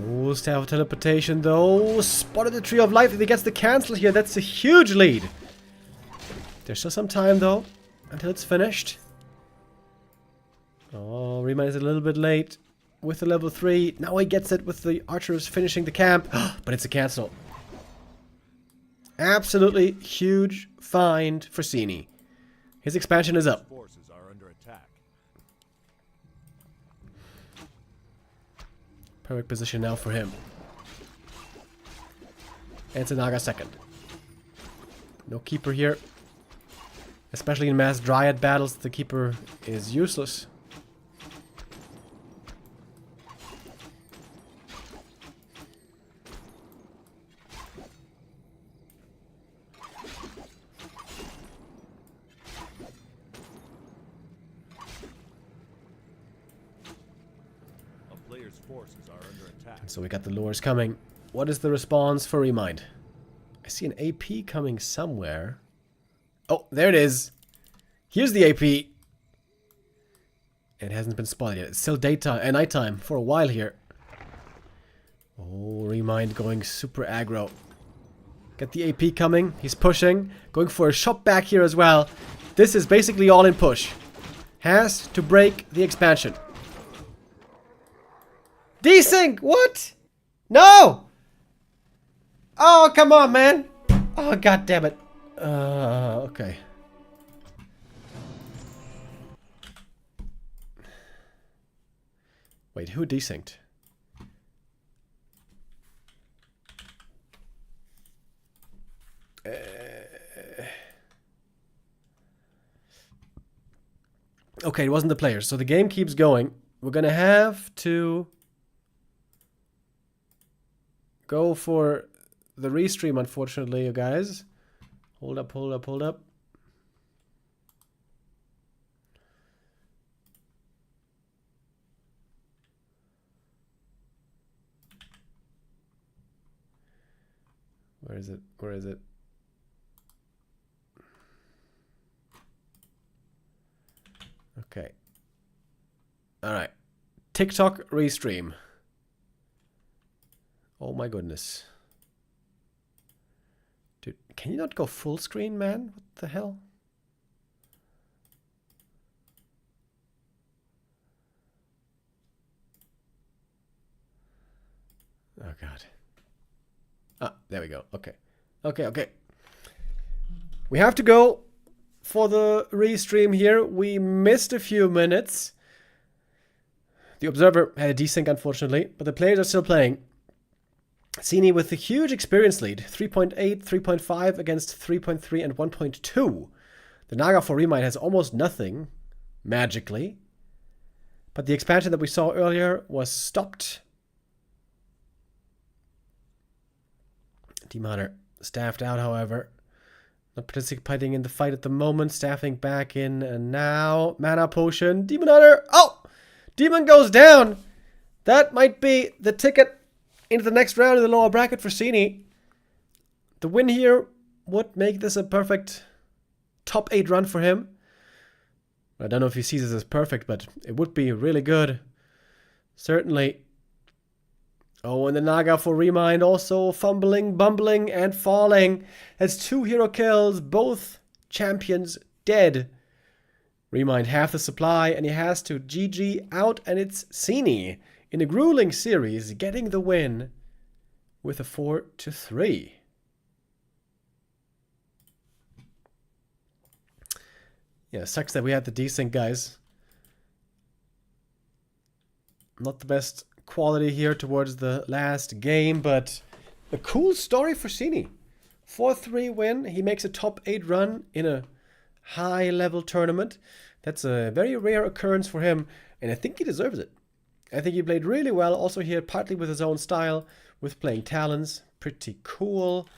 Oh, Staff of Teleportation though. Spotted the Tree of Life. If he gets the cancel here, that's a huge lead. There's still some time though, until it's finished. Oh, ReMinD is a little bit late with the level 3. Now he gets it with the archers finishing the camp. But it's a cancel. Absolutely huge find for Sini. His expansion is up. Forces are under attack. Perfect position now for him. And Naga second. No keeper here. Especially in mass Dryad battles, the keeper is useless. Forces are under attack. So we got the lures coming. What is the response for ReMinD? I see an AP coming somewhere. Oh, there it is. Here's the AP. It hasn't been spotted yet. It's still daytime and nighttime for a while here. Oh, ReMinD going super aggro. Get the AP coming. He's pushing. Going for a shot back here as well. This is basically all in push. Has to break the expansion. Desync! What? No! Oh, come on, man. Oh, god damn it. Okay. Wait, who desynced? Okay, it wasn't the players, so the game keeps going. We're gonna have to go for the restream, unfortunately, you guys. Hold up, hold up, hold up. Where is it? Where is it? Okay. All right. TikTok restream. Oh my goodness. Dude, can you not go full screen, man? What the hell? Oh god. Ah, there we go. Okay. Okay, okay. We have to go for the restream here. We missed a few minutes. The Observer had a desync, unfortunately, but the players are still playing. Sini with a huge experience lead, 3.8, 3.5 against 3.3 and 1.2. The Naga for ReMinD has almost nothing, magically. But the expansion that we saw earlier was stopped. Demon Hunter staffed out, however. Not participating in the fight at the moment. Staffing back in and now. Mana Potion. Demon Hunter. Oh! Demon goes down. That might be the ticket into the next round in the lower bracket for Sini. The win here would make this a perfect top 8 run for him. I don't know if he sees this as perfect, but it would be really good. Certainly. Oh, and the Naga for ReMinD also fumbling, bumbling, and falling. Has 2 hero kills, both champions dead. ReMinD half the supply, and he has to GG out, and it's Sini in a grueling series getting the win with a 4-3. Yeah, sucks that we had the desync, guys. Not the best quality here towards the last game, but a cool story for Sini. 4-3 win. He makes a top 8 run in a high-level tournament. That's a very rare occurrence for him, and I think he deserves it. I think he played really well, also here partly with his own style, with playing Talons. Pretty cool.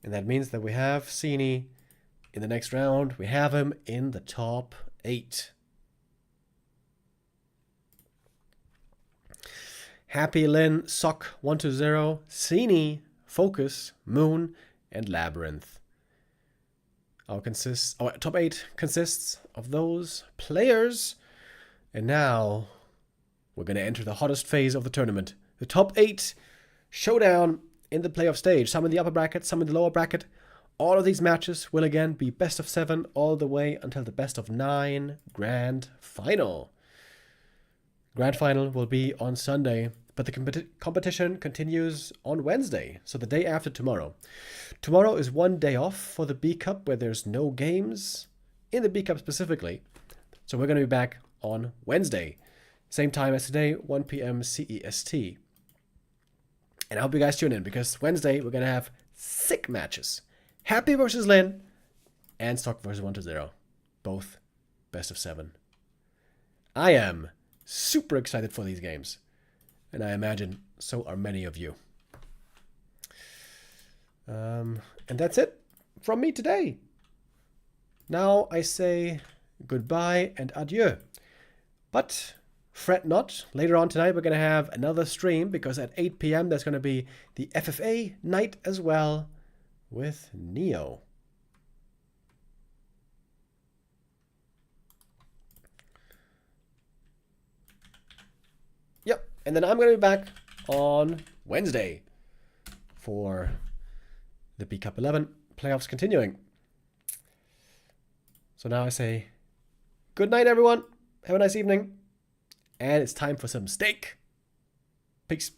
And that means that we have Sini in the next round. We have him in the top 8. Happy Lin, Sock 120, Sini, Focus, Moon, and LabyRinth. Our top 8 consists of those players. And now we're going to enter the hottest phase of the tournament. The top 8 showdown in the playoff stage. Some in the upper bracket, some in the lower bracket. All of these matches will again be best of 7 all the way until the best of 9 grand final. Grand final will be on Sunday, but the competition continues on Wednesday, so the day after tomorrow. Tomorrow is one day off for the B Cup, where there's no games in the B Cup specifically. So we're going to be back on Wednesday. Same time as today, 1 p.m. CEST. And I hope you guys tune in, because Wednesday we're going to have sick matches. Happy versus Lin, and Stock versus 120. Both best of 7. I am super excited for these games, and I imagine so are many of you. And that's it from me today. Now I say goodbye and adieu. But fret not, later on tonight we're going to have another stream, because at 8 p.m. there's going to be the FFA night as well with Neo. Yep, and then I'm going to be back on Wednesday for the B Cup 11 playoffs continuing. So now I say good night, everyone. Have a nice evening. And it's time for some steak. Peace.